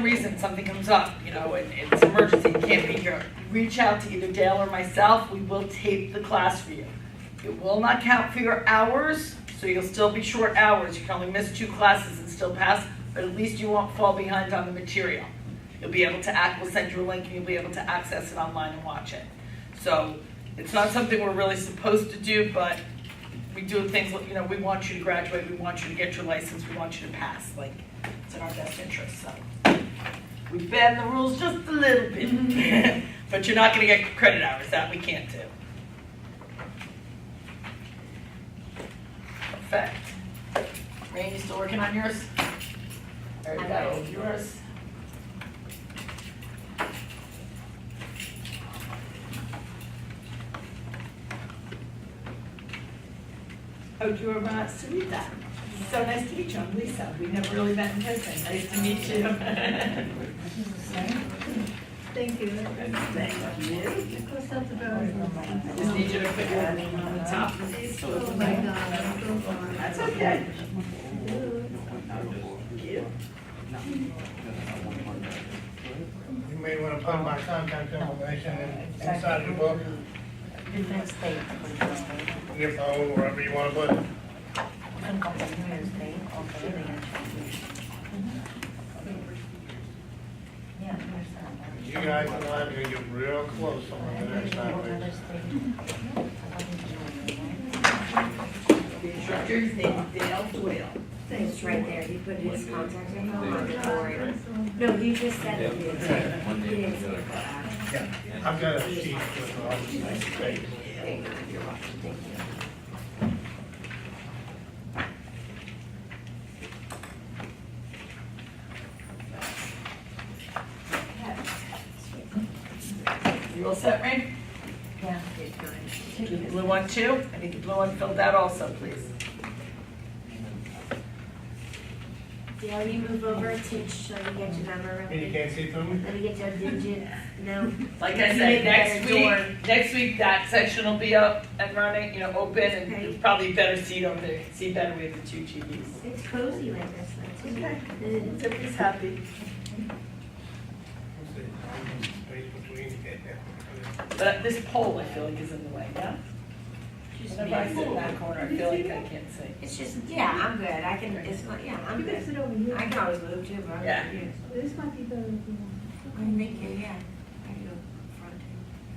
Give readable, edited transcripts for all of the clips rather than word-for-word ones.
reason something comes up, you know, and it's an emergency, you can't be here, reach out to either Dale or myself, we will tape the class for you. It will not count for your hours, so you'll still be short hours. You can only miss 2 classes and still pass, but at least you won't fall behind on the material. You'll be able to we'll send you a link and you'll be able to access it online and watch it. So it's not something we're really supposed to do, but we do things, you know, we want you to graduate, we want you to get your license, we want you to pass. Like, it's in our best interest, so. We bend the rules just a little bit, but you're not gonna get credit hours, that we can't do. Perfect. Rain, you still working on yours? There you go, yours. Oh, you're Sarita. So nice to meet you. I'm Lisa. We've never really met in person. Nice to meet you. Thank you. Thank you. I just need you to put your name on the top of these. Oh my God, I'm so sorry. That's okay. Thank you. You may want to put my contact information inside your book, your phone, wherever you want to put it. You guys and I are going to get real close on the next time. The instructor's name is Dale Doyle. It's right there, he put his contact info on the board. No, he just said it. He didn't say it. Yeah, I've got a sheet with all the dates. You're welcome, thank you. You all set, Rain? Yeah. You need the blue one too? I need the blue one filled out also, please. Dale, you move over to show you get your number. And you can't see through me? Let me get your digits. No. Like I You said, make next week that section will be up and running, you know, open, and Okay. there's probably a better seat over there. You can see better with the 2 TVs. It's cozy like this, though, too. Okay. Everybody's happy. Space between. But this pole, I feel like, is in the way, yeah? Just Whenever I me. sit in that corner, I feel like I can't see. It's just, yeah, I'm good. I can, it's not, yeah, I'm You can sit good. over here. I can always move too, but I'm Yeah. good. This might be better if you want. Thank you, yeah. I can go front.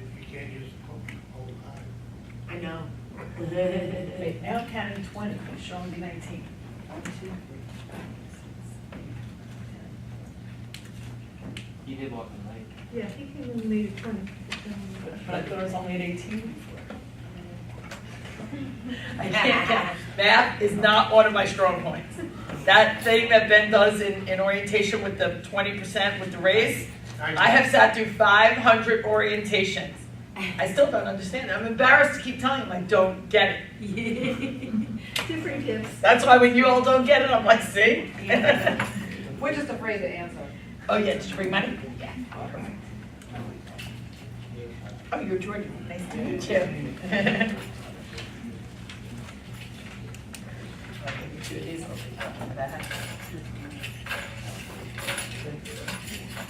If you can't use the whole high. I know. Wait, now counting 20, but showing me 19. 1, 2, 3, 4, 5, 6, 8. You did walk in late. Yeah, he came in later 20. But I thought it was only at 18 before. I can't count. Math is not one of my strong points. That thing that Ben does in orientation with the 20% with the raise, I have sat through 500 orientations. I still don't understand it. I'm embarrassed to keep telling him I don't get it. Different gifts. That's why when you all don't get it, I'm like, see? We're just afraid to answer. Oh yeah, did you bring money? Yeah. Perfect. Oh, you're Jordan. Nice to meet you. I'll give you 2 of these. I'll take one of that.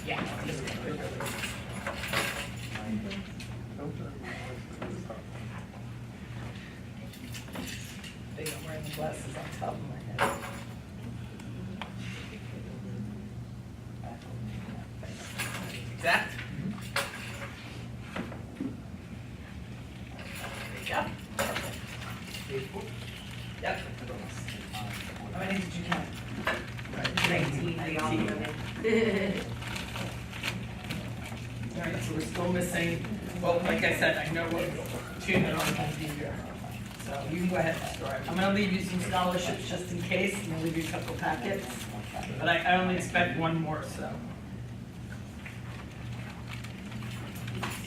Yeah. Big, I'm wearing the glasses on top of my head. Exact. There you go. Yep. How many did you count? 19, we all know it. All right, so we're still missing, well, like I said, I know what 2 that aren't going to be here. So you can go ahead and start. I'm going to leave you some scholarships just in case. I'm going to leave you a couple packets. But I only expect 1 more, so.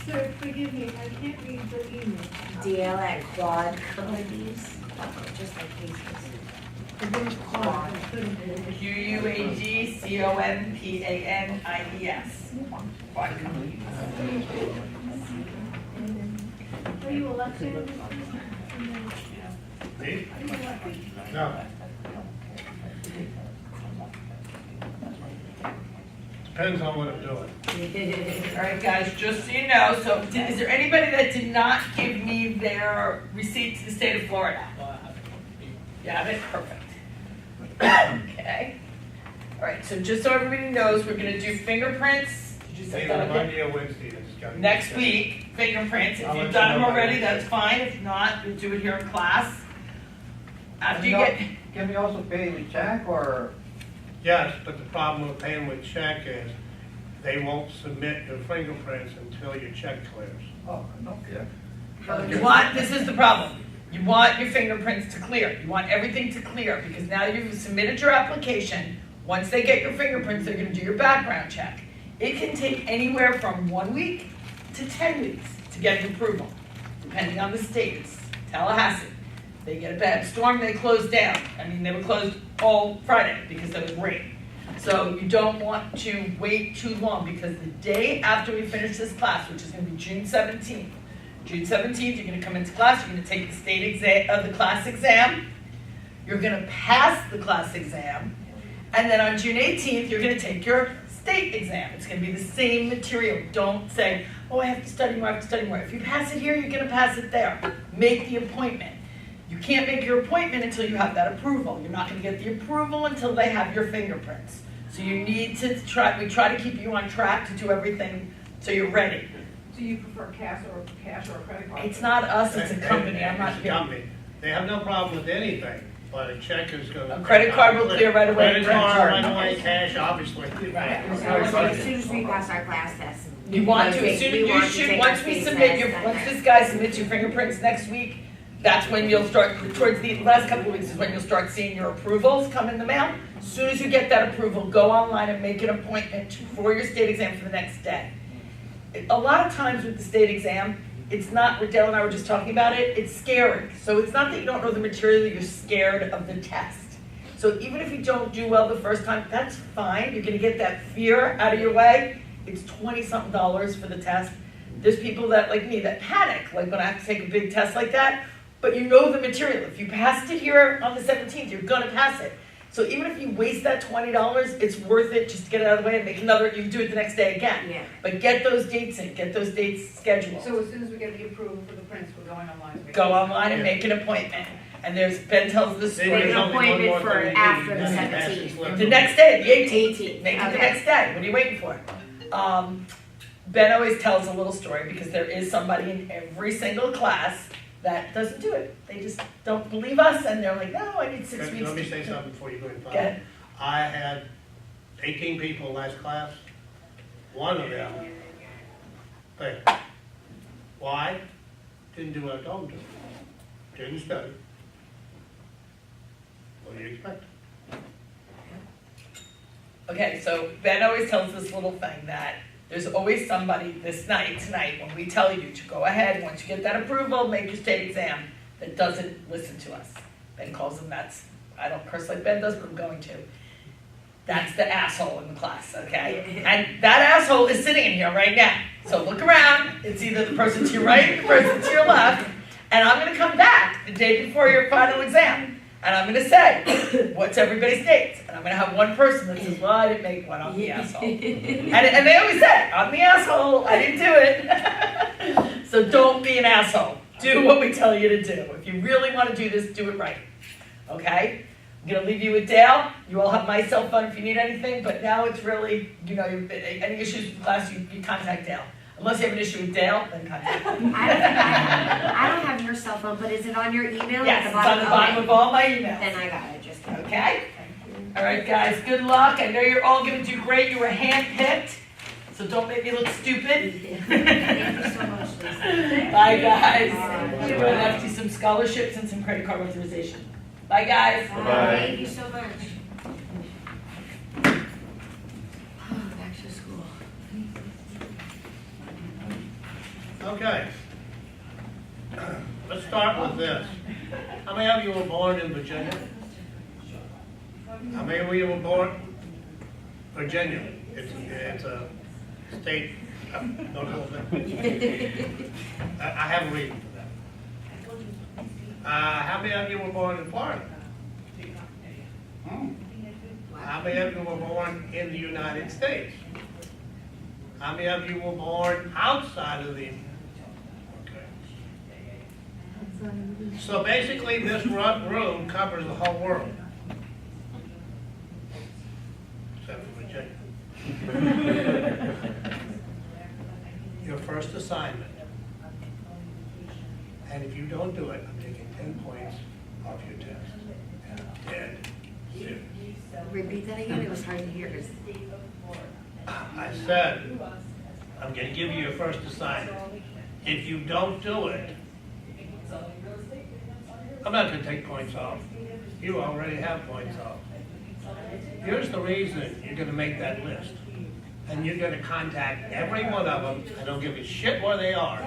Sir, forgive me, I can't read the email. DL at Quad Companies, just like cases. The word quad, I couldn't read it. QUAGCOMPANIES. Quad companies. Are you elected? Me? No. Depends on what I'm doing. All right, guys, just so you know, so is there anybody that did not give me their receipt to the state of Florida? You have it? Perfect. Okay. All right, so just so everybody knows, we're gonna do fingerprints. Did you set Either that up? Monday or Wednesday, it's gotta be. Next week, fingerprints. If I'll let you've you done them know by already, Wednesday. that's fine. If not, we'll do it here in class. After you No. get, Can we also pay with check or? Yes, but the problem with paying with check is they won't submit your fingerprints until your check clears. Oh, okay. you want, this is the problem. You want your fingerprints to clear. You want everything to clear because now you've submitted your application. Once they get your fingerprints, they're gonna do your background check. It can take anywhere from 1 week to 10 weeks to get an approval, depending on the states. Tallahassee, they get a bad storm, they close down. I mean, they were closed all Friday because of the rain. So you don't want to wait too long because the day after we finish this class, which is gonna be June 17th, you're gonna come into class, you're gonna take the state exam, the class exam. You're gonna pass the class exam. And then on June 18th, you're gonna take your state exam. It's gonna be the same material. Don't say, oh, I have to study more, I have to study more. If you pass it here, you're gonna pass it there. Make the appointment. You can't make your appointment until you have that approval. You're not gonna get the approval until they have your fingerprints. So you need to we try to keep you on track to do everything so you're ready. Do you prefer cash or a credit card? It's not us, it's a company, I'm not It's a here. company. They have no problem with anything, but a check is gonna. A credit card will clear right away. Credit card, right away, cash, obviously. Right. So as soon as we pass our class test. You want to, as soon as you should, once we submit your, once this guy submits your fingerprints next week, that's when you'll start, towards the last couple of weeks is when you'll start seeing your approvals come in the mail. As soon as you get that approval, go online and make an appointment for your state exam for the next day. A lot of times with the state exam, it's not, Dale and I were just talking about it, it's scary. So it's not that you don't know the material, you're scared of the test. So even if you don't do well the first time, that's fine, you're gonna get that fear out of your way. It's $20-something for the test. There's people that, like me, that panic, like when I have to take a big test like that, but you know the material. If you passed it here on the 17th, you're gonna pass it. So even if you waste that $20, it's worth it just to get it out of the way and make another, you can do it the next day again. Yeah. But get those dates in, get those dates scheduled. So as soon as we get the approval for the prints, we're going online to make. Go online and make an appointment. And there's, Ben tells the Then story. there's an only one appointment more for thing to do. after the You have to pass 17th. this letter. The next day, the 18th. 18th, Make it the okay. next day. What are you waiting for? Ben always tells a little story because there is somebody in every single class that doesn't do it. They just don't believe us and they're like, no, I need 6 weeks. Let me to say do it." something before you go in. Go ahead. I had 18 people last class. One of them failed. Why? Didn't do what I told them to. Didn't study. What do you expect? Okay, so Ben always tells this little thing that there's always somebody tonight, when we tell you to go ahead, once you get that approval, make your state exam, that doesn't listen to us. Ben calls them, I don't curse like Ben does, but I'm going to. That's the asshole in the class, okay? And that asshole is sitting in here right now. So look around, it's either the person to your right or the person to your left, and I'm gonna come back the day before your final exam. And I'm gonna say, what's everybody's dates? And I'm gonna have one person that says, well, I didn't make one, I'm the asshole. And they always say, I'm the asshole, I didn't do it. So don't be an asshole. Do what we tell you to do. If you really wanna do this, do it right, okay? I'm gonna leave you with Dale. You all have my cell phone if you need anything, but now it's really, any issues with the class, you contact Dale. Unless you have an issue with Dale, then contact me. I don't have your cell phone, but is it on your email Yes, at it's the on bottom? the bottom Okay. of all my emails. Then I got it, just kidding. Okay? All right, guys, good luck. I know you're all gonna do great. You were handpicked, so don't make me look stupid. Thank you so much, Lisa. Bye, guys. Bye. I left you some scholarships and some credit card authorization. Bye, guys. Bye-bye. Thank you so much. Oh, back to school. Okay. Let's start with this. How many of you were born in Virginia? How many of you were born? Virginia. It's a state, don't hold that. I have a reason for that. How many of you were born in Florida? How many of you were born in the United States? How many of you were born outside of the? Okay. So basically, this room covers the whole world. Except for Virginia. Your first assignment. And if you don't do it, I'm taking 10 points off your test. And I'm dead serious. Repeat that again, it was hard to hear. I said, I'm gonna give you your first assignment. If you don't do it, I'm not gonna take points off. You already have points off. Here's the reason you're gonna make that list. And you're gonna contact every one of them, I don't give a shit where they are,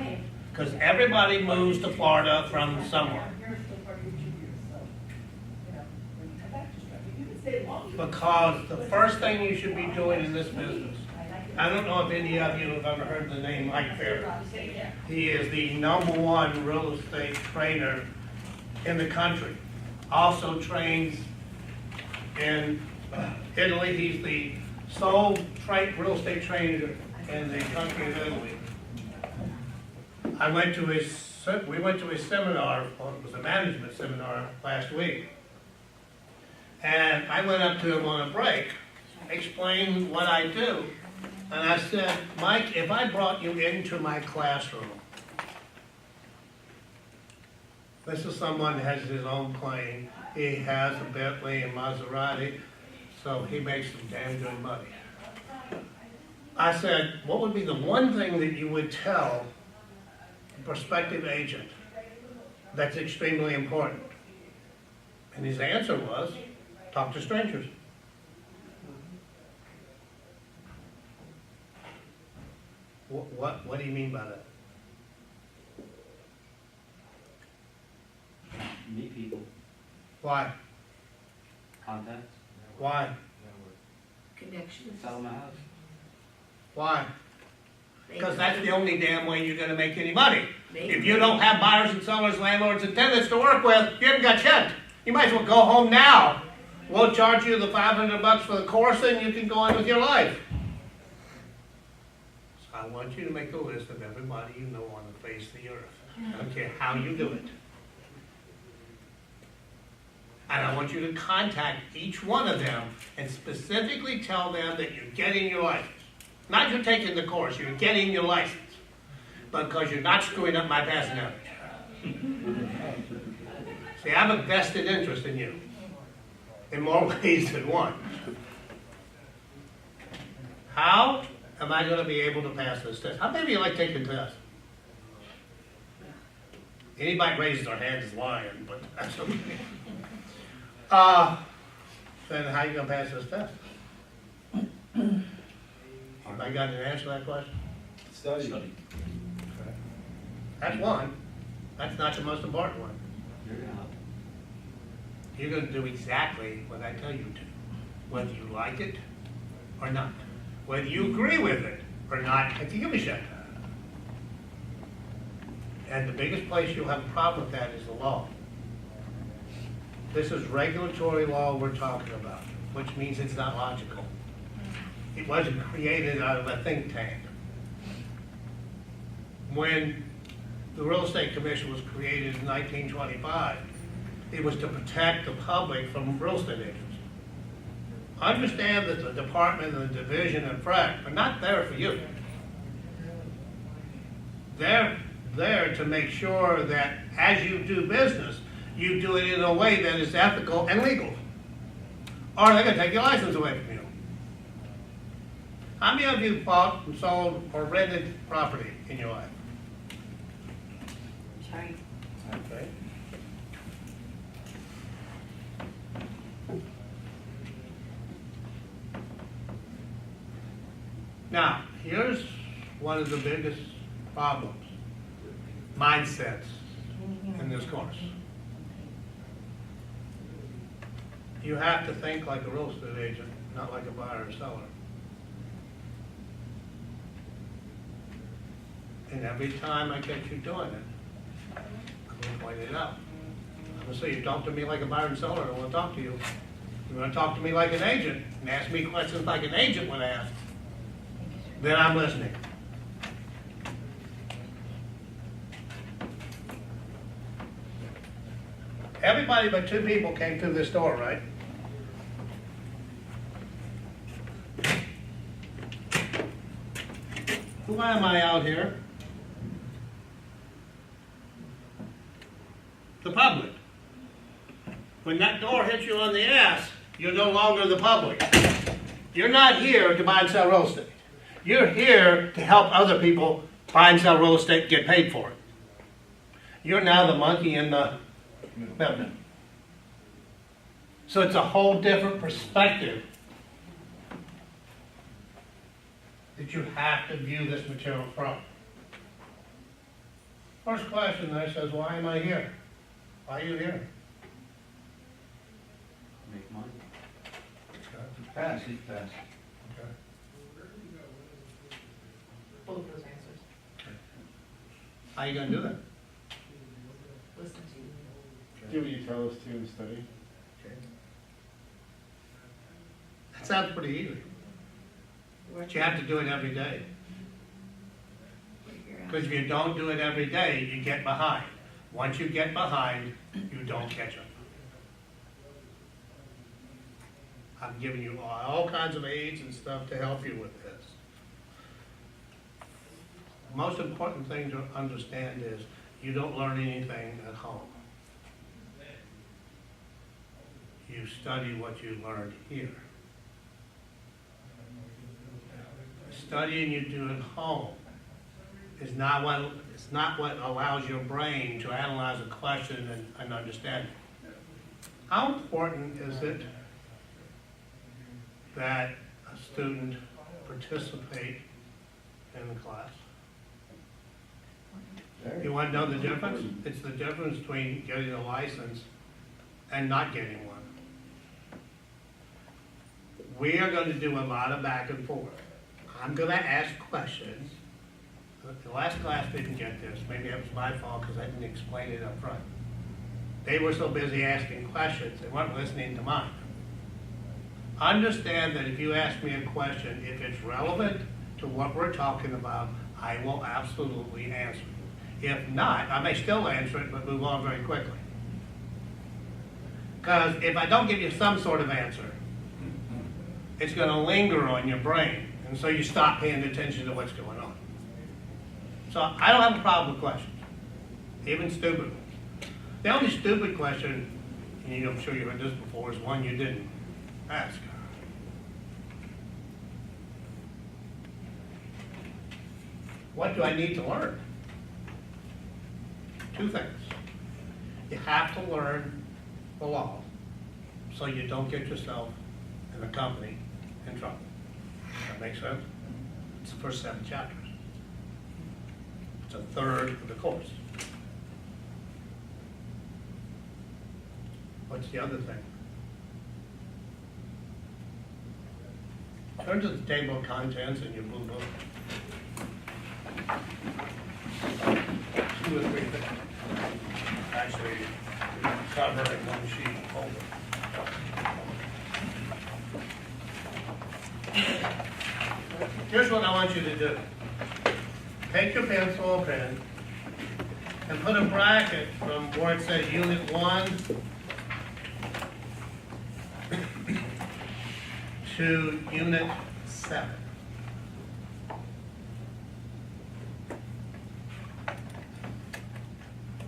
because everybody moves to Florida from somewhere. Because the first thing you should be doing in this business, I don't know if any of you have ever heard the name Mike Ferry. He is the #1 real estate trainer in the country. Also trains in Italy. He's the sole real estate trainer in the country of Italy. We went to his seminar, it was a management seminar last week. And I went up to him on a break, explained what I do, and I said, Mike, if I brought you into my classroom, this is someone that has his own plane, he has a Bentley and Maserati, so he makes some damn good money. I said, what would be the one thing that you would tell a prospective agent that's extremely important? And his answer was, talk to strangers. What do you mean by that? Meet people, Why? contacts, Why? Connections. sell them a house. Why? Because that's the only damn way you're gonna make any money. Maybe. If you don't have buyers and sellers, landlords and tenants to work with, you haven't got shit. You might as well go home now. We'll charge you the $500 for the course and you can go on with your life. So I want you to make a list of everybody you know on the face of the earth. I don't care how you do it. And I want you to contact each one of them and specifically tell them that you're getting your license. Not you're taking the course, you're getting your license. Because you're not screwing up my passing average. See, I have a vested interest in you. In more ways than one. How am I going to be able to pass this test? How many of you like taking tests? Anybody raises their hand is lying, but that's okay. Then how are you going to pass this test? Anybody got an answer to that question? Study. That's one. That's not the most important one. You're gonna help. You're going to do exactly what I tell you to, whether you like it or not. Whether you agree with it or not, if you give a shit. And the biggest place you'll have a problem with that is the law. This is regulatory law we're talking about, which means it's not logical. It wasn't created out of a think tank. When the Real Estate Commission was created in 1925, it was to protect the public from real estate agents. Understand that the department and the division and FREC are not there for you. They're there to make sure that as you do business, you do it in a way that is ethical and legal. Or they're going to take your license away from you. How many of you bought and sold or rented property in your life? Sorry. Okay. Now, here's one of the biggest problems, mindsets in this course. You have to think like a real estate agent, not like a buyer or seller. And every time I get you doing it, I'm going to point it out. I'm going to say, you talk to me like a buyer and seller, I don't want to talk to you. You're going to talk to me like an agent and ask me questions like an agent would ask. then I'm listening. Everybody but two people came through this door, right? Why am I out here? The public. When that door hits you on the ass, you're no longer the public. You're not here to buy and sell real estate. You're here to help other people buy and sell real estate and get paid for it. You're now the monkey in the middle. So it's a whole different perspective that you have to view this material from. First question there says, why am I here? Why are you here? Make money. Pass, he's passed. Both of those answers. How are you gonna do that? Listen to you. Do what you tell us to and study. That sounds pretty easy. But you have to do it every day. Because if you don't do it every day, you get behind. Once you get behind, you don't catch up. I'm giving you all kinds of aids and stuff to help you with this. The most important thing to understand is you don't learn anything at home. You study what you learned here. Studying you do at home is not what allows your brain to analyze a question and understand it. How important is it that a student participate in the class? You want to know the difference? It's the difference between getting a license and not getting one. We are going to do a lot of back and forth. I'm going to ask questions. The last class didn't get this. Maybe it was my fault because I didn't explain it up front. They were so busy asking questions, they weren't listening to mine. Understand that if you ask me a question, if it's relevant to what we're talking about, I will absolutely answer it. If not, I may still answer it, but move on very quickly. Because if I don't give you some sort of answer, it's going to linger on your brain. And so you stop paying attention to what's going on. So I don't have a problem with questions, even stupid ones. The only stupid question, and I'm sure you heard this before, is one you didn't ask. What do I need to learn? Two things. You have to learn the law so you don't get yourself and the company in trouble. That makes sense? It's the first 7 chapters. It's a third of the course. What's the other thing? Turn to the table of contents in your blue book. 2 or 3 things. Actually, cover in one sheet folder. Here's what I want you to do. Take your pencil or pen and put a bracket from where it says Unit 1 to Unit 7.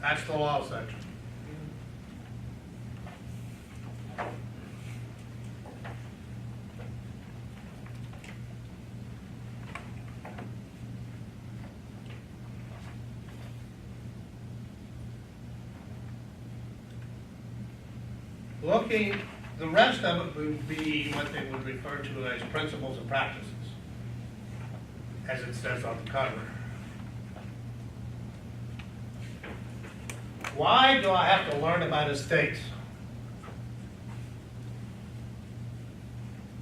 That's the law section. The rest of it would be what they would refer to as principles and practices, as it says on the cover. Why do I have to learn about estates?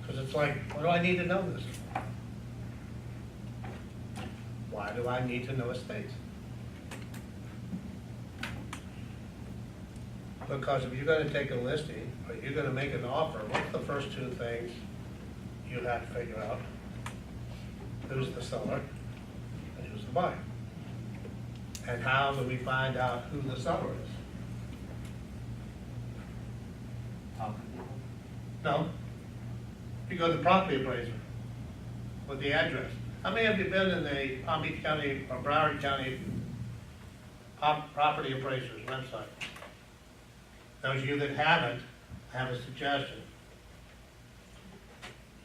Because it's like, what do I need to know this for? Why do I need to know estates? Because if you're going to take a listing, or you're going to make an offer, what's the first 2 things you have to figure out? who's the seller and who's the buyer. And how do we find out who the seller is? Talking to people. No. You go to the property appraiser with the address. How many of you been in the Palm Beach County or Broward County property appraiser's website? Those of you that haven't, I have a suggestion.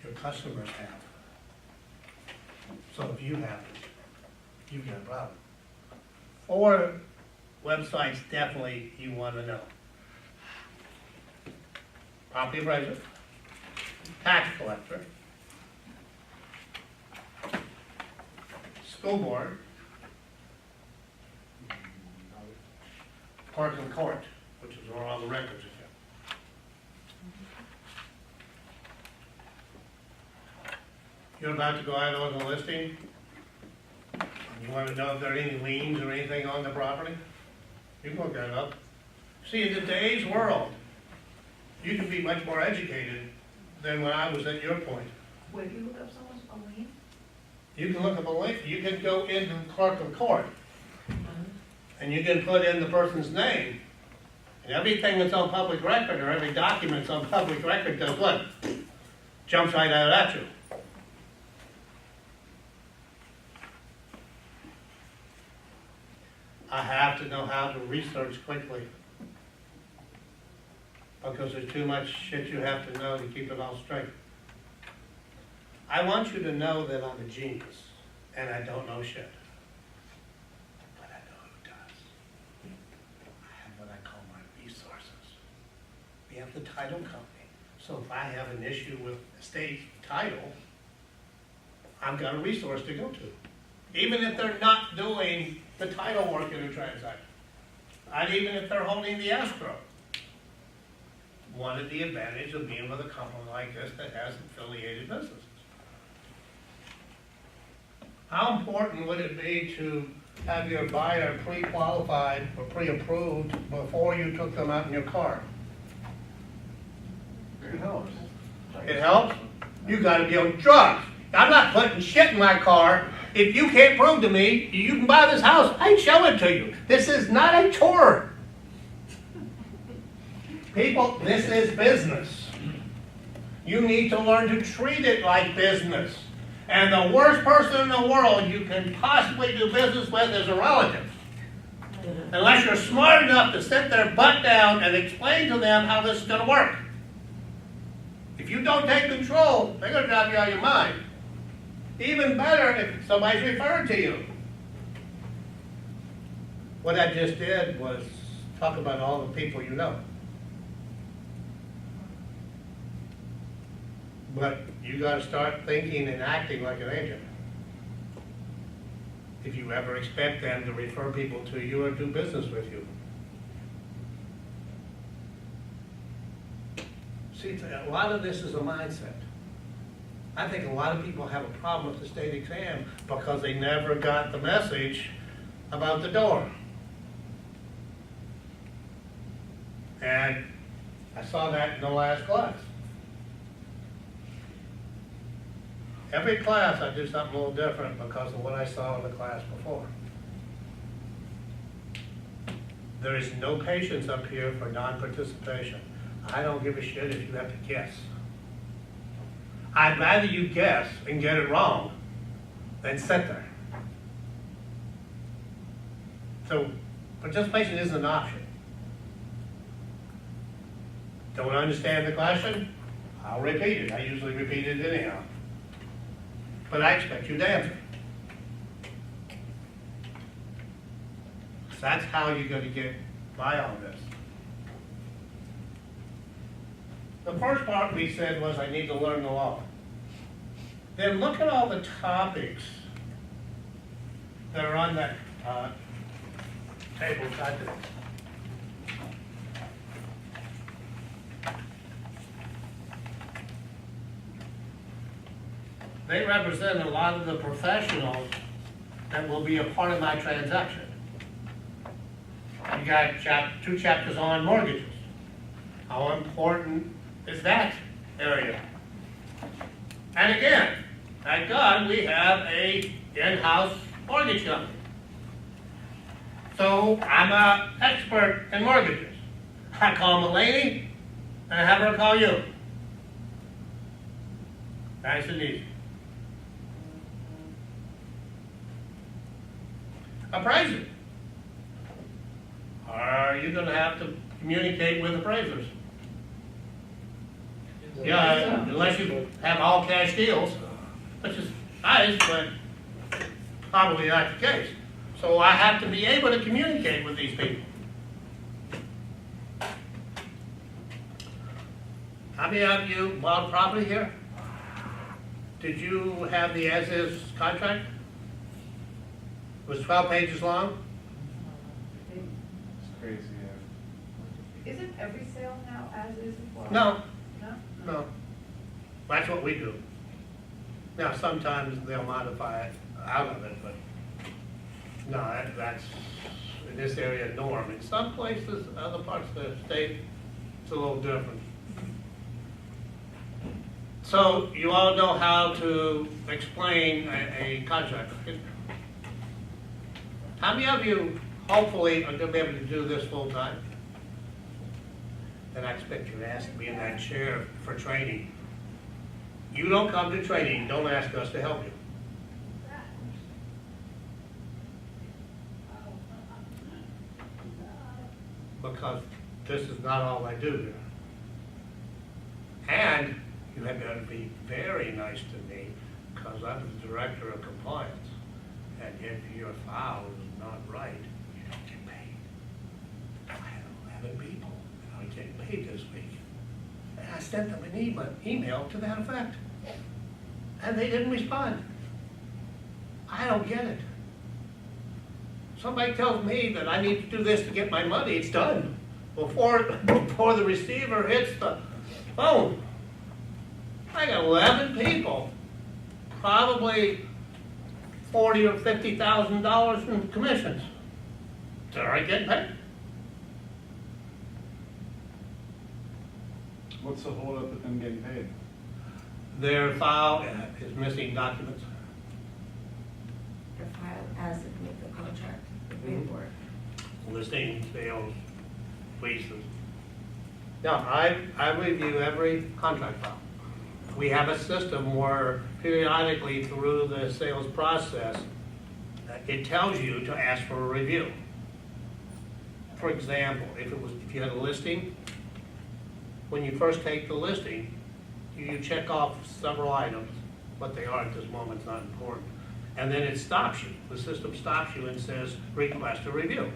Your customers have. So if you haven't, you've got a problem. Or websites definitely you want to know. Property appraiser, tax collector, school board, clerk of the court, which is where all the records are kept. You're about to go out on the listing. You want to know if there are any liens or anything on the property? You can look that up. See, in today's world, you can be much more educated than when I was at your point. Where do you look up someone's a lien? You can look up a link, you can go into the clerk of court, and you can put in the person's name. And everything that's on public record, or every document that's on public record does what? Jumps right out at you. I have to know how to research quickly. Because there's too much shit you have to know to keep it all straight. I want you to know that I'm a genius, and I don't know shit. But I know who does. I have what I call my resources. We have the title company. So if I have an issue with estate title, I've got a resource to go to. Even if they're not doing the title work in a transaction. And even if they're holding the escrow. One of the advantages of being with a company like this that has affiliated businesses. How important would it be to have your buyer pre-qualified or pre-approved before you took them out in your car? It helps. It helps? You gotta be on drugs. I'm not putting shit in my car. If you can't prove to me you can buy this house, I'd show it to you. This is not a tour. People, this is business. You need to learn to treat it like business. And the worst person in the world you can possibly do business with is a relative. Unless you're smart enough to sit their butt down and explain to them how this is going to work. If you don't take control, they're going to drive you out of your mind. Even better if somebody's referred to you. What I just did was talk about all the people you know. But you got to start thinking and acting like an agent. If you ever expect them to refer people to you or do business with you. See, a lot of this is a mindset. I think a lot of people have a problem with the state exam because they never got the message about the door. And I saw that in the last class. Every class I do something a little different because of what I saw in the class before. There is no patience up here for non-participation. I don't give a shit if you have to guess. I'd rather you guess and get it wrong than sit there. So participation isn't an option. Don't understand the question? I'll repeat it. I usually repeat it anyhow. But I expect you to answer. So that's how you're going to get by on this. The first part we said was I need to learn the law. Then look at all the topics that are on that table. They represent a lot of the professionals that will be a part of my transaction. You got two chapters on mortgages. How important is that area? And again, thank God we have a in-house mortgage company. So I'm an expert in mortgages. I call Mulaney and I have her call you. Nice and easy. Appraiser. Are you gonna have to communicate with appraisers? Yeah, unless you have all cash deals, which is nice, but probably not the case. So I have to be able to communicate with these people. How many of you bought property here? Did you have the as-is contract? It was 12 pages long? It's crazy, yeah. Isn't every sale now as is before? No, No? no. That's what we do. Now, sometimes they'll modify it out of it, but no, that's in this area norm. In some places, other parts of the state, it's a little different. So you all know how to explain a contract. How many of you hopefully are going to be able to do this full time? And I expect you to ask me in that chair for training. You don't come to training, don't ask us to help you. Because this is not all I do here. And you have got to be very nice to me because I'm the director of compliance. And if your file is not right, you don't get paid. I have 11 people and I'm getting paid this week. And I sent them an email to that effect. And they didn't respond. I don't get it. Somebody tells me that I need to do this to get my money, it's done. Before the receiver hits the phone. I got 11 people, probably $40,000 or $50,000 in commissions. They're already getting paid. What's the holdup with them getting paid? Their file is missing documents. The file as of with the contract, the paperwork. Listing, sales, leases. Now, I review every contract file. We have a system where periodically through the sales process, it tells you to ask for a review. For example, if you had a listing, when you first take the listing, you check off several items. What they are at this moment is not important. And then it stops you. The system stops you and says, request a review.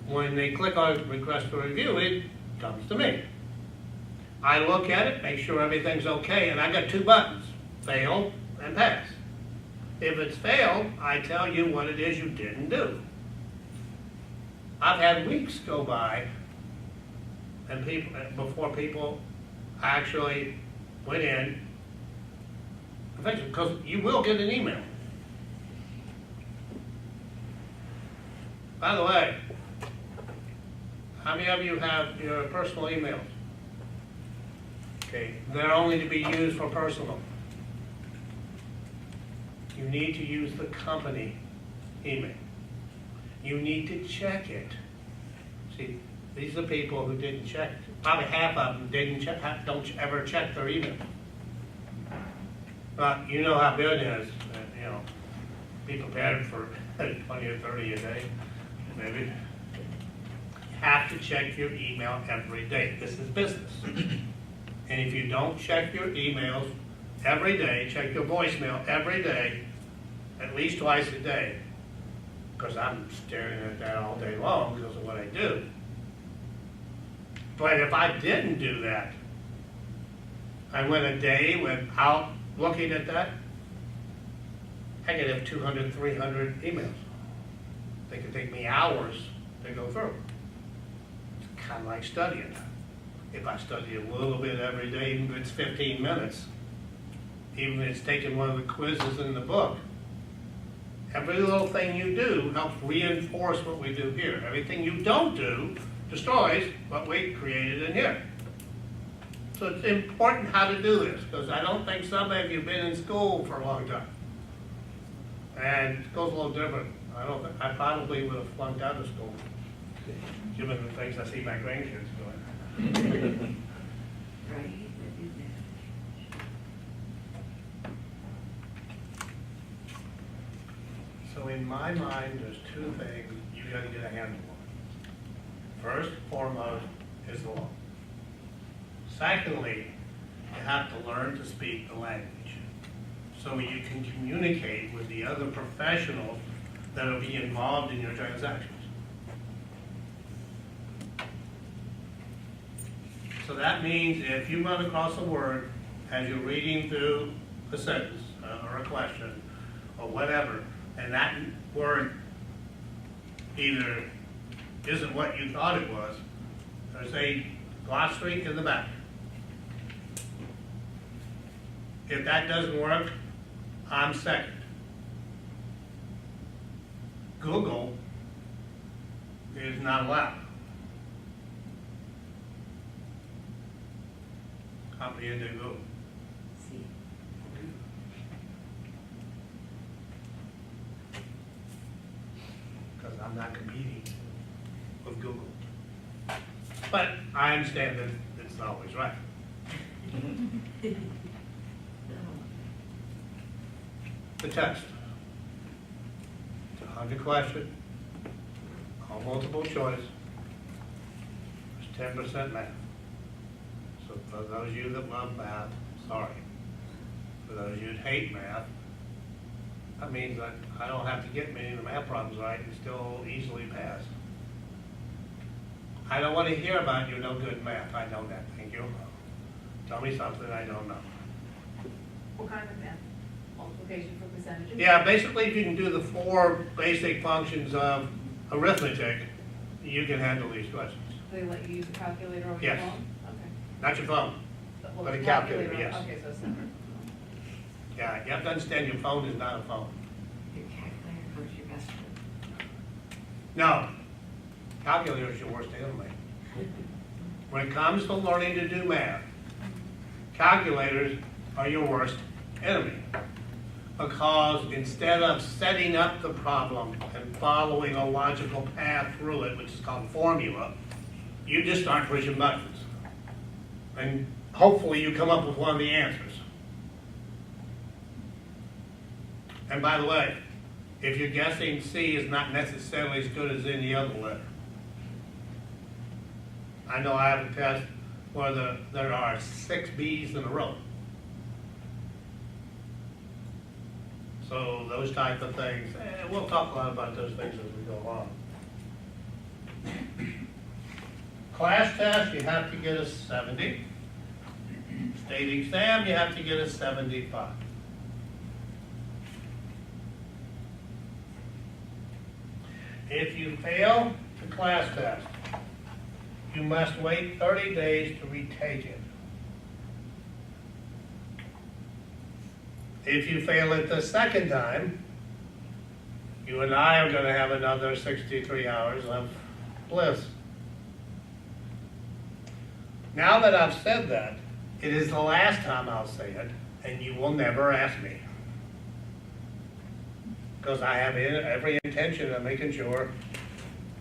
When they click on request a review, it comes to me. I look at it, make sure everything's okay, and I got two buttons, fail and pass. If it's failed, I tell you what it is you didn't do. I've had weeks go by and before people actually went in and fixed it, because you will get an email. By the way, how many of you have your personal emails? Okay, they're only to be used for personal. You need to use the company email. You need to check it. See, these are the people who didn't check. Probably half of them didn't check, don't ever check their email. But you know how good it is, you know, be prepared for 20 or 30 a day, maybe. You have to check your email every day. This is business. And if you don't check your emails every day, check your voicemail every day, at least twice a day, because I'm staring at that all day long because of what I do. But if I didn't do that, I went a day without looking at that, I could have 200, 300 emails. They could take me hours to go through. It's kind of like studying. If I study a little bit every day, even if it's 15 minutes, even if it's taking one of the quizzes in the book, every little thing you do helps reinforce what we do here. Everything you don't do destroys what we created in here. So it's important how to do this, because I don't think some of you have been in school for a long time. And school's a little different. I probably would have flunked out of school, given the things I see my grandkids doing. Right. So in my mind, there's two things you gotta get a handle on. First and foremost is the law. Secondly, you have to learn to speak the language so you can communicate with the other professionals that will be involved in your transactions. So that means if you run across a word as you're reading through a sentence or a question or whatever, and that word either isn't what you thought it was, there's a glossary in the back. If that doesn't work, I'm second. Google is not allowed. Comprehend Google. See. Because I'm not competing with Google. But I understand that it's not always right. The test. It's a 100-question, all multiple choice. There's 10% math. So for those of you that love math, sorry. For those of you that hate math, that means that I don't have to get many of the math problems right and still easily pass. I don't want to hear about you're no good in math. I know that. Thank you. Tell me something I don't know. What kind of math? Multiplication for percentages? Yeah, basically, if you can do the 4 basic functions of arithmetic, you can handle these questions. Do they let you use a calculator over your Yes. phone? Okay. Not your phone. Well, But a the calculator, yes. Okay, so it's separate. Yeah, you have to understand your phone is not a phone. Your calculator goes your best friend. No, calculator is your worst enemy. When it comes to learning to do math, calculators are your worst enemy. Because instead of setting up the problem and following a logical path through it, which is called formula, you just start pushing buttons. And hopefully you come up with one of the answers. And by the way, if you're guessing C is not necessarily as good as any other letter. I know I have a test where there are 6 B's in a row. So those type of things, we'll talk a lot about those things as we go along. Class test, you have to get a 70. State exam, you have to get a 75. If you fail the class test, you must wait 30 days to retake it. If you fail it the second time, you and I are going to have another 63 hours of bliss. Now that I've said that, it is the last time I'll say it, and you will never ask me. Because I have every intention of making sure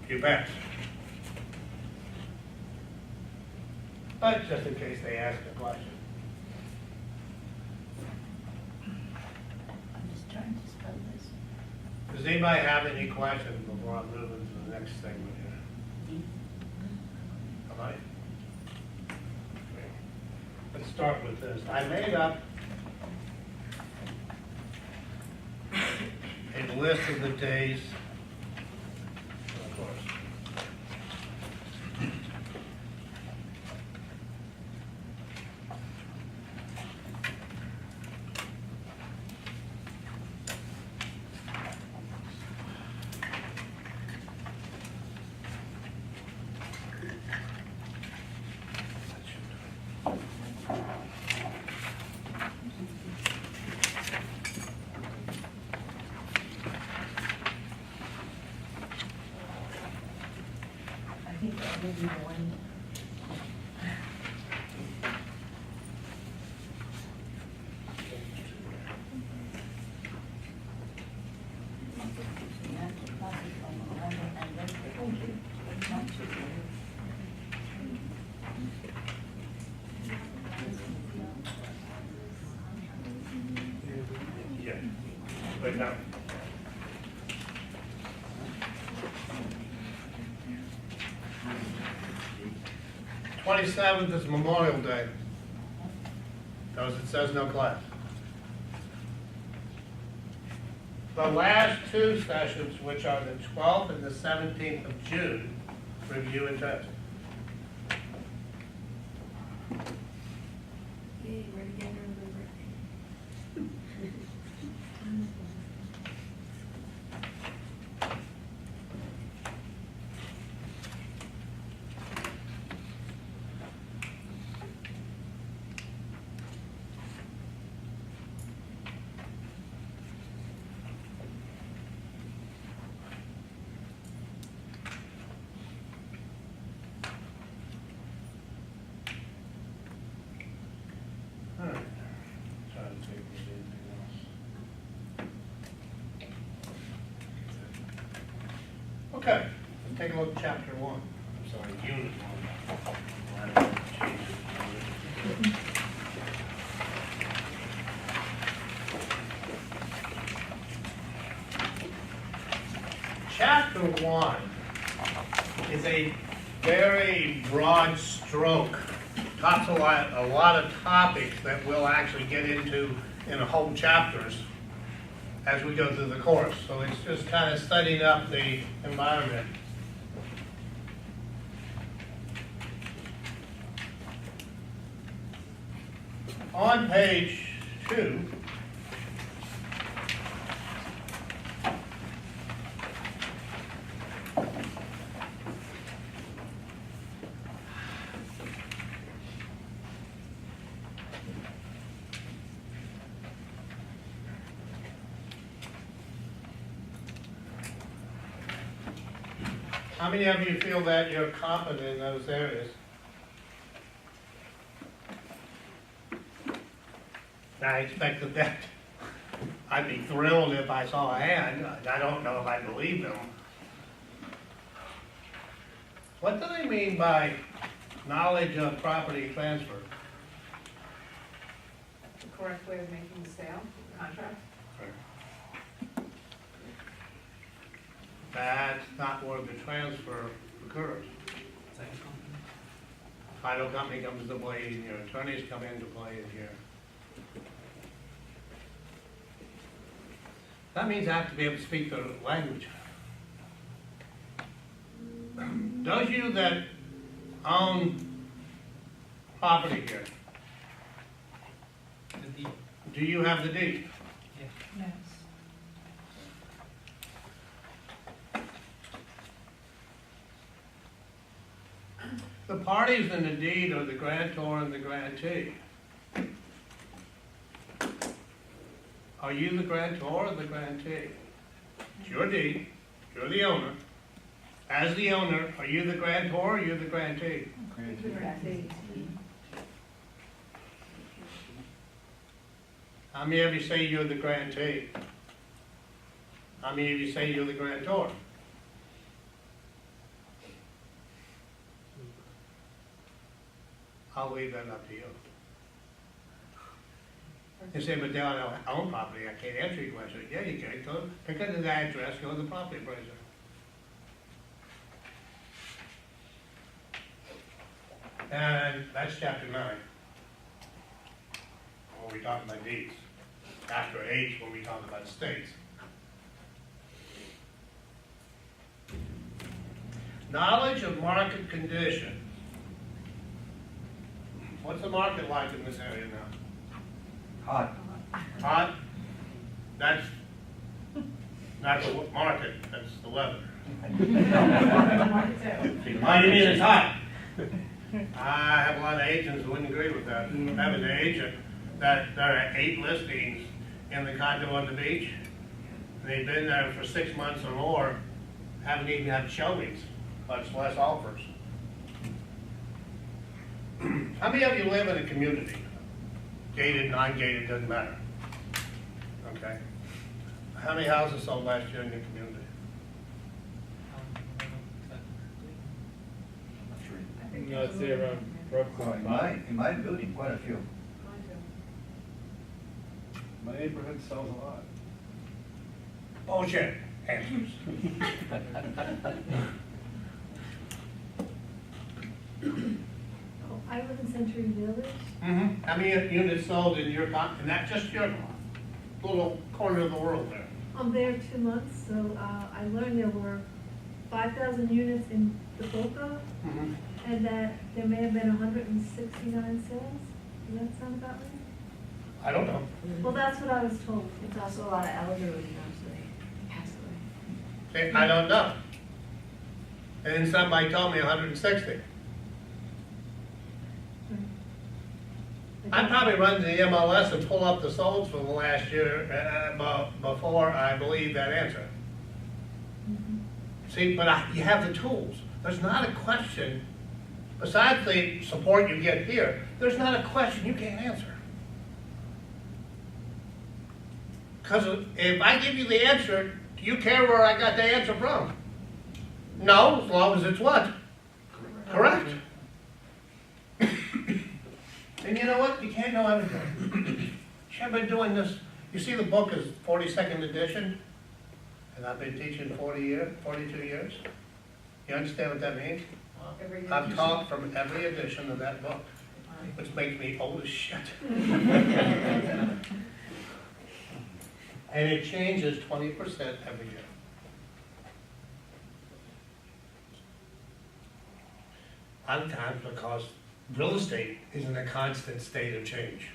you pass. But just in case they ask a question. I'm just trying to spell this. Does anybody have any questions before I move into the next segment here? All right. Let's start with this. I made up a list of the days, of course. I think that may be the one. Wait, no. 27th is Memorial Day. Notice it says no class. The last two sessions, which are the 12th and the 17th of June, review and test. Yay, we're together on my birthday. All right. Trying to think if there's anything else. Okay, let's take a look at chapter 1. I'm sorry, unit 1. I don't want to change it. Chapter 1 is a very broad stroke. Talks a lot of topics that we'll actually get into in whole chapters as we go through the course. So it's just kind of setting up the environment. On page 2, how many of you feel that you're competent in those areas? I expected that. I'd be thrilled if I saw a hand. I don't know if I believe them. What do they mean by knowledge of property transfer? The correct way of making the sale, contract. That's not where the transfer occurs. Title company comes into play in here, attorneys come into play in here. That means I have to be able to speak the language. Those of you that own property here, do you have the deed? Yes. The parties in the deed are the grantor and the grantee. Are you the grantor or the grantee? It's your deed, you're the owner. As the owner, are you the grantor or are you the grantee? How many of you say you're the grantee? How many of you say you're the grantor? I'll leave that up to you. You say, but now I don't own property, I can't answer your question. Yeah, you can. Go pick up the address, go to the property appraiser. And that's chapter 9. When we talk about deeds. Chapter 8 when we talk about estates. Knowledge of market conditions. What's the market like in this area now? Hot. Hot? That's not the market, that's the weather. Oh, you mean it's hot? I have a lot of agents who wouldn't agree with that. I have an agent that there are 8 listings in the condo on the beach. And they've been there for 6 months or more, haven't even had showings, much less offers. How many of you live in a community? Gated, non-gated, doesn't matter. Okay. How many houses sold last year in your community? No, I'd say around roughly In my building, quite a few. My neighborhood sells a lot. bullshit answers. Oh, I live in Century Village. How many units sold in your, and that's just your little corner of the world there? I'm there 2 months, so I learned there were 5,000 units in the Boca, and that there may have been 169 sales. Does that sound about right? I don't know. Well, that's what I was told. It's also a lot of elderly, so they pass away. See, I don't know. And then somebody told me 160. I probably run the MLS and pull up the solds for the last year before I believe that answer. See, but you have the tools. There's not a question, besides the support you get here, there's not a question you can't answer. Because if I give you the answer, do you care where I got the answer from? No, as long as it's what? Correct. And you know what? You can't know everything. I've been doing this. You see the book is 42nd edition, and I've been teaching 42 years. You understand what that means? I've taught from every edition of that book, which makes me old as shit. And it changes 20% every year. Sometimes because real estate is in a constant state of change.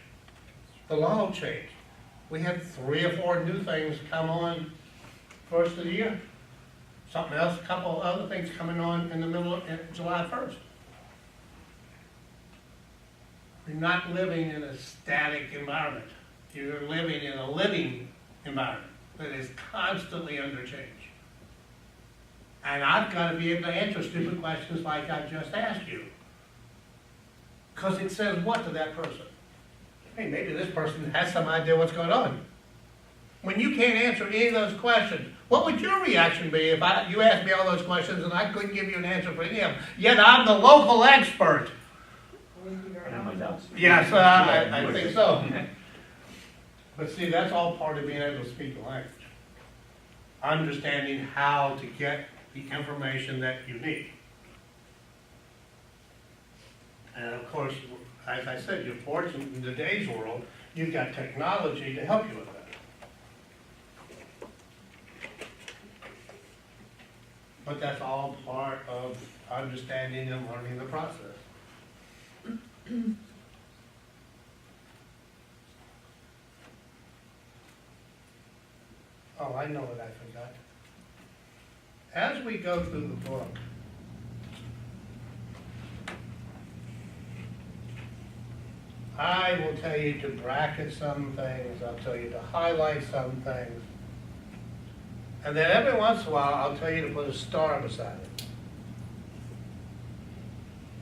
The law will change. We have 3 or 4 new things come on first of the year. Something else, a couple of other things coming on in the middle of July 1st. You're not living in a static environment. You're living in a living environment that is constantly under change. And I've got to be able to answer stupid questions like I just asked you. Because it says what to that person? Hey, maybe this person has some idea what's going on. When you can't answer any of those questions, what would your reaction be if you asked me all those questions and I couldn't give you an answer for any of them? Yet I'm the local expert. Yes, I think so. But see, that's all part of being able to speak the language. Understanding how to get the information that you need. And of course, as I said, you're fortunate in today's world, you've got technology to help you with that. But that's all part of understanding and learning the process. Oh, I know what I forgot. As we go through the book, I will tell you to bracket some things, I'll tell you to highlight some things, and then every once in a while I'll tell you to put a star beside it.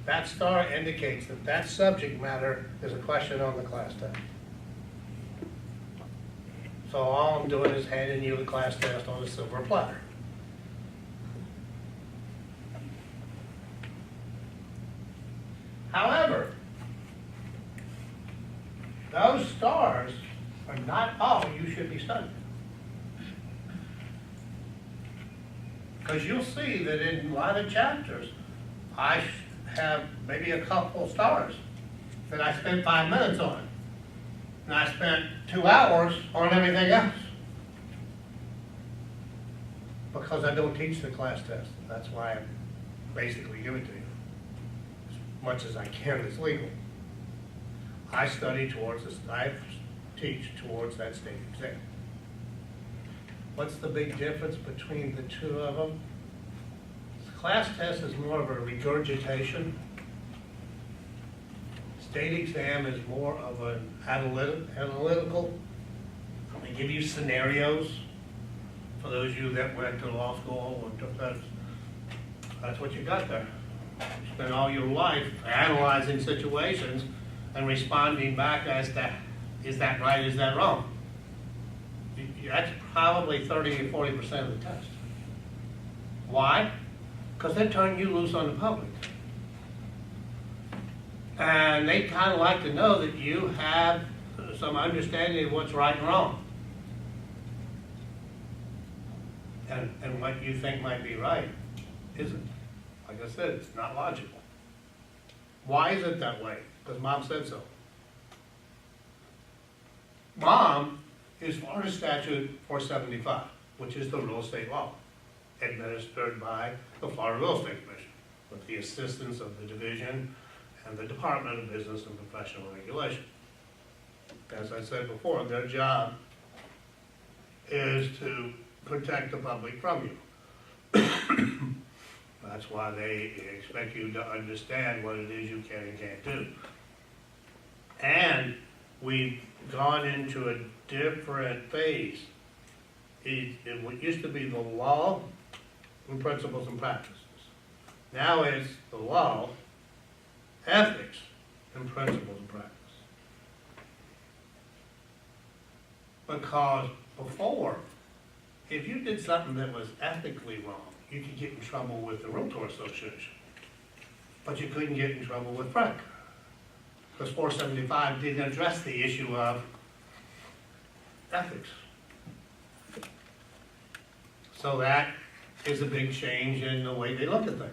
That star indicates that that subject matter is a question on the class test. So all I'm doing is handing you the class test on a silver platter. However, those stars are not all you should be studying. Because you'll see that in a lot of chapters, I have maybe a couple stars that I spent 5 minutes on. And I spent 2 hours on everything else. Because I don't teach the class test. That's why I basically give it to you. As much as I can as legal. I study towards this, I teach towards that state exam. What's the big difference between the two of them? The class test is more of a regurgitation. State exam is more of an analytical. They give you scenarios. For those of you that went to law school, that's what you got there. You spend all your life analyzing situations and responding back as to, is that right, is that wrong? That's probably 30 to 40% of the test. Why? Because they're turning you loose on the public. And they kind of like to know that you have some understanding of what's right and wrong. And what you think might be right isn't. Like I said, it's not logical. Why is it that way? Because mom said so. Mom is Florida Statute 475, which is the real estate law, administered by the Florida Real Estate Commission, with the assistance of the division and the Department of Business and Professional Regulation. As I said before, their job is to protect the public from you. That's why they expect you to understand what it is you can and can't do. And we've gone into a different phase. It used to be the law and principles and practices. Now it's the law, ethics, and principles and practice. Because before, if you did something that was ethically wrong, you could get in trouble with the Realtor Association. But you couldn't get in trouble with FREC. Because 475 didn't address the issue of ethics. So that is a big change in the way they look at things.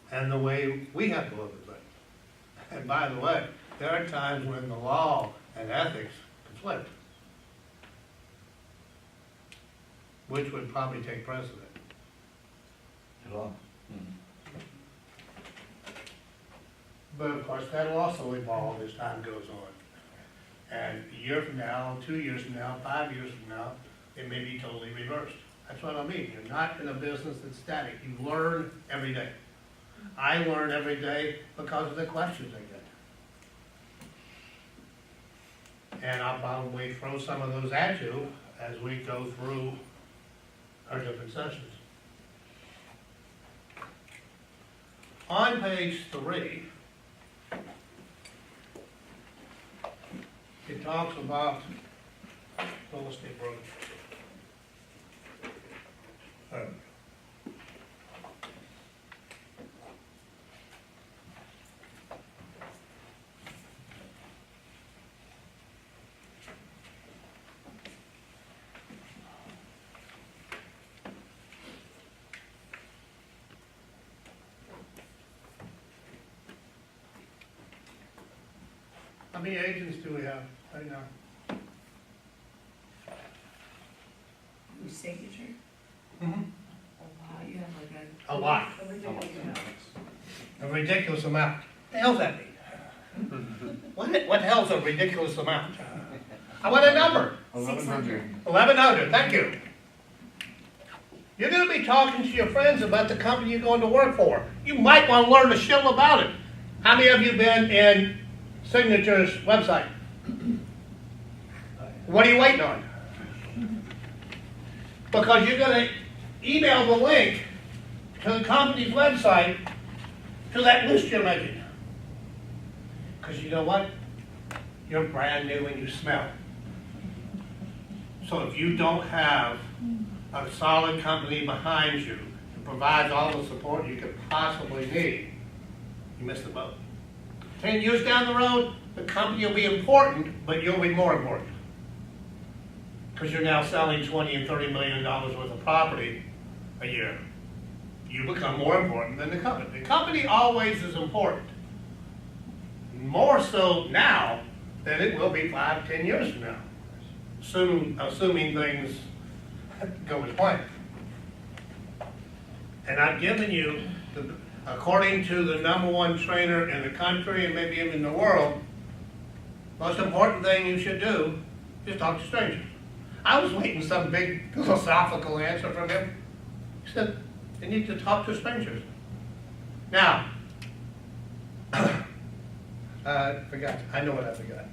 And the way we have to look at things. And by the way, there are times when the law and ethics conflict, which would probably take precedent. Law. But of course, that'll also evolve as time goes on. And a year from now, 2 years from now, 5 years from now, it may be totally reversed. That's what I mean. You're not in a business that's static. You learn every day. I learn every day because of the questions I get. And I'll probably throw some of those at you as we go through our different sessions. On page 3, it talks about real estate brokerage. How many agents do we have right now? Your signature? Mm-hmm. Oh, wow, you have like A lot. A ridiculous amount. What the hell's that mean? What the hell's a ridiculous amount? I want a number. 600. 1,100, thank you. You're gonna be talking to your friends about the company you're going to work for. You might want to learn a shill about it. How many of you been in Signature's website? What are you waiting on? Because you're gonna email the link to the company's website to that list you're making. Because you know what? You're brand new and you smell. So if you don't have a solid company behind you that provides all the support you could possibly need, you missed the boat. 10 years down the road, the company will be important, but you'll be more important. Because you're now selling $20 and $30 million worth of property a year. You become more important than the company. The company always is important. More so now than it will be 5, 10 years from now. Assuming things go as planned. And I've given you, according to the #1 trainer in the country and maybe even in the world, most important thing you should do is talk to strangers. I was waiting some big philosophical answer from him. He said, you need to talk to strangers. Now, I forgot. I know what I forgot.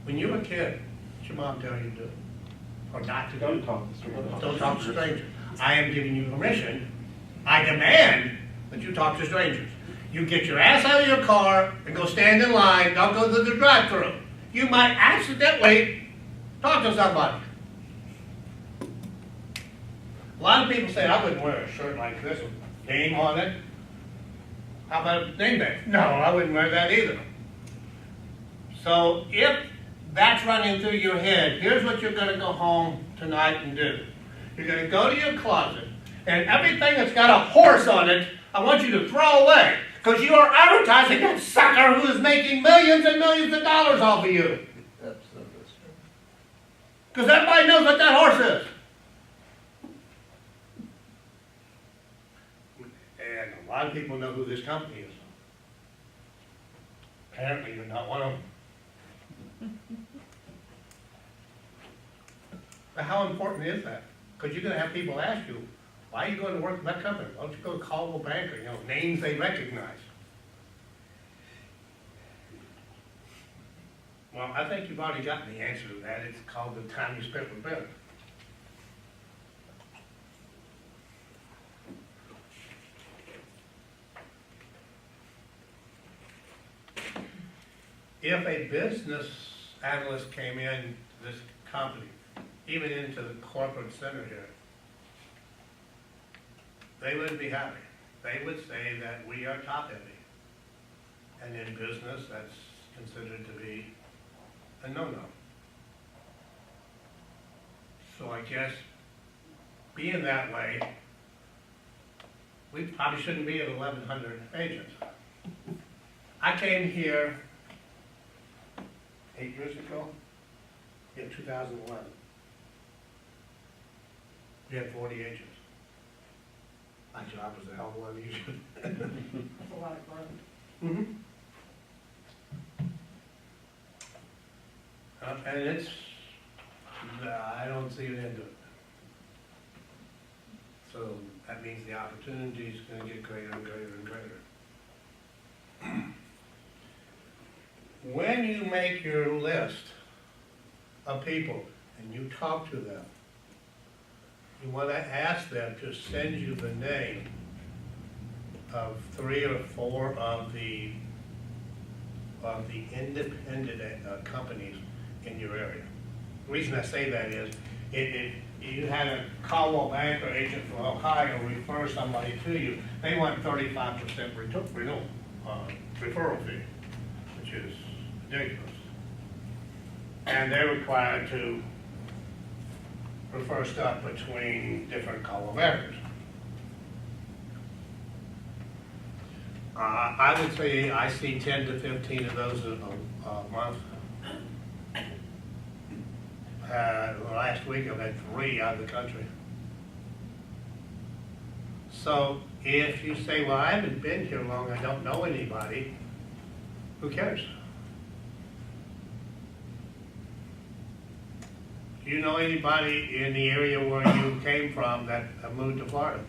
When you were a kid, what'd your mom tell you to do? Or not to do? Don't talk to strangers. Don't talk to strangers. I am giving you permission. I demand that you talk to strangers. You get your ass out of your car and go stand in line. Don't go to the drive-thru. You might accidentally talk to somebody. A lot of people say, I wouldn't wear a shirt like this with name on it. How about a name badge? No, I wouldn't wear that either. So if that's running through your head, here's what you're gonna go home tonight and do. You're gonna go to your closet, and everything that's got a horse on it, I want you to throw away. Because you are advertising that sucker who is making millions and millions of dollars off of you. Because everybody knows what that horse is. And a lot of people know who this company is. Apparently you're not one of them. But how important is that? Because you're going to have people ask you, why are you going to work for that company? Why don't you go to Coldwell Banker, names they recognize. Well, I think you've already gotten the answer to that. It's called the time you spent with Bill. If a business analyst came in this company, even into the corporate center here, they wouldn't be happy. They would say that we are top heavy. And in business, that's considered to be a no-no. So I guess, being that way, we probably shouldn't be at 1,100 agents. I came here 8 years ago, in 2011. We had 40 agents. My job was a hell of a lot easier. That's a lot of growth. Mm-hmm. And it's, I don't see an end to it. So that means the opportunity is going to get greater and greater and greater. When you make your list of people and you talk to them, you want to ask them to send you the name of 3 or 4 of the independent companies in your area. The reason I say that is, if you had a Coldwell Banker agent from Ohio refer somebody to you, they want 35% referral fee, which is ridiculous. And they're required to refer stuff between different Coldwell Bankers. I would say I see 10 to 15 of those a month. Last week I've had 3 out of the country. So if you say, well, I haven't been here long, I don't know anybody, who cares? Do you know anybody in the area where you came from that moved to Florida?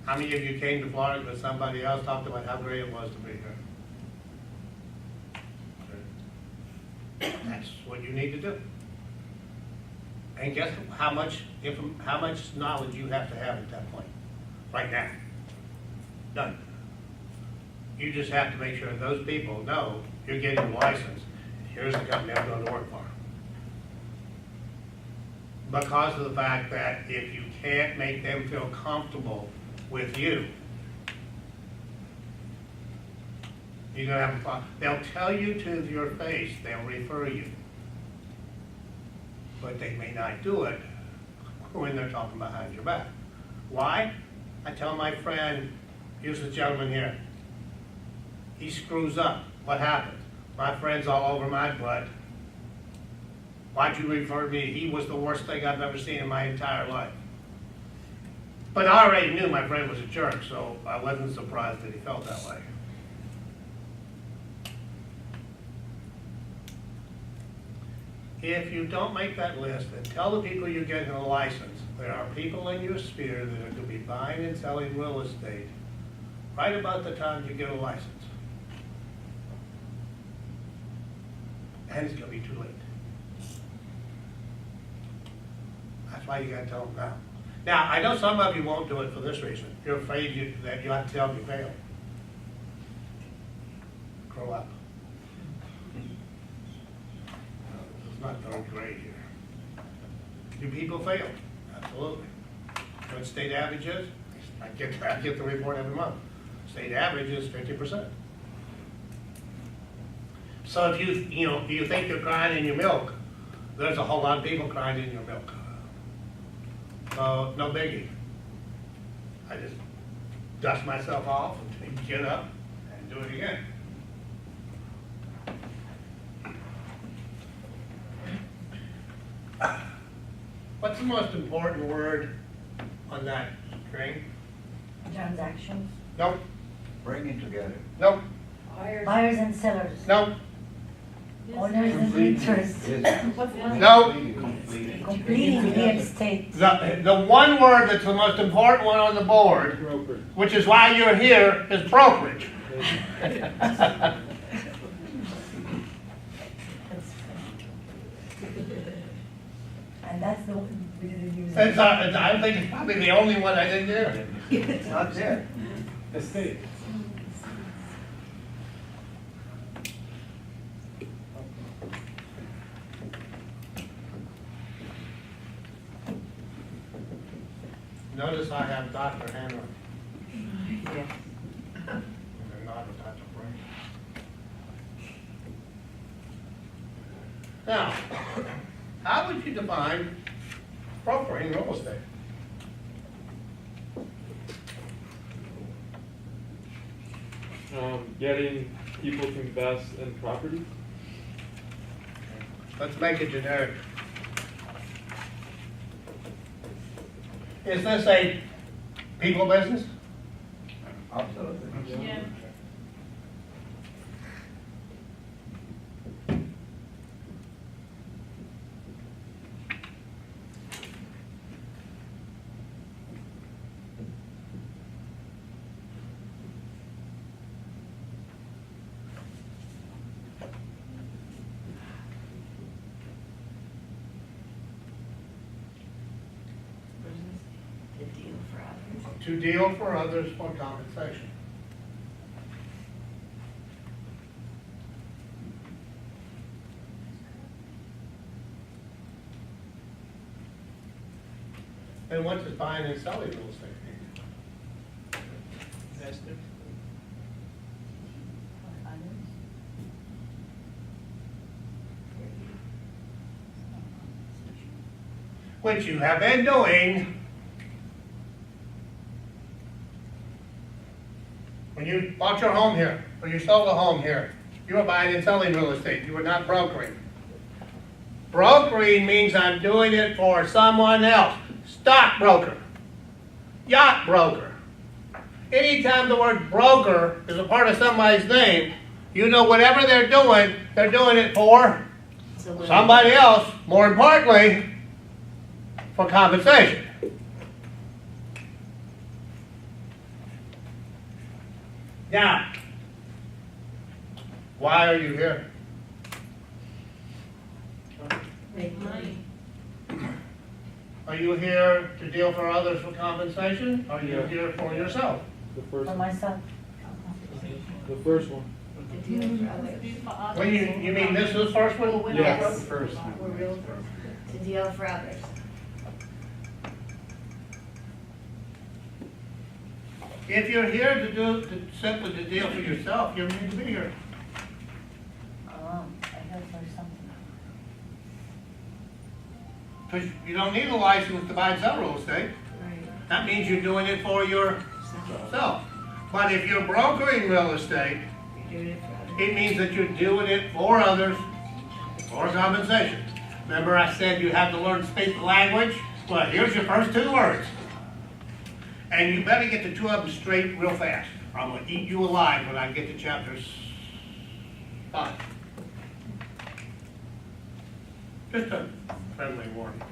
How many of you came to Florida because somebody else talked about how great it was to be here? That's what you need to do. And guess how much knowledge you have to have at that point, right now? None. You just have to make sure those people know you're getting a license. Here's the company I'm going to work for. Because of the fact that if you can't make them feel comfortable with you, you're going to have a problem. They'll tell you to your face, they'll refer you. But they may not do it when they're talking behind your back. Why? I tell my friend, here's the gentleman here. He screws up. What happens? My friend's all over my butt. Why'd you refer me? He was the worst thing I've ever seen in my entire life. But I already knew my friend was a jerk, so I wasn't surprised that he felt that way. If you don't make that list and tell the people you're getting a license, there are people in your sphere that are going to be buying and selling real estate right about the time you get a license. And it's going to be too late. That's why you got to tell them now. Now, I know some of you won't do it for this reason. You're afraid that you have to tell them you failed. Grow up. It's not very great here. Do people fail? Absolutely. What state average is? I get the report every month. State average is 50%. So if you think you're crying in your milk, there's a whole lot of people crying in your milk. So, no biggie. I just dust myself off and get up and do it again. What's the most important word on that string? Transactions, Nope, Bring it together. nope, buyers and sellers, nope, owners and Complete. renters, Yes. nope. Complete. completing real estate. The one word that's the most important one on the board, Broker. which is why you're here, is brokerage. And that's the one we didn't use. I think it's probably the only one I didn't hear. It's not there. Estate. Notice I have Dr. Henry. And not a Dr. Frank. Now, how would you define brokering real estate? Getting people to invest in property. Let's make it generic. Is this a people business? Absolutely. Yeah. The deal for others. To deal for others for compensation. And what does buying and selling real estate mean? For others. Which you have been doing when you bought your home here, or you sold a home here. You were buying and selling real estate. You were not brokering. Brokering means I'm doing it for someone else. Stockbroker, yacht broker. Anytime the word broker is a part of somebody's name, you know whatever they're doing it for somebody else, more importantly, for compensation. Now, why are you here? Make money. Are you here to deal for others for compensation? Or are you Yeah. here for yourself? The first For one. myself. The first one. The deal for others. Well, you mean this is the first one? Yes. First. We're realtors. To deal for others. If you're here simply to deal for yourself, you don't need to be here. I heard for something. Because you don't need a license to buy and sell real estate. Right. That means you're doing it for yourself. But if you're brokering real estate, You're doing it for others. it means that you're doing it for others for compensation. Remember I said you have to learn to speak the language? Well, here's your first two words. And you better get the two of them straight real fast, or I'm going to eat you alive when I get to chapter 5. Just a friendly warning.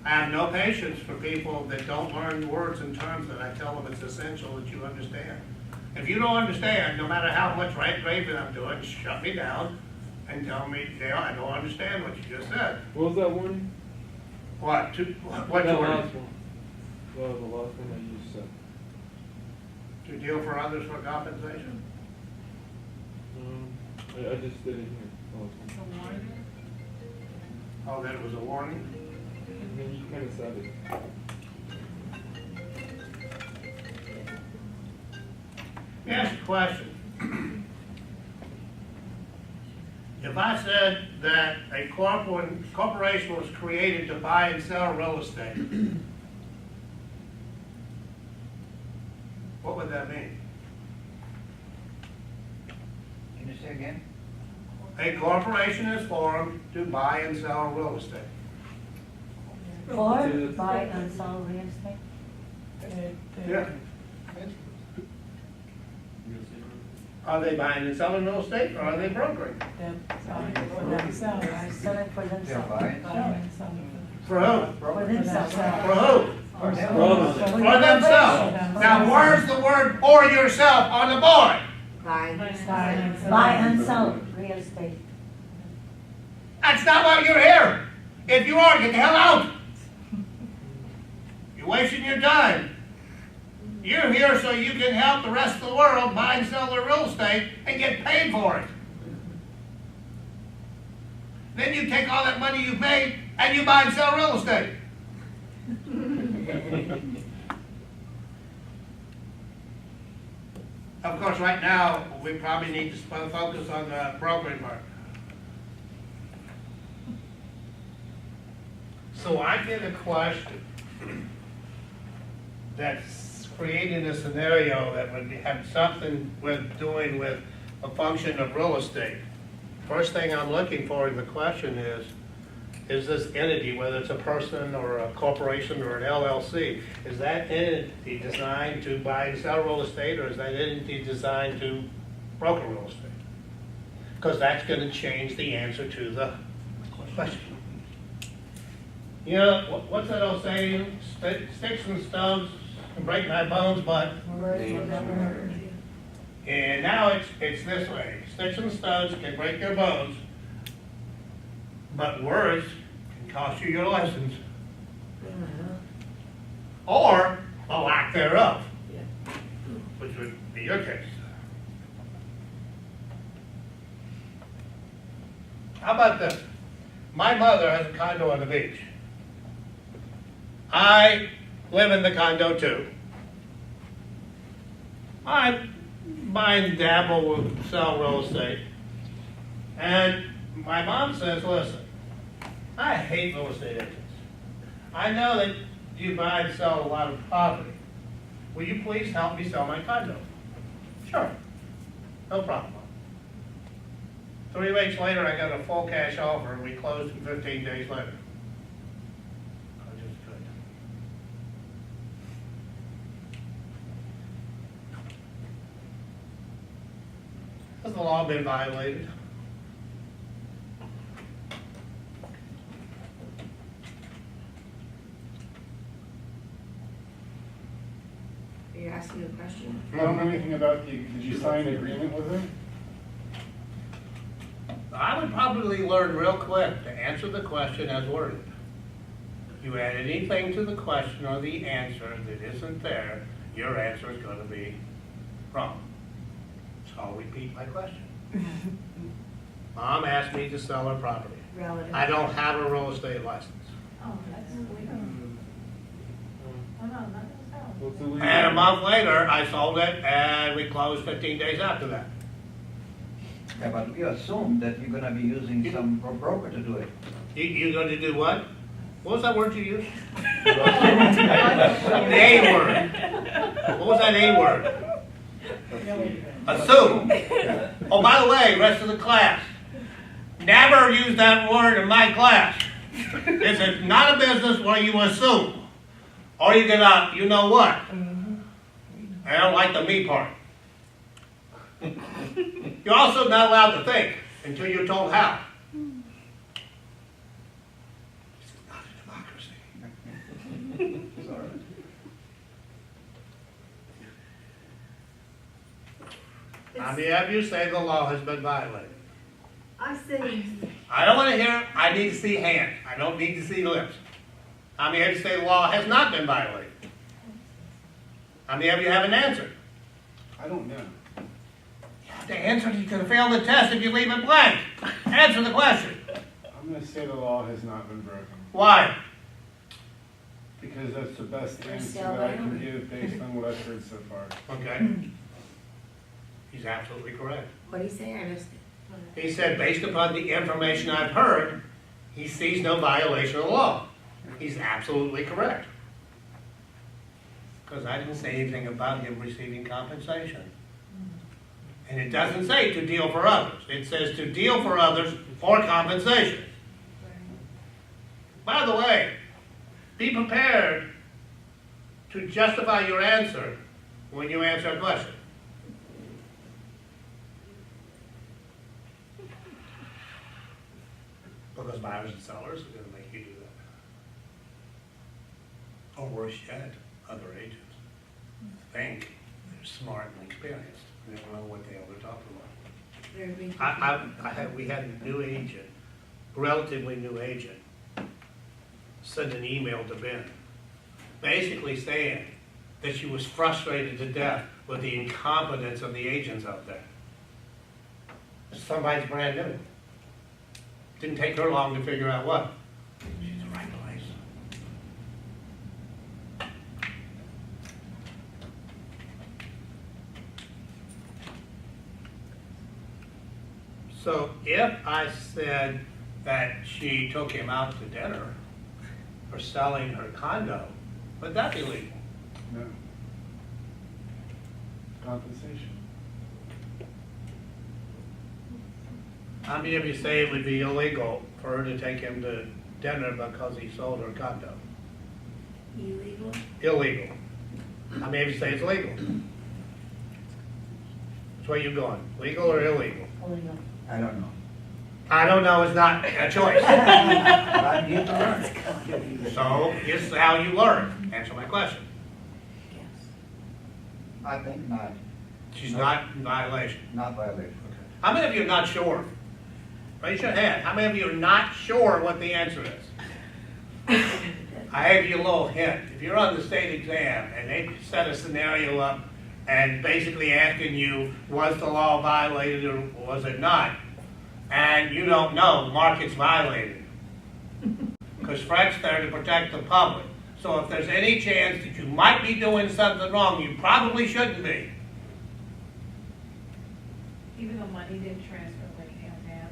I have no patience for people that don't learn words and terms that I tell them it's essential that you understand. If you don't understand, no matter how much raving I'm doing, shut me down and tell me, Dale, I don't understand what you just said. What was that warning? What? What That you were last one. The last one that you said. to deal for others for compensation? I just didn't hear. The last one. Oh, that it was a warning? And then you kind of said it. Let me ask you a question. If I said that a corporation was created to buy and sell real estate, what would that mean? Can you say again? A corporation is formed to buy and sell real estate. For buy and sell real estate? Yeah. Are they buying and selling real estate, or are they brokering? Selling for themselves. They're buying, For who? For themselves. For who? For them. For themselves. Now, where's the word "for yourself" on the board? Buy and sell real estate. That's not why you're here. If you are, get the hell out. You're wasting your time. You're here so you can help the rest of the world buy and sell their real estate and get paid for it. Then you take all that money you've made and you buy and sell real estate. Of course, right now, we probably need to focus on the brokering part. So I get a question that's creating a scenario that would have something with doing with a function of real estate. First thing I'm looking for in the question is this entity, whether it's a person or a corporation or an LLC, is that entity designed to buy and sell real estate, or is that entity designed to broker real estate? Because that's going to change the answer to the question. You know, what's that old saying? Sticks and stones can break my bones, but... And now it's this way. Sticks and stones can break your bones, but words can cost you your license. Or a lack thereof, which would be your case. How about this? My mother has a condo on the beach. I live in the condo too. I buy and dabble with sell real estate. And my mom says, listen, I hate real estate agents. I know that you buy and sell a lot of property. Will you please help me sell my condo? Sure, no problem. 3 weeks later, I got a full cash offer and we closed in 15 days later. I just couldn't. Has the law been violated? Are you asking a question? I don't know anything about did you sign an agreement with her? I would probably learn real quick to answer the question as worded. If you add anything to the question or the answer that isn't there, your answer is going to be wrong. So I'll repeat my question. Mom asked me to sell her property. Relative. I don't have a real estate license. Oh, that's weird. Oh, no, not necessarily. What's illegal? And a month later, I sold it and we closed 15 days after that. Yeah, but we assume that you're gonna be using some broker to do it. You're going to do what? What was that word you used? The A word. What was that A word? Assume. Oh, by the way, rest of the class, never use that word in my class. This is not a business where you assume. Or you get out, you know what? I don't like the me part. You're also not allowed to think until you're told how. This is not a democracy. Sorry. How many of you say the law has been violated? I say, I don't want to hear, I need to see hands. I don't need to see lips. How many of you say the law has not been violated? How many of you haven't answered? I don't know. You have to answer, you're going to fail the test if you leave it blank. Answer the question. I'm gonna say the law has not been broken, Why? because that's the best You're answer still that I there. can give based on what I've heard so far. Okay. He's absolutely correct. What do you say? I missed it. He said, based upon the information I've heard, he sees no violation of the law. He's absolutely correct. Because I didn't say anything about him receiving compensation. And it doesn't say to deal for others. It says to deal for others for compensation. By the way, be prepared to justify your answer when you answer a question. Because buyers and sellers are going to make you do that. Or worse yet, other agents think they're smart and experienced. They don't know what the hell they're talking about. We had a new agent, relatively new agent, send an email to Ben, basically saying that she was frustrated to death with the incompetence of the agents out there. Somebody's brand new. Didn't take her long to figure out what. She's in the right place. So if I said that she took him out to dinner for selling her condo, would that be legal? No. Compensation. How many of you say it would be illegal for her to take him to dinner because he sold her condo? Illegal? Illegal. How many of you say it's legal? Which way you going? Legal or illegal? I don't know. I don't know, it's not a choice. I'm here to learn. So, it's how you learn. Answer my question. I think not, She's not in violation. not violation. How many of you are not sure? Raise your hand. How many of you are not sure what the answer is? I gave you a little hint. If you're on the state exam and they set a scenario up and basically asking you, was the law violated or was it not? And you don't know, mark it's violated. Because FREC's there to protect the public. So if there's any chance that you might be doing something wrong, you probably shouldn't be. Even though money didn't transfer like hand.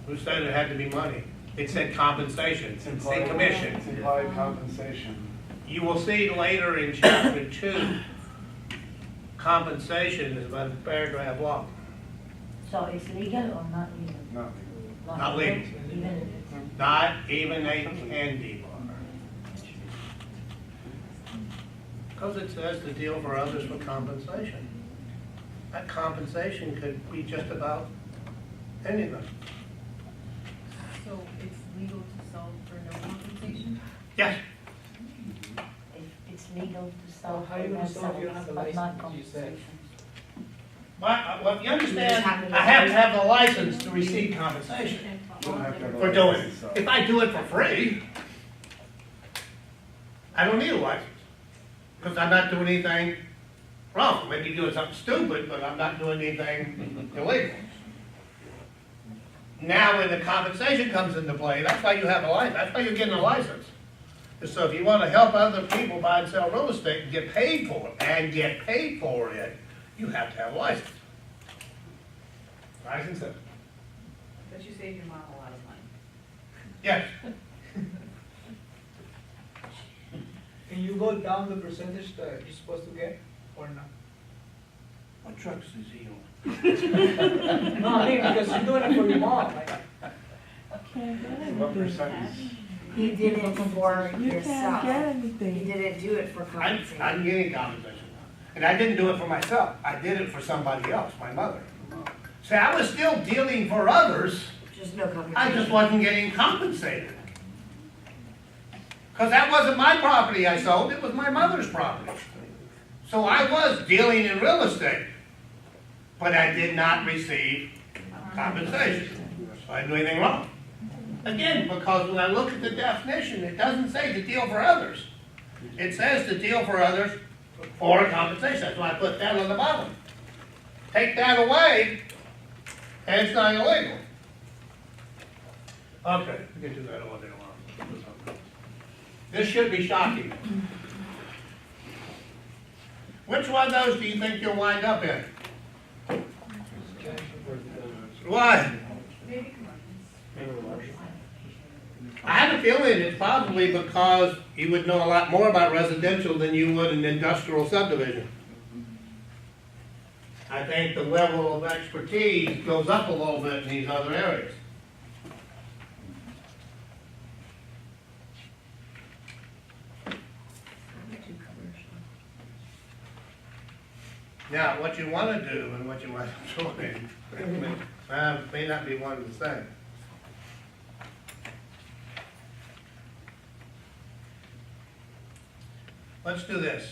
Who said it had to be money? It said compensation, It's it implied. said commission. It's implied compensation. You will see later in chapter 2, compensation is about a paragraph long. So it's legal or not legal? Not legal. Not legal. Even if it's. Not even a candy bar. Because it says to deal for others for compensation. That compensation could be just about anything. So it's legal to sell for no compensation? Yes, If it's legal to sell How are you for gonna sell if you don't have themselves, the but not license, you said? compensation. well, you understand, I have to have the license to receive compensation You don't have to have a for doing it. license, so. If I do it for free, I don't need a license. Because I'm not doing anything wrong. Maybe doing something stupid, but I'm not doing anything illegal. Now, when the compensation comes into play, that's why you have a license. That's why you're getting a license. So if you want to help other people buy and sell real estate and get paid for it, you have to have a license. License it. But you saved your mom a lot of money. Yes. Can you go down the percentage that you're supposed to get, or not? What trucks is he on? No, I mean, because you're doing it for your mom, like, What percentage? He did it for You yourself. can't get He anything. didn't do it for I compensation. didn't get any compensation. And I didn't do it for myself. I did it for somebody else, my mother. See, I was still dealing for others. Just no I compensation. just wasn't getting compensated. Because that wasn't my property I sold, it was my mother's property. So I was dealing in real estate, but I did not receive compensation. So I didn't do anything wrong. Again, because when I look at the definition, it doesn't say to deal for others. It says to deal for others for compensation. That's why I put that on the bottom. Take that away, and it's not illegal. Okay, we can do that all day long. This should be shocking. Which one of those do you think you'll wind up in? Why? Maybe commercials. I have a feeling it's probably because you would know a lot more about residential than you would an industrial subdivision. I think the level of expertise goes up a little bit in these other areas. Now, what you want to do and what you want to join may not be one and the same. Let's do this.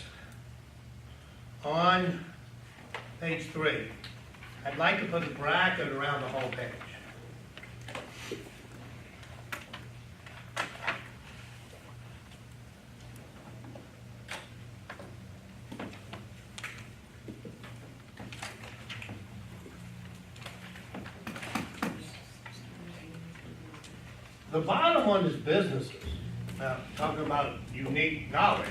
On page 3, I'd like to put a bracket around the whole page. The bottom one is businesses. Now, talking about unique knowledge.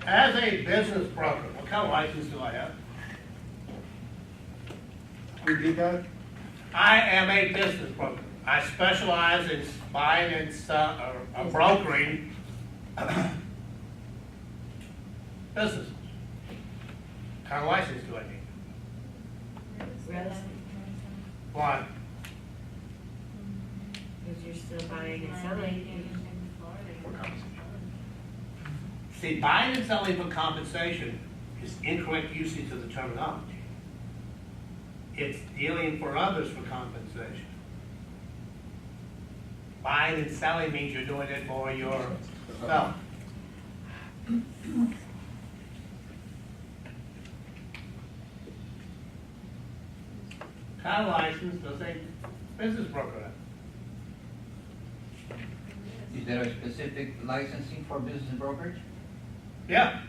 As a business broker, what kind of license do I have? Repeat that? I am a business broker. I specialize in buying and brokering businesses. What kind of license do I need? Real estate, Why? because you're still buying and selling. See, buying and selling for compensation is incorrect usage of the terminology. It's dealing for others for compensation. Buying and selling means you're doing it for yourself. Kind of license does a business broker have? Is there a specific licensing for business brokerage? Yeah,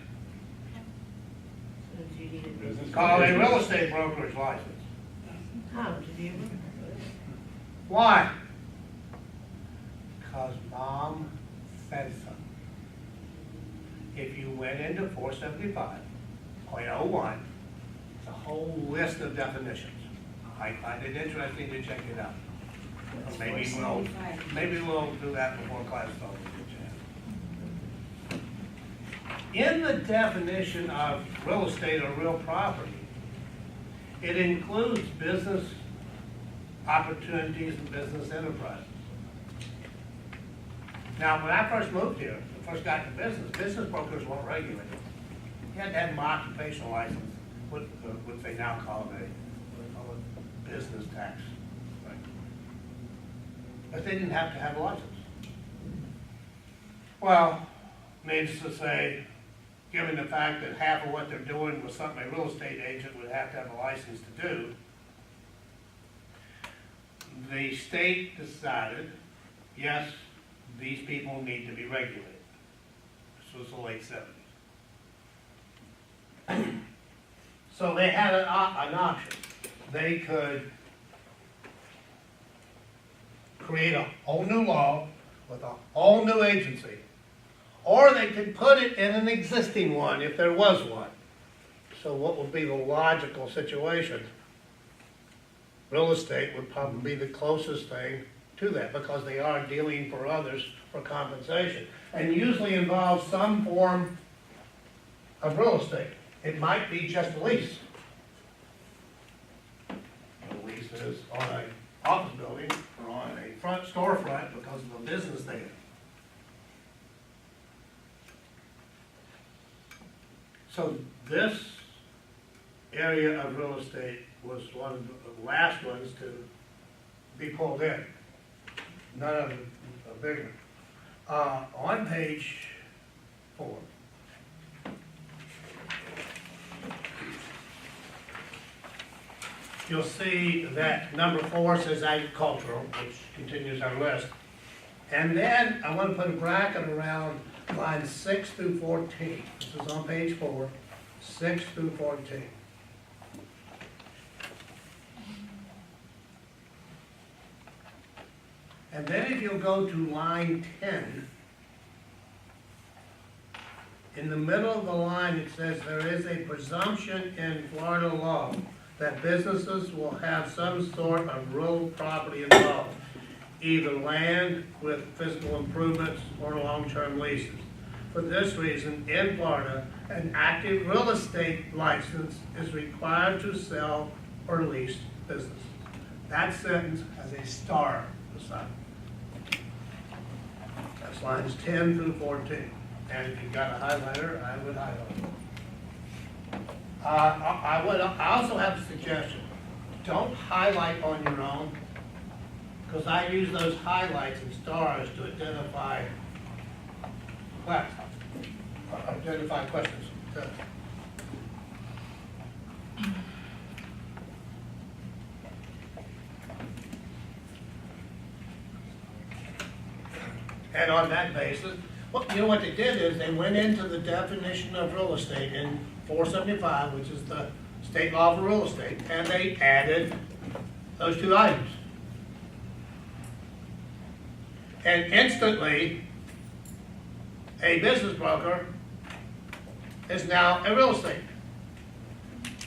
So do you need a it's called a real estate brokerage license. Oh, do you? Why? Because Mom said so. If you went into 475.01, it's a whole list of definitions. I find it interesting to check it out. Maybe we'll do that before class starts. In the definition of real estate or real property, it includes business opportunities and business enterprises. Now, when I first moved here, first got into business brokers weren't regulated. You had to have an occupational license, what they now call a business tax. Right? But they didn't have to have a license. Well, needless to say, given the fact that half of what they're doing was something a real estate agent would have to have a license to do, the state decided, yes, these people need to be regulated. This was the late 70s. So they had an option. They could create a whole new law with a whole new agency, or they could put it in an existing one if there was one. So what would be the logical situation? Real estate would probably be the closest thing to that because they are dealing for others for compensation and usually involves some form of real estate. It might be just a lease. A lease is on an office building or on a front storefront because of a business there. So this area of real estate was one of the last ones to be pulled in. None of them are bigger. On page 4. You'll see that number 4 says agricultural, which continues our list. And then I want to put a bracket around lines 6 through 14. This is on page 4, 6 through 14. And then if you'll go to line 10, in the middle of the line it says there is a presumption in Florida law that businesses will have some sort of real property involved, either land with physical improvements or long-term leases. For this reason, in Florida, an active real estate license is required to sell or lease business. That sentence has a star beside it. That's lines 10 through 14. And if you've got a highlighter, I would highlight it. I also have a suggestion. Don't highlight on your own, because I use those highlights and stars to identify questions. And on that basis, well, you know what they did is they went into the definition of real estate in 475, which is the state law for real estate, and they added those two items. And instantly, a business broker is now a real estate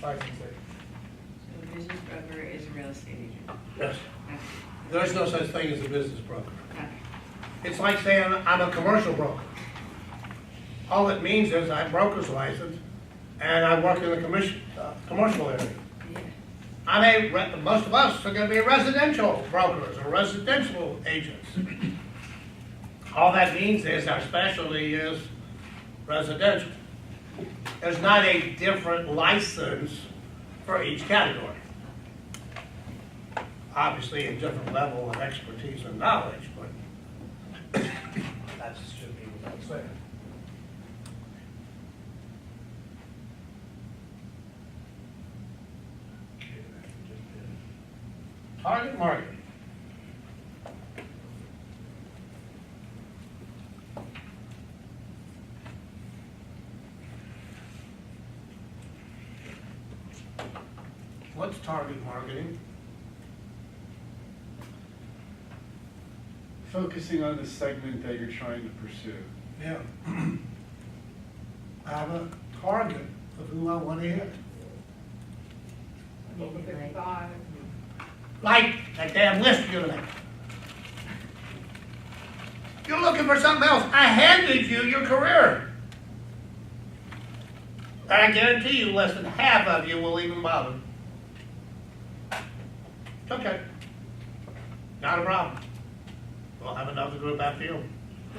licensee. So a business broker is a real estate agent. Yes. Okay. There's no such thing as a business broker. Okay. It's like saying I'm a commercial broker. All it means is I have broker's license and I work in the commercial area. Yeah. Most of us are going to be residential brokers or residential agents. All that means is our specialty is residential. There's not a different license for each category. Obviously, a different level of expertise and knowledge, but that should be what I'm saying. Target market. What's target marketing? Focusing on the segment that you're trying to pursue. Yeah. I have a target of who I want to hit. Over 55. Like that damn list you're gonna make. You're looking for something else. I handed you your career. And I guarantee you less than half of you will even bother. It's okay. Not a problem. We'll have another group after you.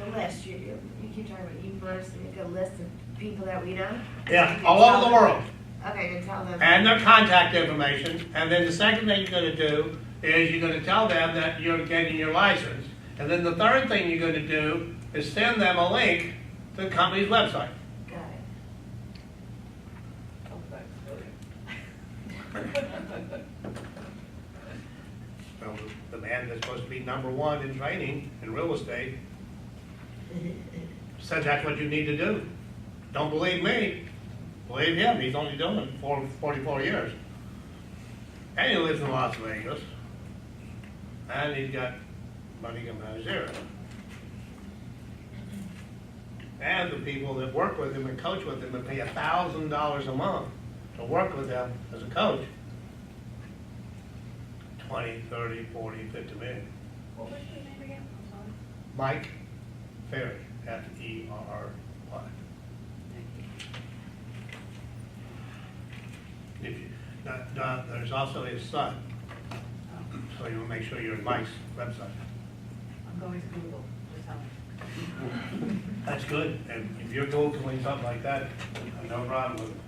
The list, you keep talking about you first, and make a list of people that we know? Yeah, You can all tell over the them- world. Okay, then tell them. And their contact information. And then the second thing you're gonna do is you're gonna tell them that you're getting your license. And then the third thing you're gonna do is send them a link to the company's website. Got it. So the man that's supposed to be number one in training in real estate said that's what you need to do. Don't believe me, believe him, he's only doing it for 44 years. And he lives in Las Vegas. And he's got money coming out of zero. And the people that work with him and coach with him and pay $1,000 a month to work with him as a coach, 20, 30, 40, 50 million. What was your name again? I'm sorry. Mike Ferry, F-E-R-R-Y. If you, there's also his son, so you will make sure you're in Mike's website. I'm going to Google, just tell me. That's good, and if you're Googling something like that, I have no problem with it.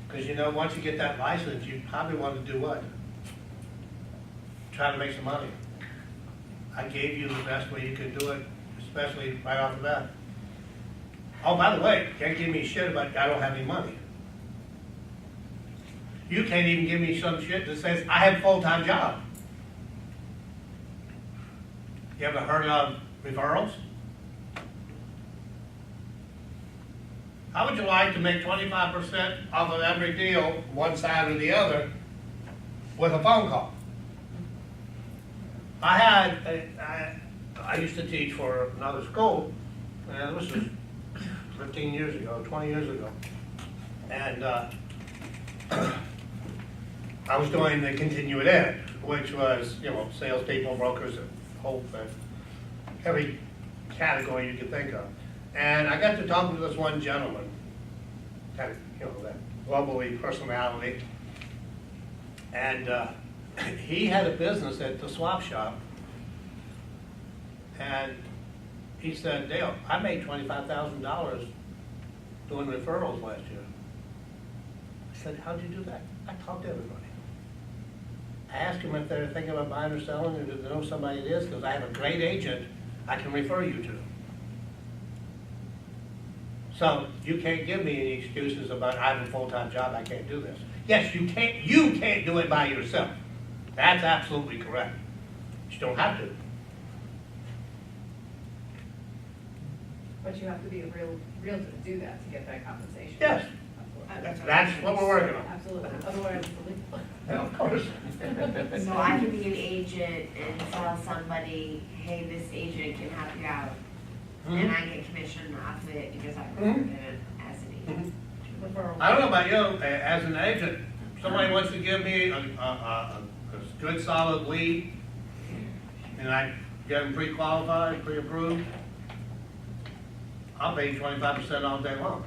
Because you know, once you get that license, you probably want to do what? Try to make some money. I gave you the best way you could do it, especially right off the bat. Oh, by the way, can't give me shit about I don't have any money. You can't even give me some shit that says I have a full-time job. You ever heard of referrals? How would you like to make 25% off of every deal, one side or the other, with a phone call? I used to teach for another school, and this was 15 years ago, 20 years ago. And I was doing the continuing ed, which was, you know, salespeople, brokers, whole thing, every category you could think of. And I got to talking to this one gentleman, that, you know, that globally personality. And he had a business at the swap shop. And he said, Dale, I made $25,000 doing referrals last year. I said, how'd you do that? I talked to everybody. I asked them if they're thinking about buying or selling, or do they know somebody it is, because I have a great agent I can refer you to. So you can't give me any excuses about I have a full-time job, I can't do this. Yes, you can't do it by yourself. That's absolutely correct. You don't have to. But you have to be a realtor to do that, to get that compensation. Yes, that's what we're working on. Absolutely, otherwise it's illegal. Yeah, of course. So I can be an agent and tell somebody, hey, this agent can help you out. And I get commission off of it because I referred it as an agent. Referral. I don't know about you, as an agent, somebody wants to give me a good solid lead, and I get them pre-qualified, pre-approved, I'll pay you 25% all day long.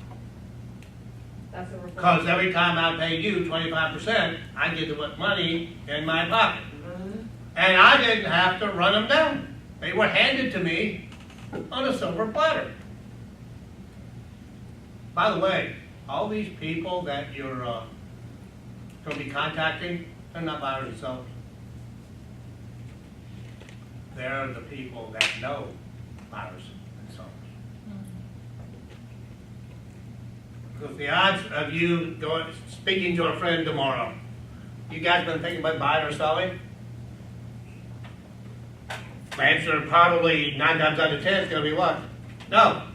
That's a referral. Because every time I pay you 25%, I get to put money in my pocket. And I didn't have to run them down. They were handed to me on a silver platter. By the way, all these people that you're going to be contacting, they're not buyers and sellers. They're the people that know buyers and sellers. Because the odds of you speaking to a friend tomorrow, you guys been thinking about buying or selling? My answer probably 9 times out of 10 is going to be what? No.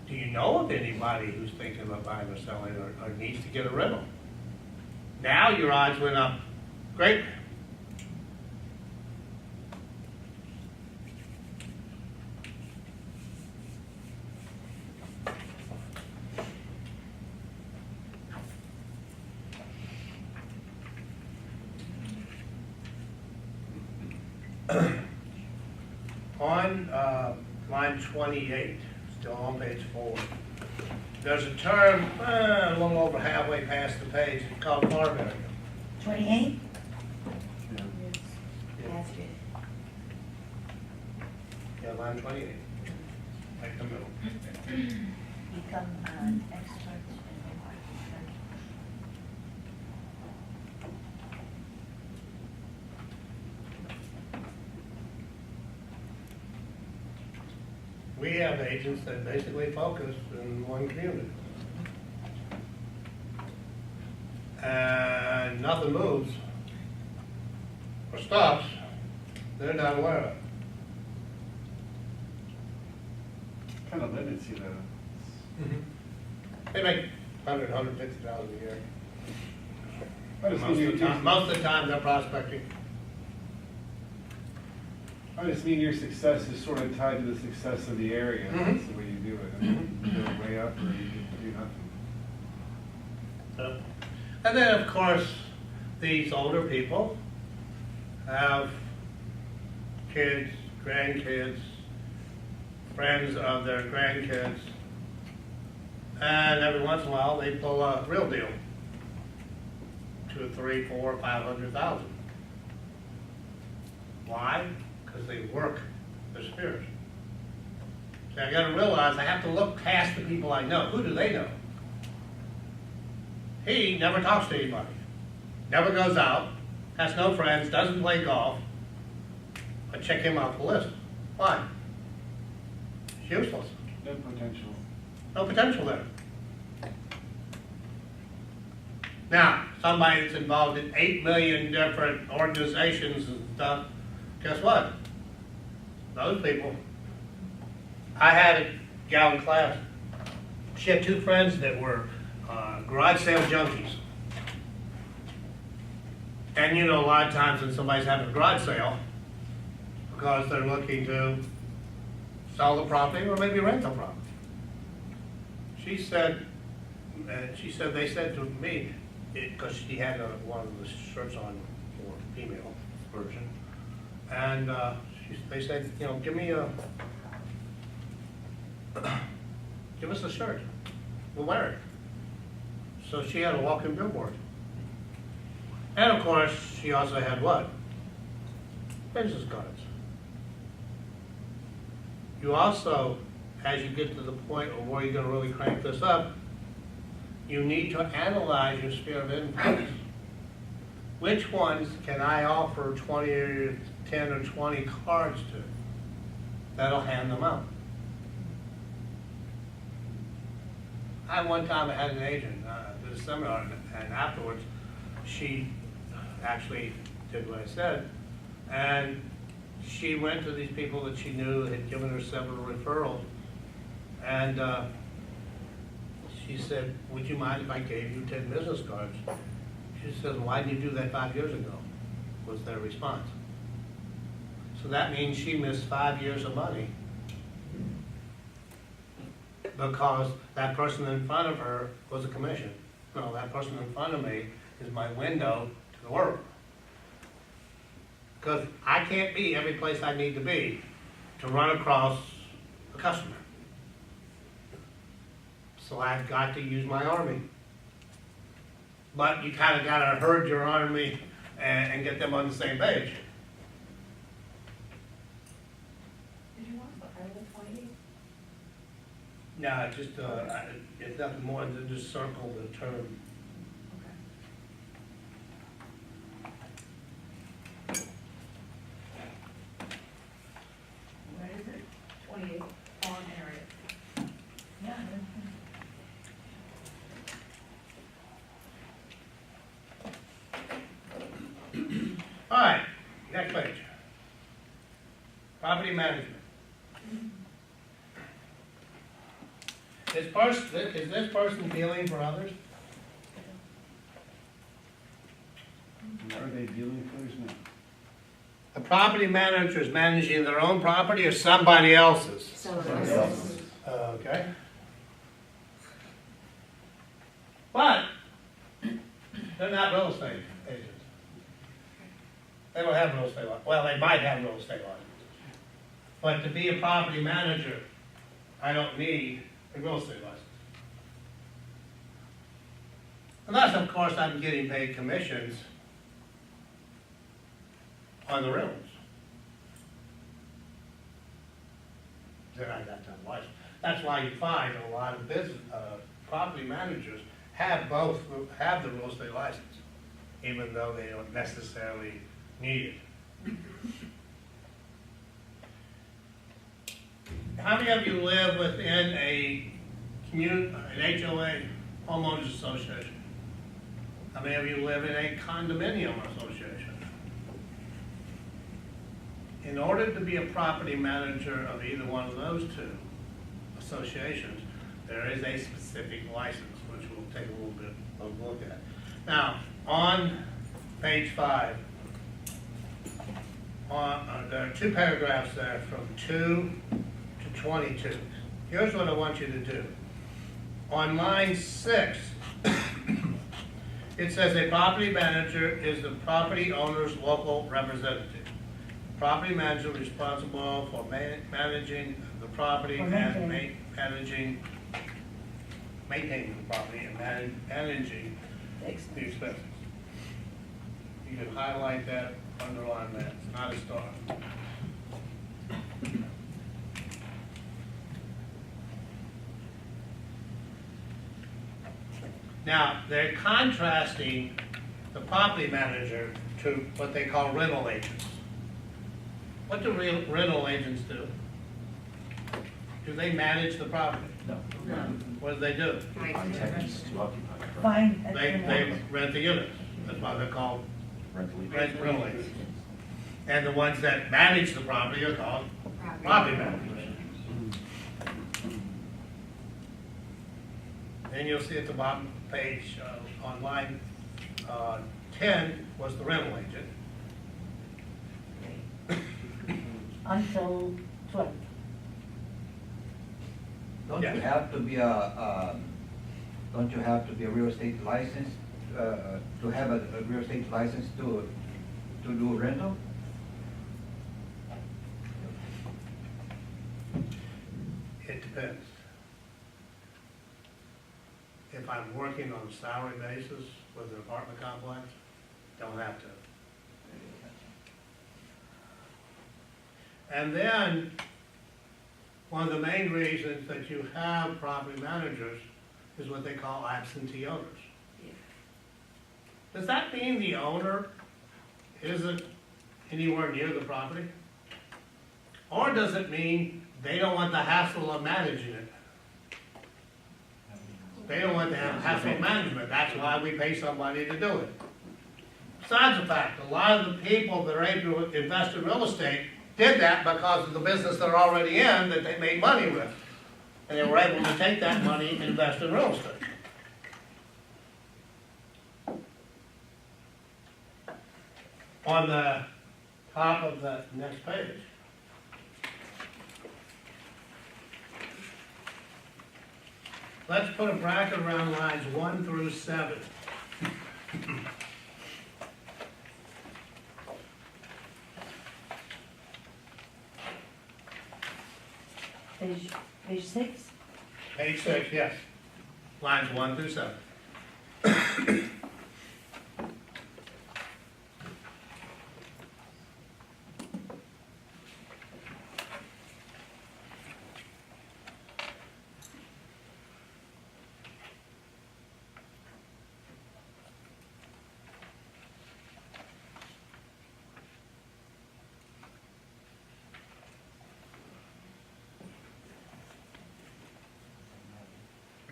Do you know of anybody who's thinking about buying or selling or needs to get a rental? Now your odds went up greatly. On line 28, still on page 4, there's a term a little over halfway past the page called farm area. 28? That's good. Yeah, line 28, right in the middle. Become an expert in the market. We have agents that basically focus in one community. And nothing moves or stops they're not aware of. Kind of limits you though. They make 150,000 a year. I just mean Most of the time they're prospecting. I just mean your success is sort of tied to the success of the area. That's the way you do it. And you go way up or you do nothing. And then, of course, these older people have kids, grandkids, friends of their grandkids, and every once in a while they pull a real deal, 2, 3, 4, 500,000. Why? Because they work their spirits. So I got to realize I have to look past the people I know. Who do they know? He never talks to anybody, never goes out, has no friends, doesn't play golf. I check him off the list. Why? It's useless. No potential. No potential there. Now, somebody that's involved in 8 million different organizations and stuff, guess what? Those people. I had a gal in class. She had 2 friends that were garage sale junkies. And you know, a lot of times when somebody's having a garage sale, because they're looking to sell the property or maybe rent the property. They said to me, because she had one of the shirts on for female version. And they said, you know, give us a shirt, we'll wear it. So she had a walk-in billboard. And of course, she also had what? Business cards. You also, as you get to the point of where you're gonna really crank this up, you need to analyze your sphere of influence. Which ones can I offer 20 or 10 or 20 cards to? That'll hand them out. One time I had an agent did a seminar, and afterwards she actually did what I said, and she went to these people that she knew had given her several referrals, and she said, would you mind if I gave you 10 business cards? She said, why didn't you do that 5 years ago? Was their response. So that means she missed 5 years of money because that person in front of her was a commission. No, that person in front of me is my window to the world. Because I can't be every place I need to be to run across a customer. So I've got to use my army. But you kind of got to herd your army and get them on the same page. Did you want to put Article 28? No, just, it's nothing more than just circle the term. Okay. Where is it? 28, farm area. Yeah. All right, next page. Property management. Is this person dealing for others? Are they dealing for us now? The property manager is managing their own property or somebody else's? Somebody else. Okay. But they're not real estate agents. They don't have real estate license. Well, they might have real estate license. But to be a property manager, I don't need a real estate license. Unless, of course, I'm getting paid commissions on the rentals. Then I got that license. That's why you find a lot of business, property managers have the real estate license, even though they don't necessarily need it. How many of you live within an HOA, homeowners association? How many of you live in a condominium association? In order to be a property manager of either one of those two associations, there is a specific license, which we'll take a little bit of a look at. Now, on page 5, there are 2 paragraphs there from 2 to 22. Here's what I want you to do. On line 6, it says a property manager is the property owner's local representative. Property manager responsible for managing the property and maintaining the property and managing the expenses. You can highlight that, underline that. It's not a star. Now, they're contrasting the property manager to what they call rental agents. What do rental agents do? Do they manage the property? No. What do they do? Fine. They rent the units. That's why they're called rental agents. And the ones that manage the property are called property managers. Then you'll see at the bottom page on line 10 was the rental agent. Until 12. Don't Yeah. you have to be a real estate license to have a real estate license to do rental? It depends. If I'm working on a salary basis with an apartment complex, don't have to. And then, one of the main reasons that you have property managers is what they call absentee owners. Does that mean the owner isn't anywhere near the property? Or does it mean they don't want the hassle of managing it? They don't want to have hassle of management, that's why we pay somebody to do it. Besides the fact, a lot of the people that are able to invest in real estate did that because of the business they're already in that they made money with. And they were able to take that money and invest in real estate. On the top of the next page. Let's put a bracket around lines 1 through 7. Page 6? Page 6, yes. Lines 1 through 7.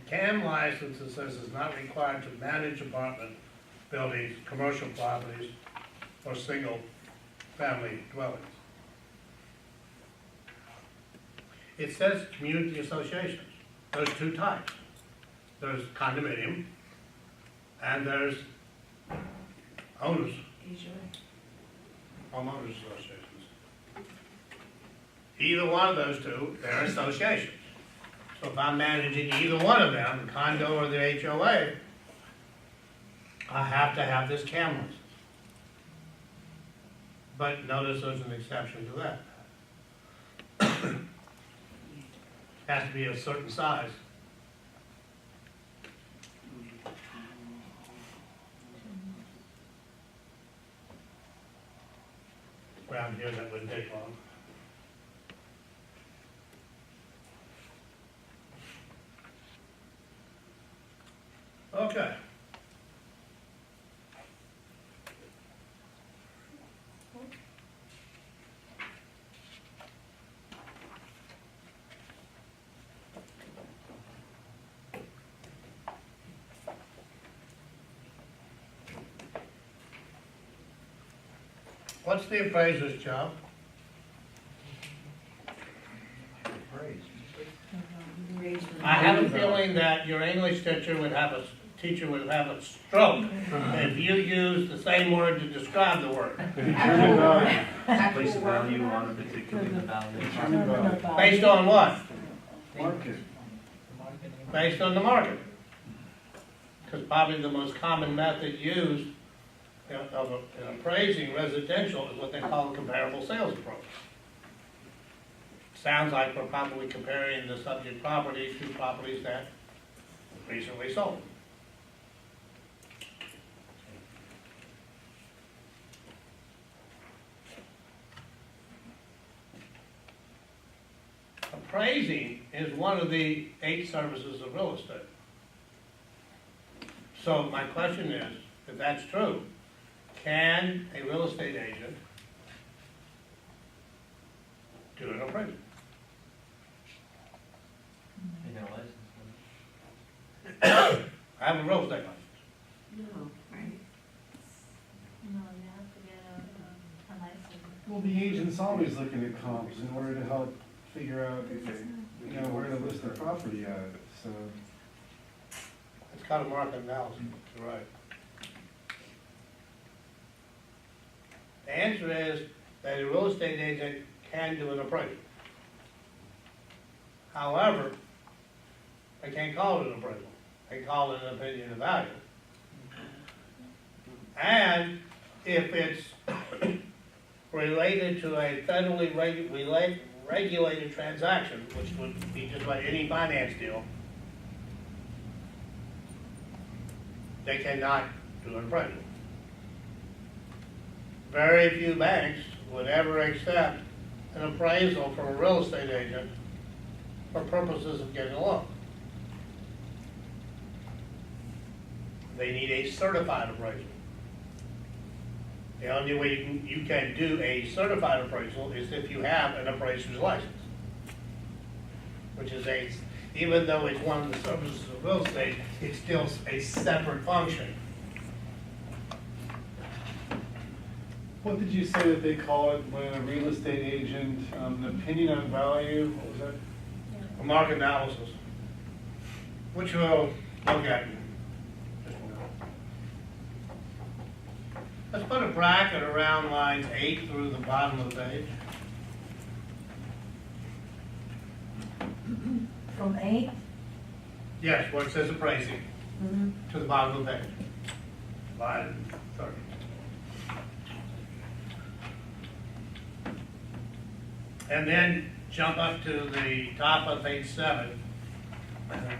CAM license, it says, is not required to manage apartment buildings, commercial properties, or single-family dwellings. It says community associations. There's two types. There's condominium, and there's owners, homeowners associations. Either one of those two, they're associations. So if I'm managing either one of them, the condo or the HOA, I have to have this CAM license. But notice there's an exception to that. Has to be a certain size. Around here, that wouldn't take long. Okay. What's the appraiser's job? I have a feeling that your English teacher would have a stroke if you use the same word to describe the word. Place a value on a particular value. Based on what? Market. Based on the market. Because probably the most common method used in appraising residential is what they call a comparable sales approach. Sounds like we're probably comparing the subject property to properties that recently sold. Appraising is one of the 8 services of real estate. So my question is, if that's true, can a real estate agent do an appraisal? I have a real estate license. No, right? No, you have to get a license. Well, the agent's always looking at comps in order to help figure out, where to list their property at, so. It's kind of market analysis, you're right. The answer is that a real estate agent can do an appraisal. However, they can't call it an appraisal. They call it an opinion of value. And if it's related to a federally regulated transaction, which would be just like any finance deal, they cannot do an appraisal. Very few banks would ever accept an appraisal from a real estate agent for purposes of getting a loan. They need a certified appraisal. The only way you can do a certified appraisal is if you have an appraiser's license, which is even though it's one of the services of real estate, it's still a separate function. What did you say that they call it when a real estate agent, an opinion on value, what was that? A market analysis, which we'll look at in just a minute. Let's put a bracket around lines 8 through the bottom of the page. From 8? Yes, where it says appraising, to the bottom of the page. Line 30. And then jump up to the top of page 7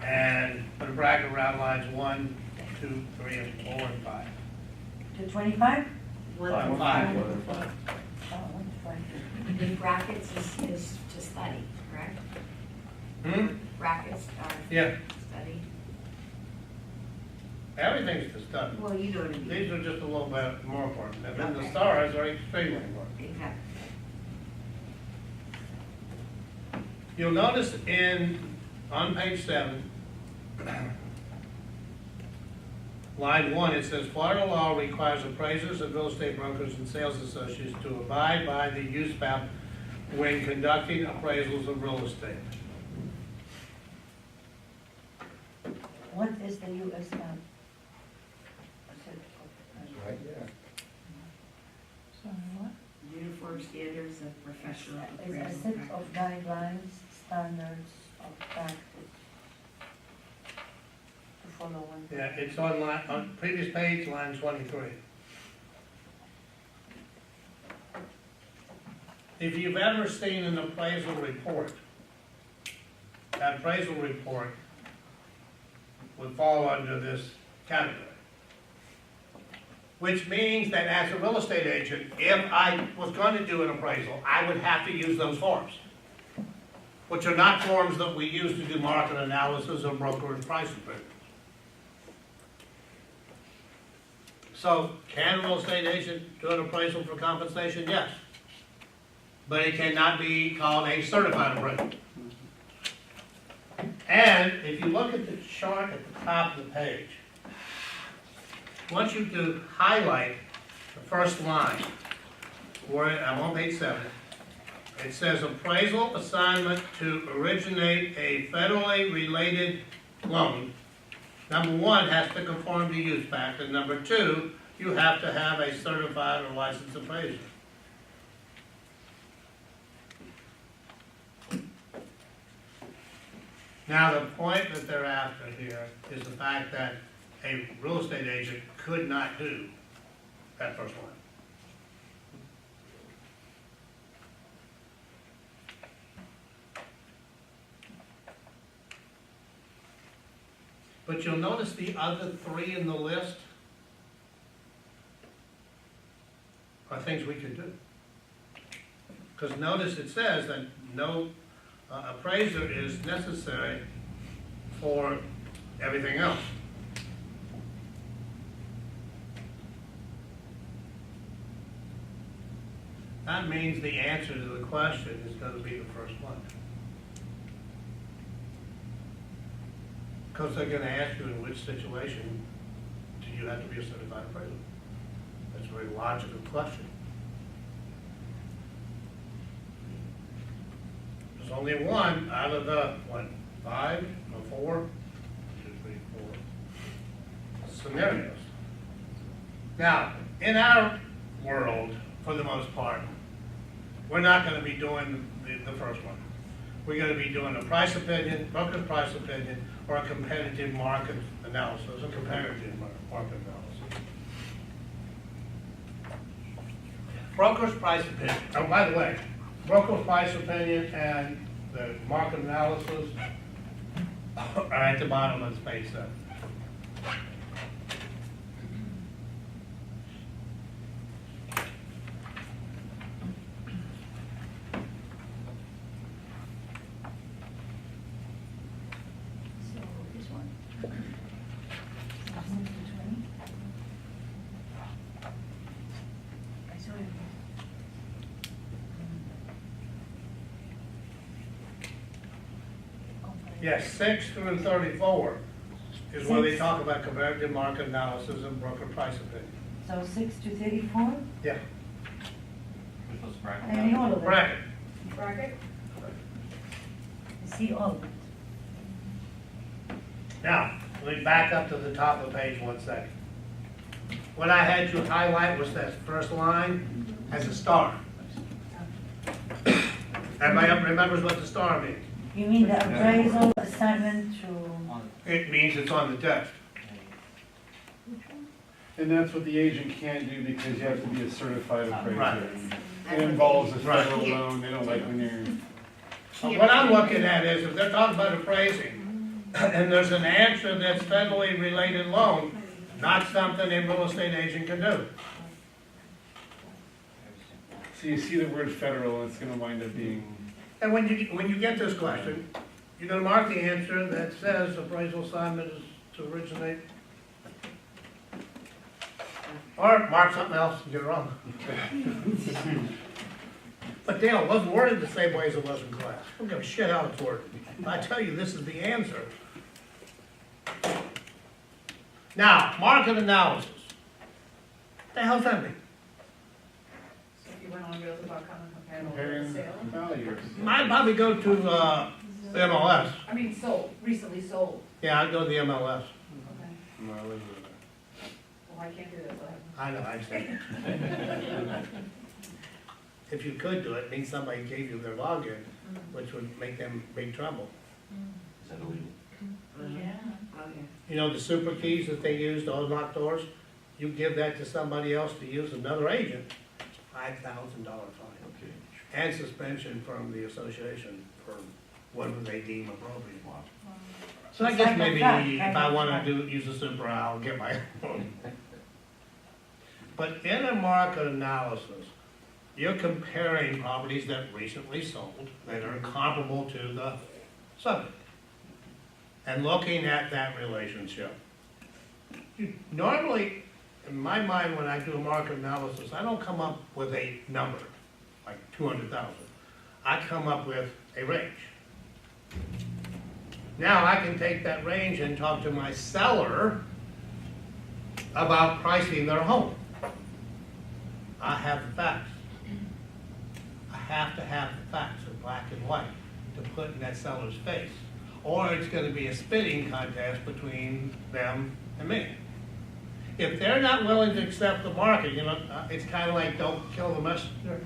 and put a bracket around lines 1, 2, 3, and 4, and 5. To 25? Line 5. Oh, 125. The brackets is to study, correct? Brackets are Yeah, study. everything's to study. Well, you know what I mean. These are just a little bit more important. And then the stars are extremely important. Exactly. You'll notice on page 7, line 1, it says Florida law requires appraisers and real estate brokers and sales associates to abide by the use map when conducting appraisals of real estate. What is the US map? Right there. Sorry, what? Uniform standards of professional Is a appraisal set practice. of guidelines, standards of practice to follow when. Yeah, it's on previous page, line 23. If you've ever seen an appraisal report, that appraisal report would fall under this category. Which means that as a real estate agent, if I was going to do an appraisal, I would have to use those forms, which are not forms that we use to do market analysis or broker and price appraisals. So, can a real estate agent do an appraisal for compensation? Yes. But it cannot be called a certified appraisal. And if you look at the chart at the top of the page, I want you to highlight the first line, where I'm on page 7. It says appraisal assignment to originate a federally related loan. Number 1 has to conform to use pact, and number 2, you have to have a certified or licensed appraiser. Now, the point that they're after here is the fact that a real estate agent could not do that first line. But you'll notice the other 3 in the list are things we could do. Because notice it says that no appraiser is necessary for everything else. That means the answer to the question is going to be the first one. Because they're going to ask you in which situation do you have to be a certified appraiser. That's a very logical question. There's only one out of the, 5 or 4? 1, 2, 3, 4 scenarios. Now, in our world, for the most part, we're not going to be doing the first one. We're going to be doing a price opinion, broker's price opinion, or a competitive market analysis, a comparative market analysis. broker's price opinion, oh, by the way, broker's price opinion and the market analysis are at the bottom of the page there. So this one. 16 to 20. I saw it. Yes, 6 through 34 is where they talk about comparative market analysis and broker price opinion. So 6 to 34, Yeah, Which was bracket. I mean all of it. bracket. Bracket? I see all of it. Now, let me back up to the top of the page 1 second. What I had you highlight was that first line as a star. Everybody remembers what the star means? You mean the appraisal assignment to, It means it's on the test. And that's what the agent can't do because you have to be a certified appraiser. Right. It involves a Right. federal loan, they don't like when you're. But what I'm looking at is, if they're talking about appraising, and there's an answer that's federally related loan, not something a real estate agent can do. So you see the word federal, it's gonna wind up being, And when you get this question, you're gonna mark the answer that says appraisal assignment is to originate. Or mark something else and get it wrong. But Dale, it wasn't worded the same way as it was in class. I don't give a shit how it's worded. I tell you, this is the answer. Now, market analysis. What the hell's that mean? So if you went on Realtor.com and compared all comparing the sale, values. I'd probably go to, the MLS. I mean, sold, recently sold. Yeah, I'd go to the MLS. Okay. No, I wouldn't do that. Well, I can't do that, but I know, I understand. If you could do it, it means somebody gave you their login, which would make them big trouble. Is that illegal? Yeah. Okay. You know, the super keys that they use to unlock doors, you give that to somebody else to use, another agent, it's $5,000 fine. Okay. And suspension from the association for whatever they deem appropriate. So I It's guess like a maybe truck, if kind I of wanna truck. use a super, I'll get my own. But in a market analysis, you're comparing properties that recently sold, that are comparable to the subject, and looking at that relationship. Normally, in my mind, when I do a market analysis, I don't come up with a number, like 200,000. I come up with a range. Now, I can take that range and talk to my seller about pricing their home. I have the facts. I have to have the facts in black and white to put in that seller's face. Or it's gonna be a spitting contest between them and me. If they're not willing to accept the market, you know, it's kinda like don't kill the messenger.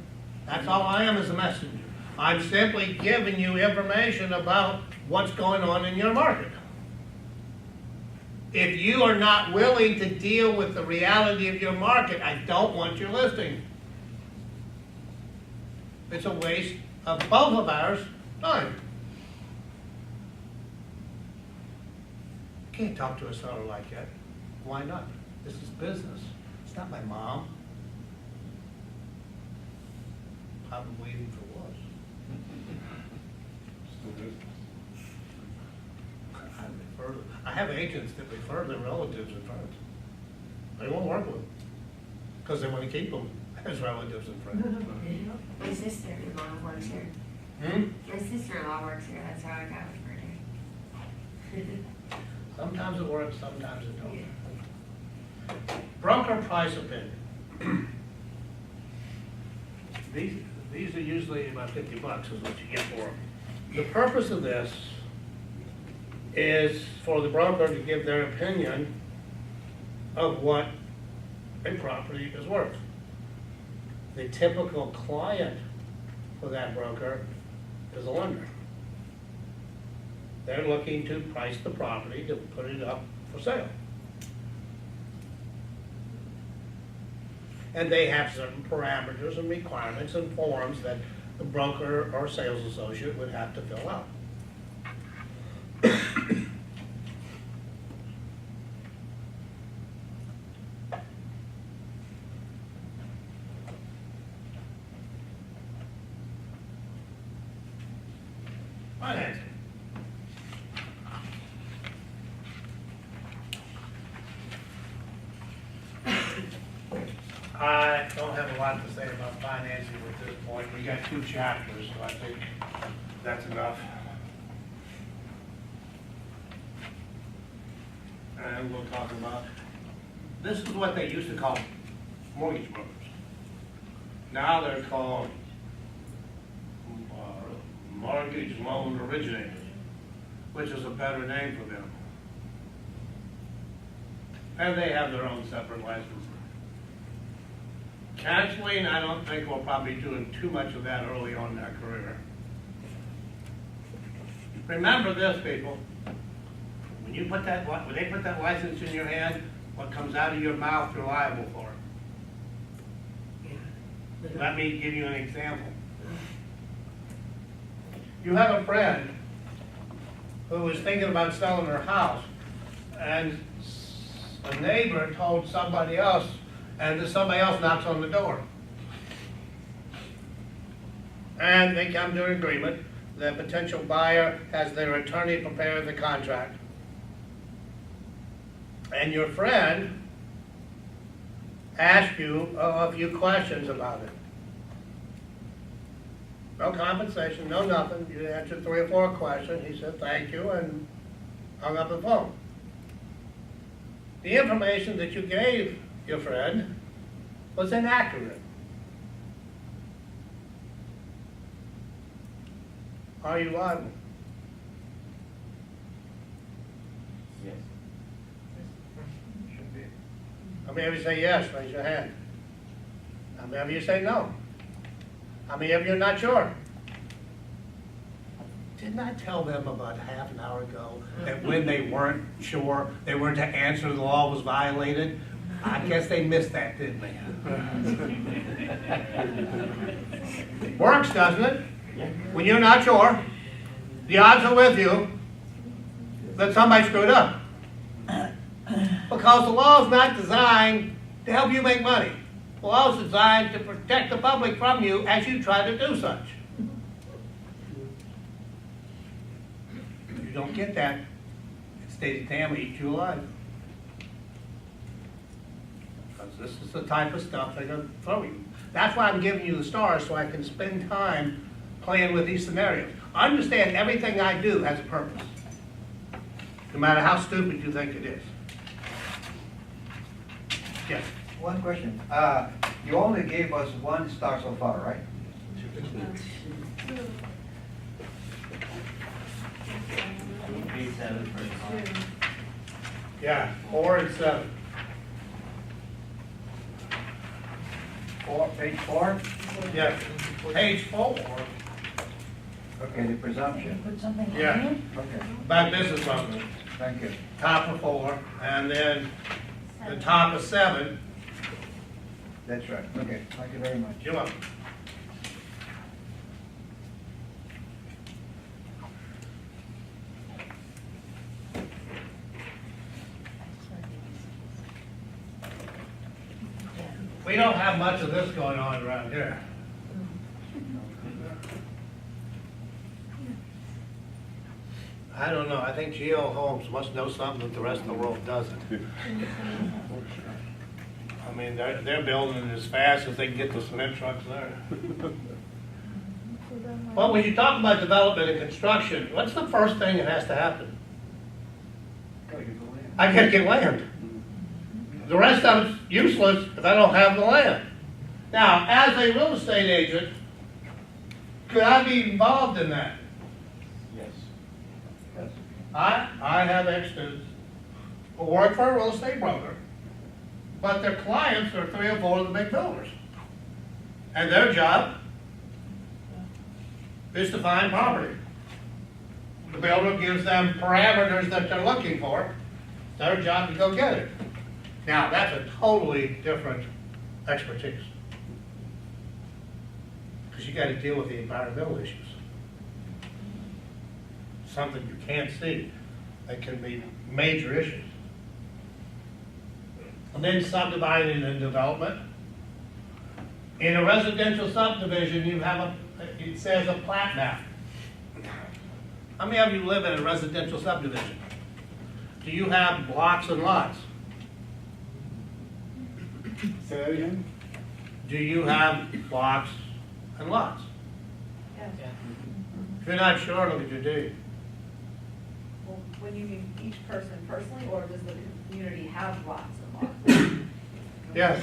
That's all I am as a messenger. I'm simply giving you information about what's going on in your market. If you are not willing to deal with the reality of your market, I don't want your listing. It's a waste of both of ours time. You can't talk to a seller like that. Why not? This is business. It's not my mom. Probably even for was. Still is. I have agents that refer their relatives and friends. They won't work with them, because they want to keep them as relatives and friends. My sister-in-law works here. My sister-in-law works here, that's how I got referred to. Sometimes it works, sometimes it don't. Broker price opinion. These are usually about $50 is what you get for them. The purpose of this is for the broker to give their opinion of what a property is worth. The typical client for that broker is a lender. They're looking to price the property to put it up for sale. and they have certain parameters and requirements and forms that the broker or sales associate would have to fill out. Financing. I don't have a lot to say about financing at this point. We got 2 chapters, so I think that's enough. And we'll talk about, this is what they used to call mortgage brokers. Now they're called mortgage loan originators, which is a better name for them. And they have their own separate license. Canceling, I don't think we'll probably be doing too much of that early on in our career. Remember this, people. When you put that, when they put that license in your hand, what comes out of your mouth, you're liable for it. Let me give you an example. You have a friend who was thinking about selling her house, and a neighbor told somebody else, and somebody else knocks on the door. And they come to an agreement. The potential buyer has their attorney prepare the contract. And your friend asks you a few questions about it. No compensation, no nothing. You answered 3 or 4 questions. He said, thank you, and hung up the phone. The information that you gave your friend was inaccurate. Are you liable? Yes. Should be. How many of you say yes? Raise your hand. How many of you say no? How many of you are not sure? Didn't I tell them about half an hour ago that when they weren't sure, they were to answer the law was violated? I guess they missed that, didn't they? Works, doesn't it? When you're not sure, the odds are with you that somebody screwed up. Because the law is not designed to help you make money. The law is designed to protect the public from you as you try to do such. If you don't get that, it stays a damn eat you alive. Because this is the type of stuff they're going to throw you. That's why I'm giving you the stars, so I can spend time playing with these scenarios. Understand everything I do has a purpose, no matter how stupid you think it is. Yes? One question. You only gave us 1 star so far, right? Page 7 first. Yeah, 4 and 7. 4, page 4? Yeah, page 4, Okay, the presumption. Put something in Yeah. it? Okay, by business owners. thank you. Top of 4, and then the top of 7. That's right. Okay, thank you very much. You're welcome. We don't have much of this going on around here. I don't know, I think Geo Holmes must know something that the rest of the world doesn't. I mean, they're building as fast as they can get the cement trucks there. Well, when you talk about development and construction, what's the first thing that has to happen? I gotta get land. The rest of it's useless if I don't have the land. Now, as a real estate agent, could I be involved in that? Yes. Yes. I have extras who work for a real estate broker, but their clients are 3 or 4 of the big builders. And their job is to find property. The builder gives them parameters that they're looking for. It's their job to go get it. Now, that's a totally different expertise. Because you gotta deal with the environmental issues. Something you can't see, that can be major issues. And then subdividing and development. In a residential subdivision, you have it says a plat map. How many of you live in a residential subdivision? Do you have blocks and lots? Say that again? Do you have blocks and lots? Yes. If you're not sure, look at your deed. Well, when you mean each person personally, or does the community have lots and lots? Yes.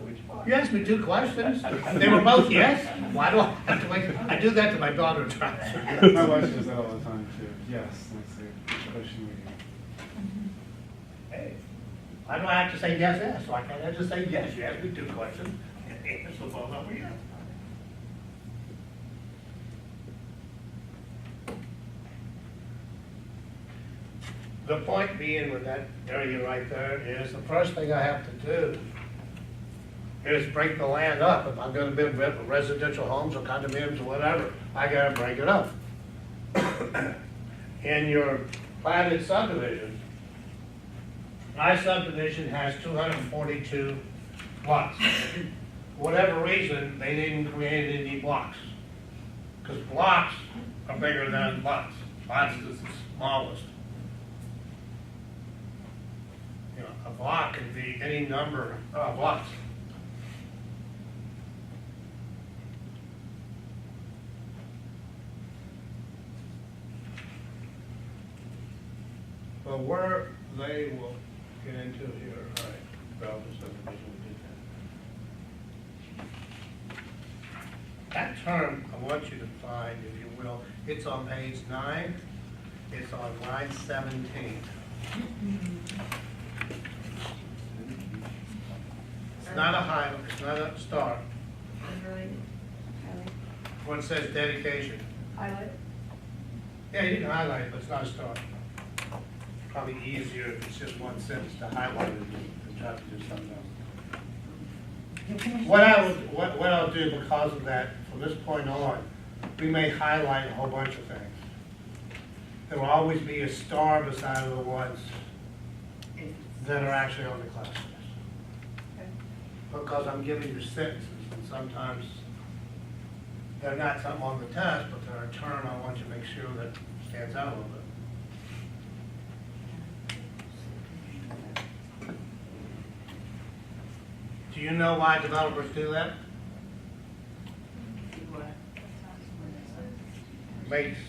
Which part? You asked me two questions. They were both yes. Why do I have to wait? I do that to my daughter. My wife does that all the time too. Yes, that's the question we Hey, why do I have to say yes, yes? Why can't I just say yes? You asked me two questions. Answer both of them yes. The point being with that area right there is the first thing I have to do is break the land up. If I'm gonna build residential homes or condominiums or whatever, I gotta break it up. In your platted subdivision, my subdivision has 242 lots. For whatever reason, they didn't create any blocks. Because blocks are bigger than lots. Lots is the smallest. You know, a block can be any number of lots. But where they will get into here, all right, well, the subdivision we did that. That term, I want you to find, if you will, it's on page 9, it's on line 17. It's not a highlight, it's not a star, Underline, where it says dedication. highlight, Yeah, you can highlight it, but it's not a star. Probably easier if it's just one sentence to highlight it than try to do something else. What I'll do because of that, from this point on, we may highlight a whole bunch of things. There will always be a star beside the ones that are actually on the class list. okay. Because I'm giving you sentences, and sometimes they're not something on the test, but they're a term I want you to make sure that stands out a little bit. Do you know why developers do that? Makes,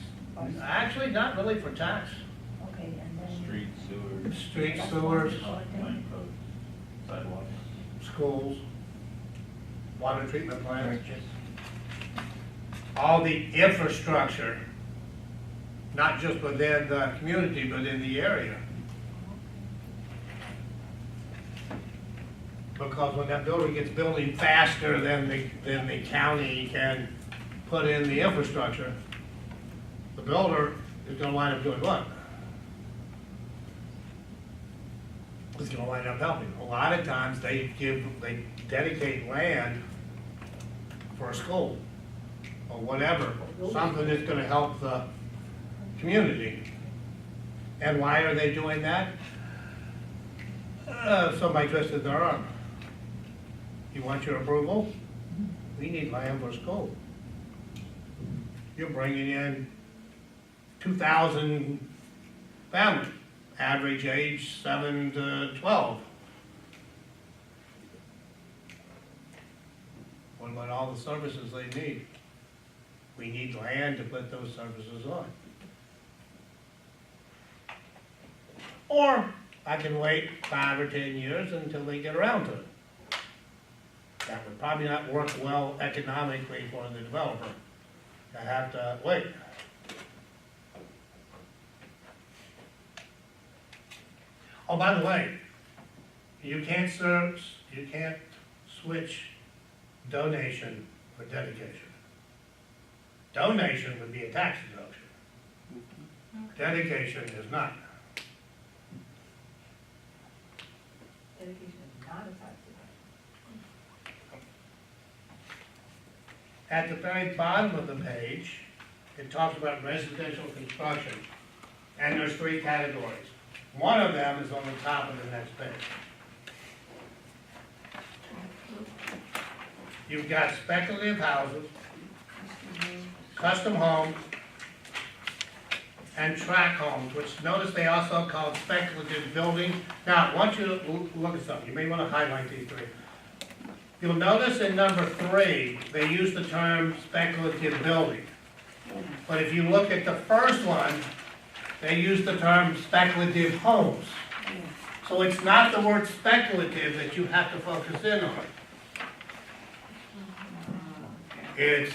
actually, not really for tax. Okay, and then. Street, sewer, Street, sewers, line road, sidewalks. schools, water treatment plants. All the infrastructure, not just within the community, but in the area. Because when that building gets building faster than the county can put in the infrastructure, the builder is gonna wind up doing what? He's gonna wind up helping. A lot of times they dedicate land for a school or whatever, something that's gonna help the community. And why are they doing that? Somebody twisted their arm. You want your approval? We need land for school. You're bringing in 2,000 families, average age 7 to 12. What about all the services they need? We need land to put those services on. Or I can wait 5 or 10 years until they get around to it. That would probably not work well economically for the developer. I have to wait. Oh, by the way, you can't switch donation for dedication. Donation would be a tax deduction. Dedication is not. dedication is not attached to At the very bottom of the page, it talks about residential construction, and there's 3 categories. One of them is on the top of the next page. You've got speculative houses, custom homes, and tract homes, which notice they also call speculative buildings. Now, I want you to look at something. You may want to highlight these 3. You'll notice in number 3, they use the term speculative building. But if you look at the first one, they use the term speculative homes. So it's not the word speculative that you have to focus in on. It's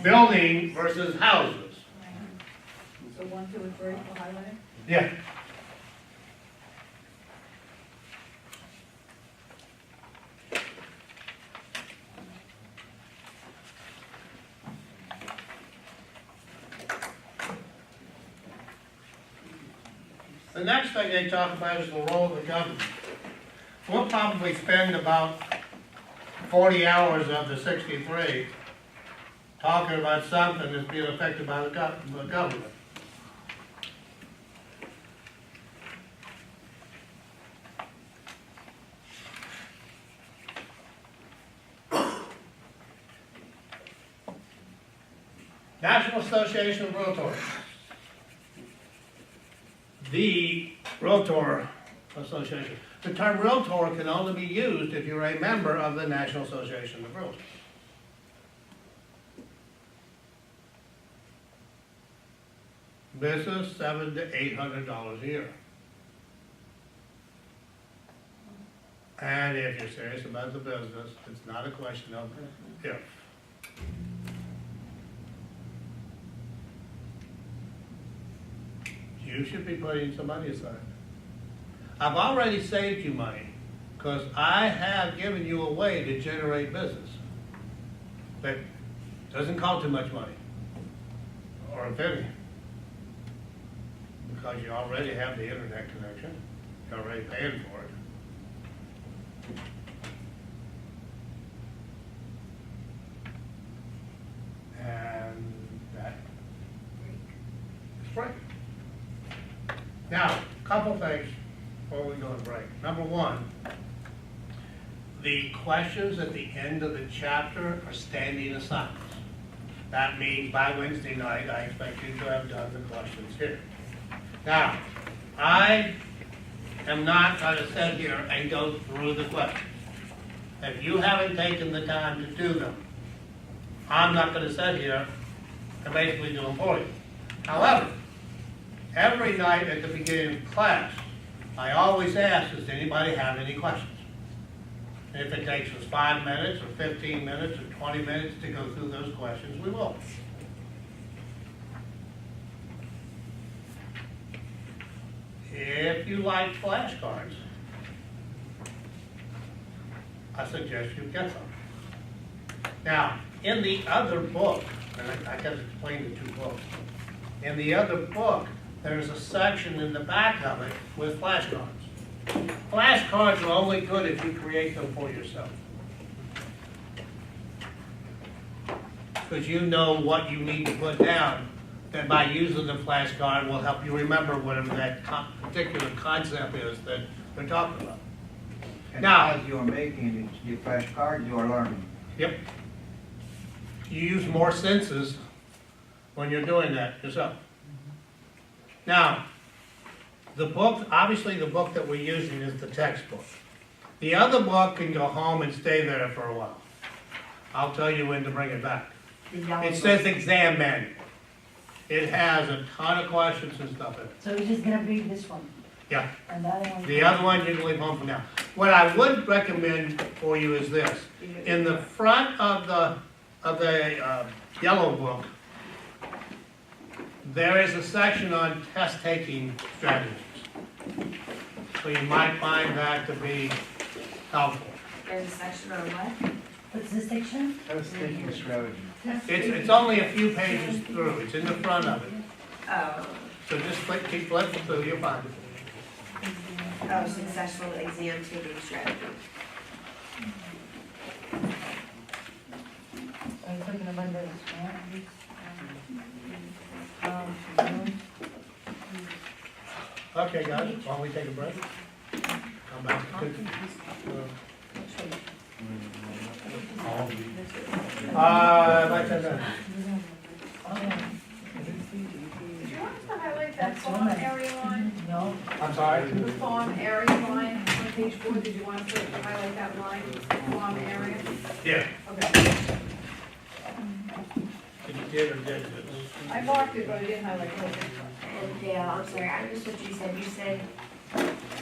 building versus houses. it. So 1, 2, and 3 for highlighting? Yeah. The next thing they talk about is the role of the government. We'll probably spend about 40 hours of the 63 talking about something that's being affected by the government. National Association of Realtors. The Realtor Association. The term Realtor can only be used if you're a member of the National Association of Realtors. Business, $700 to $800 a year. And if you're serious about the business, it's not a question of if. You should be putting some money aside. I've already saved you money because I have given you a way to generate business that doesn't cost too much money, or a penny, because you already have the internet connection. You're already paying for it. And that is free. Now, a couple things before we go to break. Number 1, the questions at the end of the chapter are standing assignments. That means by Wednesday night, I expect you to have done the questions here. Now, I am not going to sit here and go through the questions. If you haven't taken the time to do them, I'm not going to sit here and basically do them for you. However, every night at the beginning of class, I always ask, does anybody have any questions? And if it takes us 5 minutes or 15 minutes or 20 minutes to go through those questions, we will. If you like flashcards, I suggest you get some. Now, in the other book, and I can explain the 2 books, in the other book, there's a section in the back of it with flashcards. Flashcards are only good if you create them for yourself. Because you know what you need to put down, that by using the flashcard will help you remember whatever that particular concept is that they're talking about. And Now- as you're making the flashcards, you are learning. Yep. You use more senses when you're doing that yourself. Now, the book, obviously the book that we're using is the textbook. The other book can go home and stay there for a while. I'll tell you when to bring it back. It says exam manual. It has a ton of questions and stuff in it. So we're just gonna read this one, Yeah. and the other one. The other one you can leave home for now. What I would recommend for you is this. In the front of the yellow book, there is a section on test-taking strategies. So you might find that to be helpful. There's a section on what? What's the section? Test taking strategy. It's only a few pages through. It's in the front of it. Oh, So just keep flipping through, you'll find it. Oh, successful exam taking strategy. Are you talking about the strategies? Okay, guys, why don't we take a break? Come back. Like 10 minutes. Did you want us to highlight that That's farm one. area line? No, I'm sorry? The farm area line on page 4, did you want us to highlight that line, farm area? Yeah. Okay. Did you get or did it? I marked it, but I didn't highlight it. And Dale, I'm sorry, I missed what you said. You said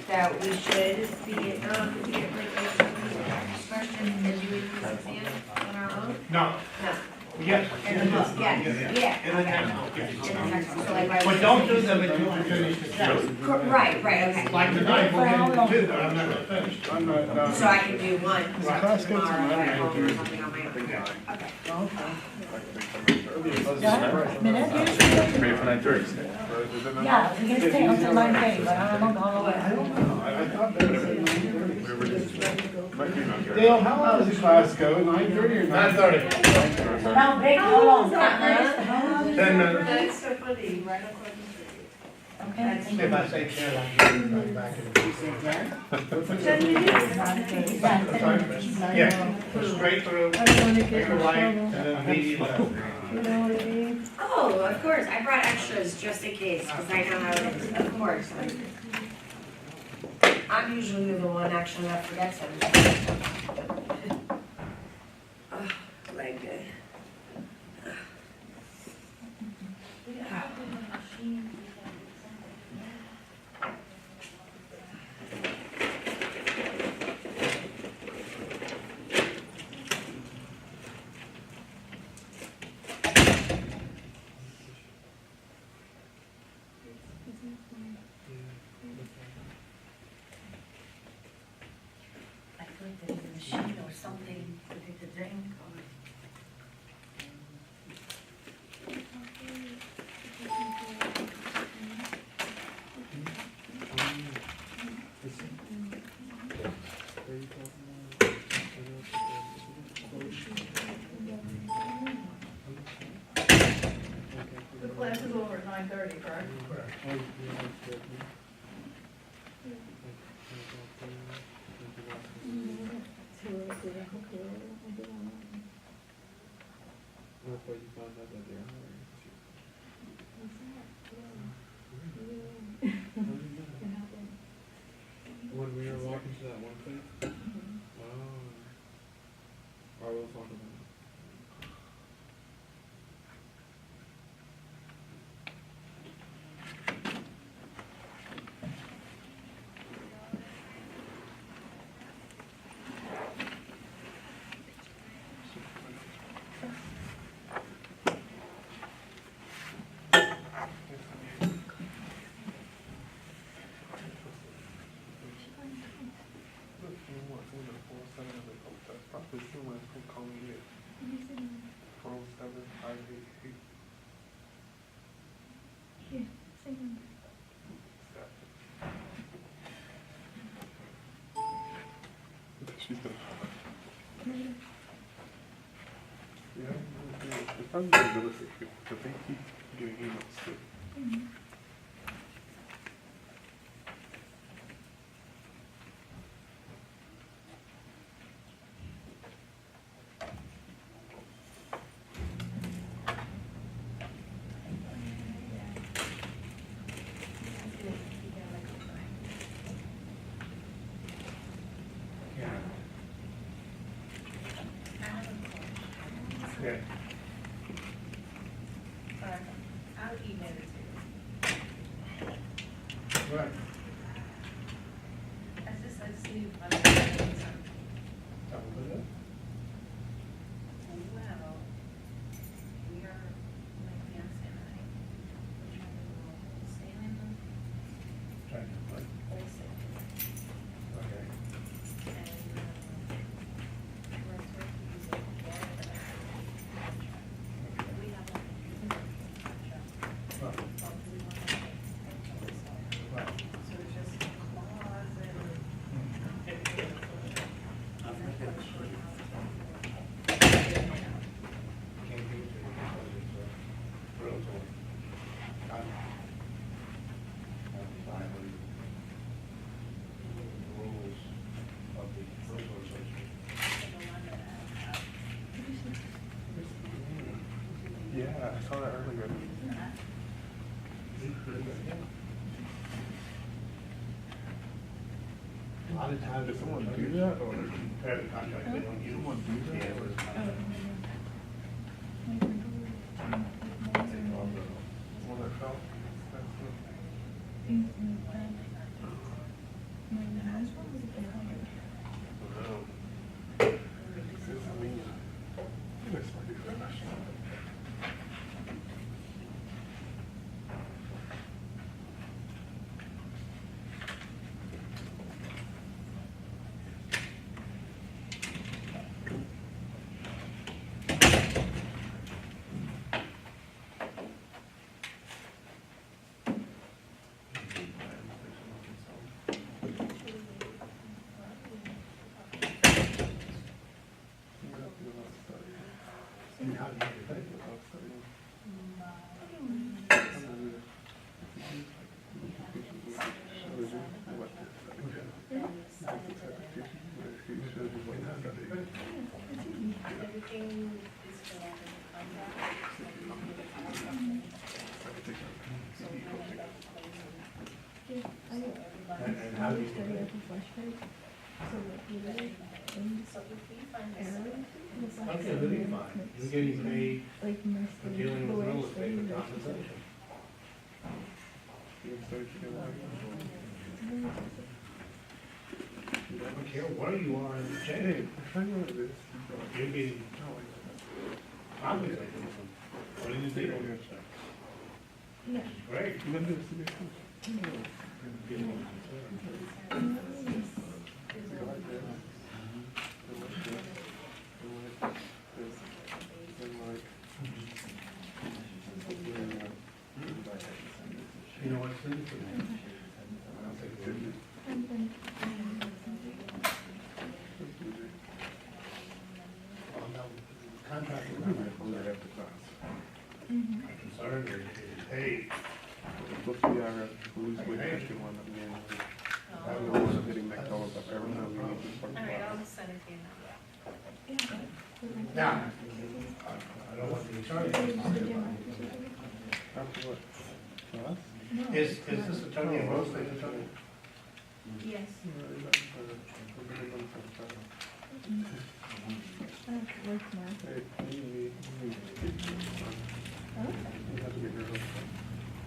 that we should be, get like some discretion in doing this exam on our own? No. No. Yes. In the book, yes, yeah. In the okay. textbook, yes. In the textbook, so like. But don't do them until we finish the chapter. Right, okay. Like tonight, we'll get into two, but I'm not gonna finish. I'm not, no. So I can do one The class goes tomorrow, tomorrow. at home or something on my own. Okay. yeah, minute, Ready for 9:30? yeah, we can stay until 9:30, but I'm not going away. I thought that was. Dale, how long does the class go? 9:30 or 9:30. Now, break, how long? 10 minutes. That's so funny, right across the street. Okay. thank you. If I say 10, I'm going back in. 10 minutes? Yeah, straight through, make a right, and then immediate left. Oh, of course, I brought extras just in case, because I know how it is, of course. I'm usually the one actually that forgets everything. Oh, leg day. I feel like there's a machine or something to take the drink or. The class is over at 9:30, correct? When we were walking to that one place? Oh. I will talk about it. She's gonna yeah, it's probably realistic because they keep doing emails too. Yeah. I'll email it to Right. you. I just see you. That was it? Well, we are, my fiance and I, we're trying to go sailing Trying to play. also. Okay. And, we're supposed to use a bar for that. We have a contract. Right. But we want to take it. Right. So it's just a clause and lot of times. Does someone do that, or? Private contract, they don't use. Someone do that? Yeah, Or- Someone that fell? That's what- Oh. This is mean. This might be professional. And how do you do that? And how do you do that? Okay, living fine. You're getting paid for dealing with real estate and compensation. I don't care where you are in the Hey, chain, if I know this, you're getting compensated. What do you think? Great. let me see this. You know what's in Contracting, concern is paid. Supposed to be our police with actually one of them. I don't know what I'm hitting back all up every time we need to talk about. send it to you now. Now, I don't want the attorney to talk about it. After what? For us? Is this attorney a real estate attorney? Yes. Hey, you need to get rid of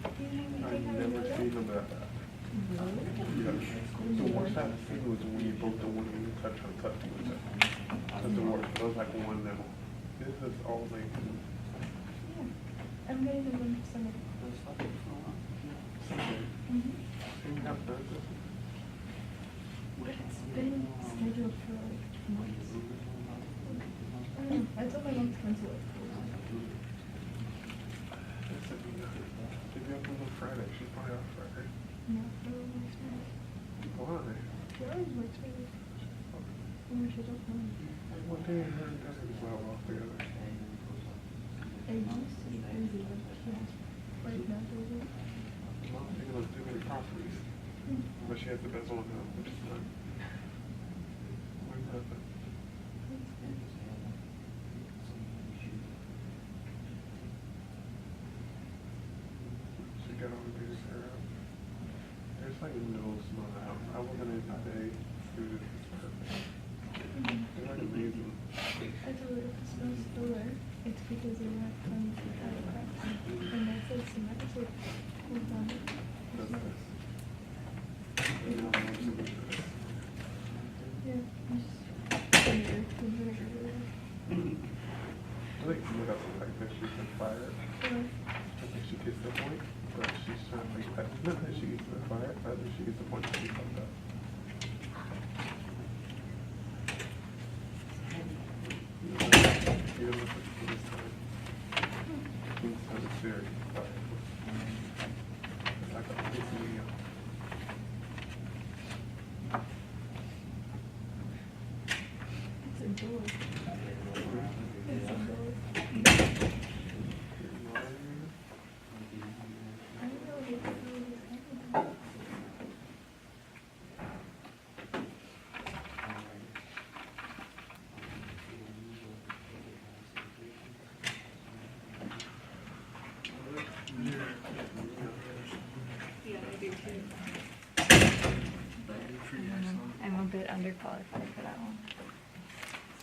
I've never seen them that bad. Yeah. The worst I've seen was when you broke the one and you touch on touch with it. That's the worst. That was like one level. This is all like. I'm getting the one for somebody. Something. You have done this? It's been scheduled for like months. I don't know. I told my mom to cancel it. If you have to look Friday, she's probably off Friday. No, no, it's not. Why? She always works for me. No, she doesn't. What day and her and Jessica well off together? I used to be busy, but yeah, right now they're busy. Mom's thinking of too many properties. But she has the best one now, which is not. Where's that? She got all the bigger hair out. There's like no small house. I wasn't in today. Dude, it's perfect. They're like amazing. I told her if it smells still there, it's because they're not trying to cut it cracks. And I said cement, I said, hold on. That's nice. You know, I'm super sure. Yeah, just vinegar, the vinegar really. I think she got the fact that she's been fired. I think she gets the point, but she's trying to make that. Not that she gets the fired, but that she gets the point that she fucked up. You don't know what she this time. This time it's serious. It's like a piece of me. It's a door. It's a door. I don't know if it's really happening. bit underqualified for that one.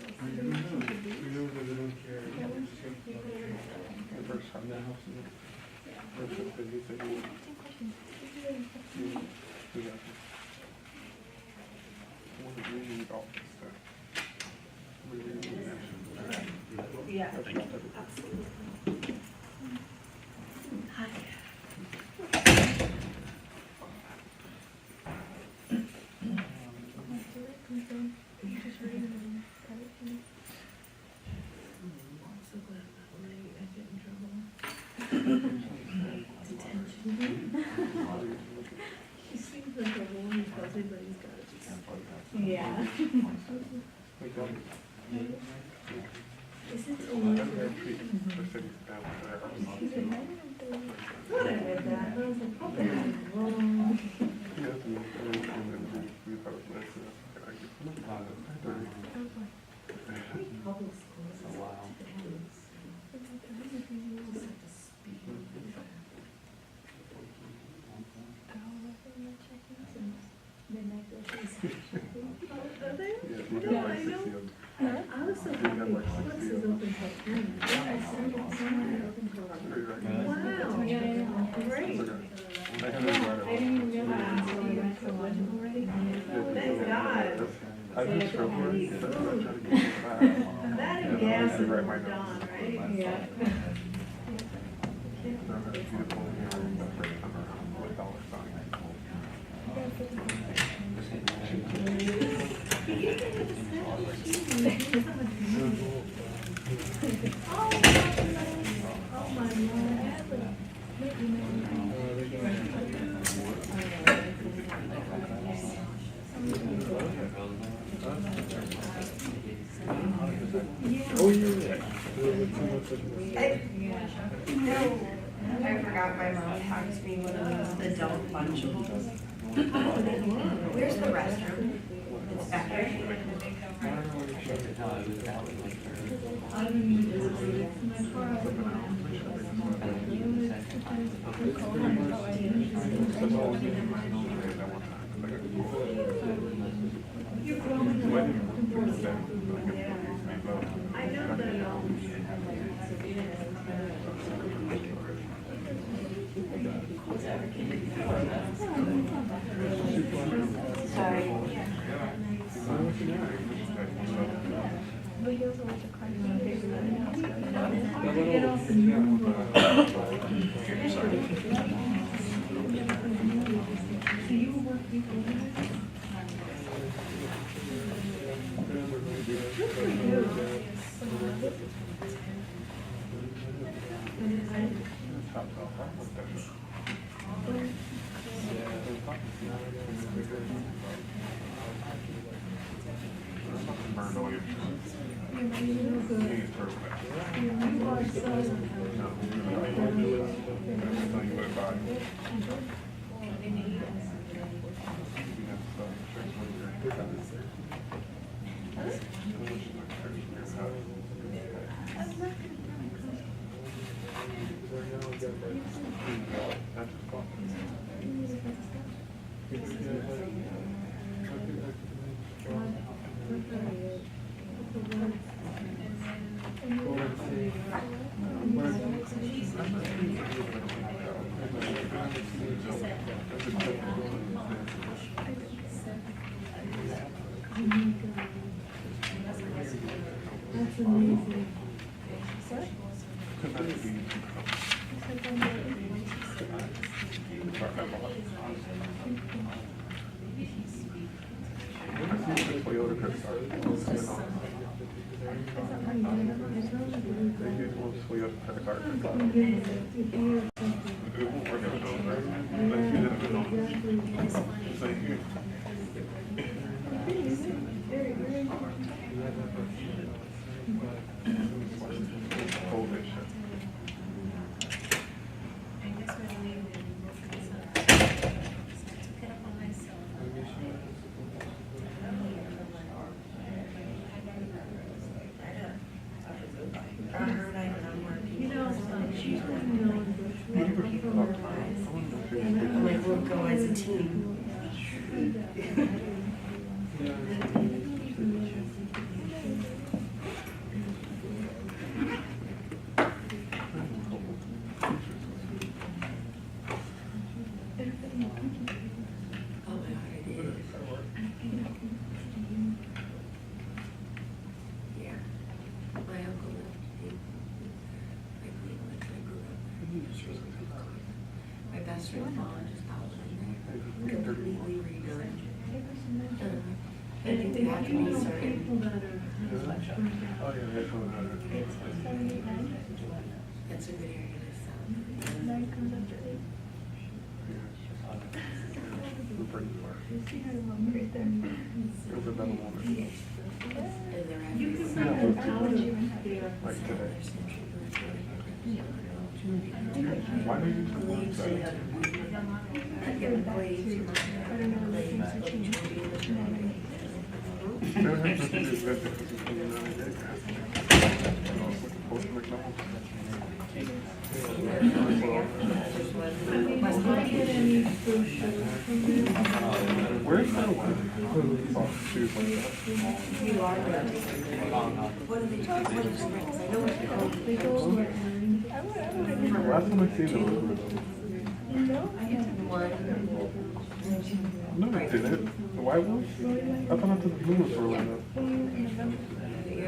We know that they don't care. The first time that helps me. First time that he said he would. We got this. One of the reasons all this stuff. We really need that. Yeah, That's not everything. absolutely. He seems like a woman who tells everybody he's got it. Yeah. We got it. Is it So I'm gonna treat the city staff there. What I read that, I was like, oh, that's wrong. He has to make everything that we thought was necessary. I give him a lot of Public schools. Oh, wow. Are they? Yeah, we No, got I like know. 60 of them. I was so happy, Flex is open till 10. Yeah, I sent it somewhere open till 11. Wow, great. I have it right I didn't even know that until I went to one already. Thank God. I just drove her. That's what I'm trying to get you back. That and gas I is write my done, notes. right? Yeah. So I had a beautiful hair the first time around with dollar signs. Oh my Lord. Oh, yeah. I forgot my mom packed me one of those adult Lunchables. Where's the restroom? It's back there. I know that, Sorry. but he also went to Carnegie. Get off and move on. So you were working for That's amazing. Toyota credit card. They use one Toyota credit card. It won't work out those, right? Let's use it as a number. So here. Hold this shit. You know, she's going to know in Bushwick. completely redone. I And think they they have to be people certain. that are. Oh, yeah, that's what I That's a good area to sell. Night comes up to 8. We're pretty far. You see her mom right there. There's another one Is there You any- can find an hour there. like today. Why do you use the one side? Get way too much. I don't know, the things are changing. There has to be a better because it's coming out of there. What's the McDonald's? Where's that one? Oh, shoes like that. What are they doing? What is it? 'Cause I know what they're called. They go over and. Last time I seen them, You know? One. no, they didn't. The white ones? I thought I took the blue ones for a little bit. We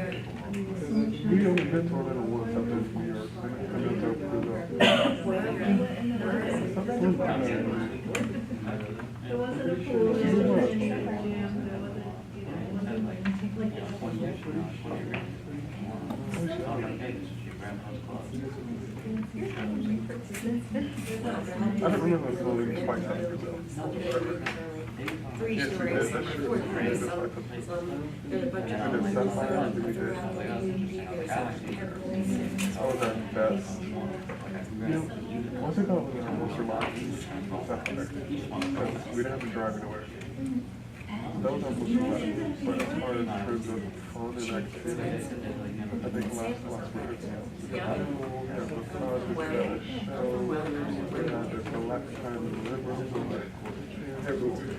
only been to Orlando once after New York. And then to There wasn't a pool, there wasn't any jam, there wasn't, you know, it wasn't like I don't remember if only twice after Brazil. Three Yes, we stories. did. That's true. Four We did stories. this like There's a bunch of. And then Sapphire, we did. There's I was at best. You know, what's it called? Most remarkable. Sapphire. We didn't have to drive anywhere. That was our most remarkable. But as far as terms of fun and activities, I think last week. We had massage, we had a show, we had the black time river, everywhere.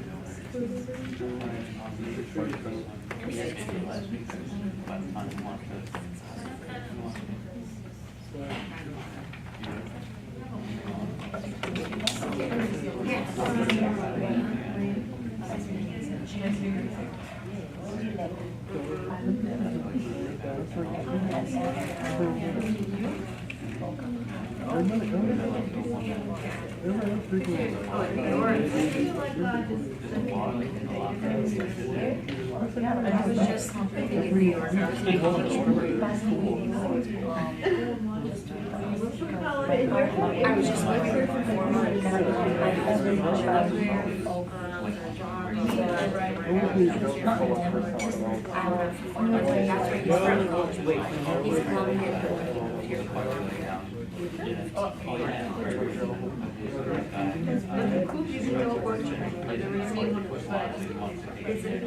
I was just thinking in New York, I was thinking I was just living there for 4 months. My husband was up there, I went for 4 months, and that's where he's from. He's Colombian. The cookies don't work. There was one is it?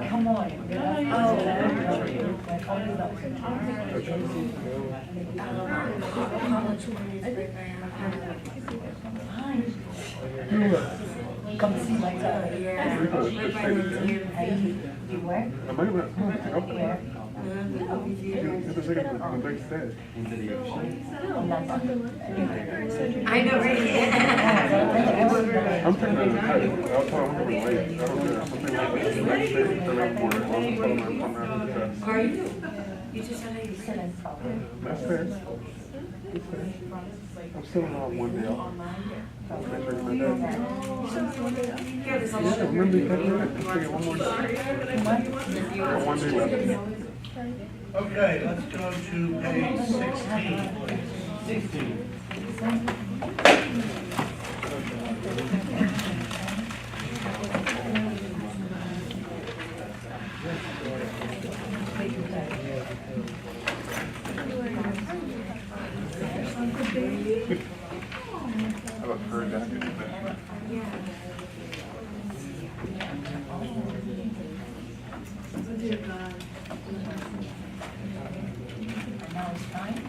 Come on. Come see my dad. You where? I might not up there. It's a big stage. I know, right? I'm taking it as a title. I'll tell them late. I don't care. Something like this. Next day, the next morning. I'll just tell them I'm coming after the test. Are you? You just had a That's fair. That's fair. I'm still gonna have one day off. Make sure my dad. Yeah, this Yeah, remember you kept it. Just take it one more day. One day left. Okay, let's go to page 16, please. I've heard that. Now it's fine,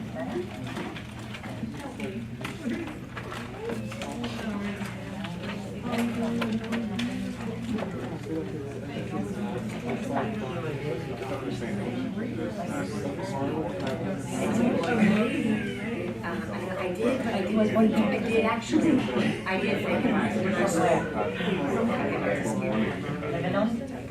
I did, but I did actually, I did think about it when I saw it. But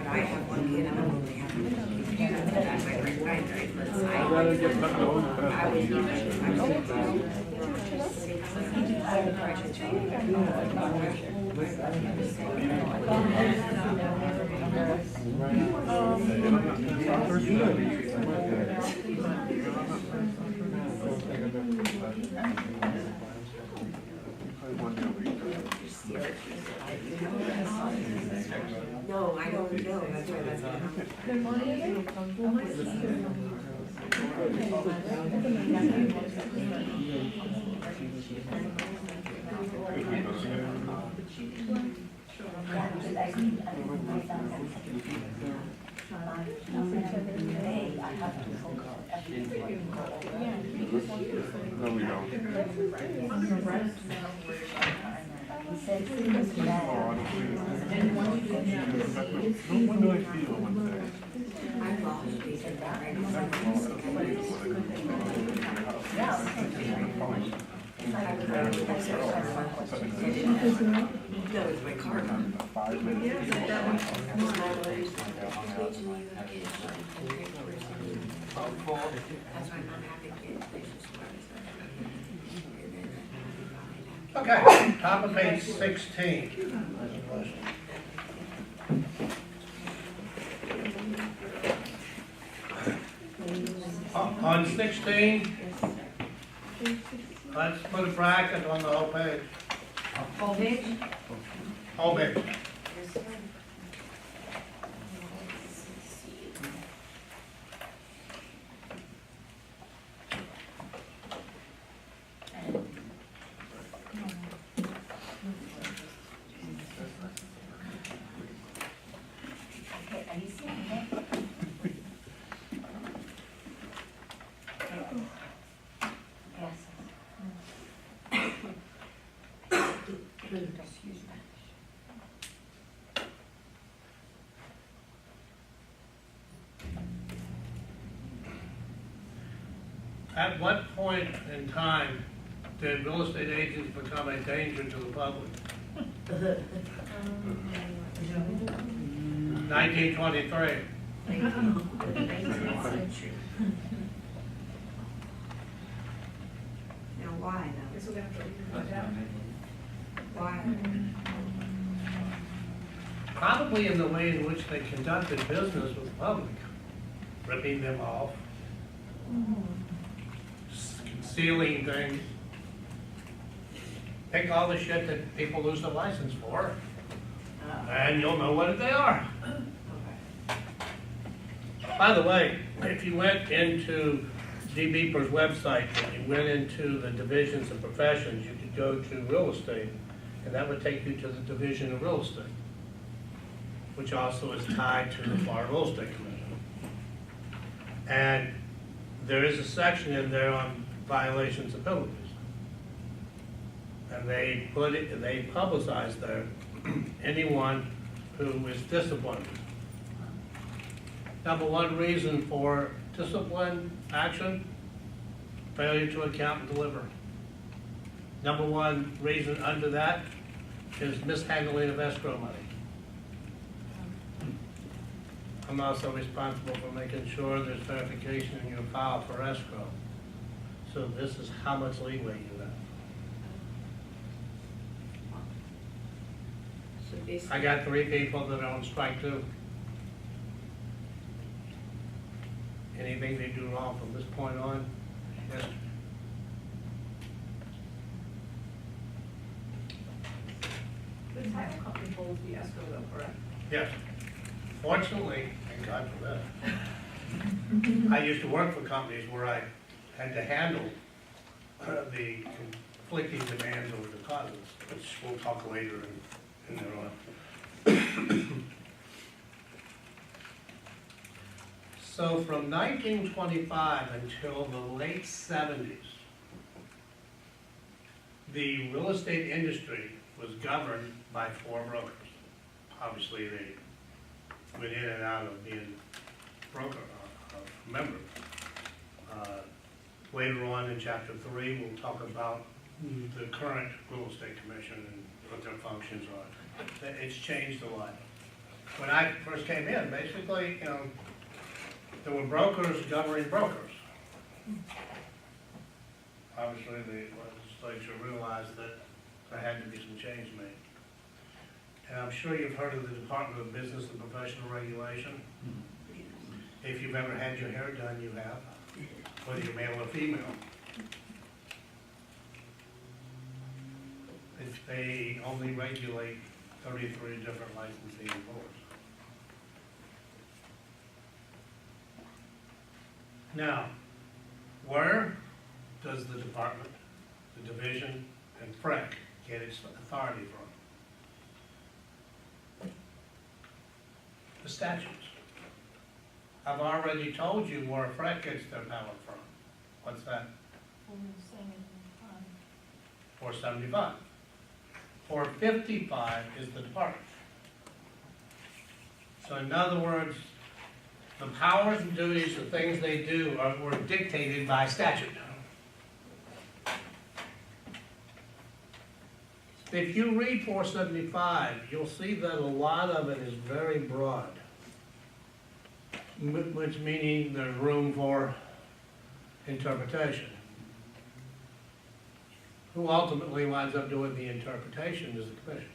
I have one kid, I'm only having, you know, that's my great grandparents. business, I'd rather get something over I was not, I no, I don't know, that's why that's gonna happen. No, we don't. When do I feel Wednesday? I've lost these in that right No, it's my car. 5 minutes. That's why I'm not having kids, they just Okay, top of page 16. On 16, let's put a bracket on the whole page. Whole page? Whole page. Okay, are you seeing that? Yes. Excuse me. At what point in time did real estate agents become a danger to the public? 1923. Now, why though? Guess we're gonna have to leave that down. Why? Probably in the way in which they conducted business with the public, ripping them off, concealing things. Pick all the shit that people lose their license for, and you'll know what they are. By the way, if you went into DBeeper's website and you went into the divisions of professions, you could go to real estate, and that would take you to the division of real estate, which also is tied to the Florida Real Estate Commission. And there is a section in there on violations of penalties. And they put it, they publicize there, anyone who is disciplined. Number one reason for discipline action, failure to account and deliver. Number one reason under that is mishandling of escrow money. I'm also responsible for making sure there's verification in your file for escrow. So this is how much leeway you have. So basically. I got 3 people that are on strike 2. Anything they do wrong from this point on, yes. The title company holds the escrow though, correct? Yes. Fortunately, thank God for that. I used to work for companies where I had to handle the conflicting demands over deposits, which we'll talk later in there on. So from 1925 until the late 70s, the real estate industry was governed by 4 brokers. Obviously, they went in and out of being broker members. Later on in chapter 3, we'll talk about the current real estate commission and what their functions are. It's changed a lot. When I first came in, basically, there were brokers governing brokers. Obviously, the legislature realized that there had to be some change made. And I'm sure you've heard of the Department of Business and Professional Regulation. If you've ever had your hair done, you have, whether you're male or female. They only regulate 33 different licensing boards. Now, where does the department, the division, and FREC get its authority from? The statutes. I've already told you where FREC gets their power from. What's that? 475. 455 is the department. So in other words, the powers and duties, the things they do were dictated by statute. If you read 475, you'll see that a lot of it is very broad, which meaning there's room for interpretation. Who ultimately winds up doing the interpretation is the commission.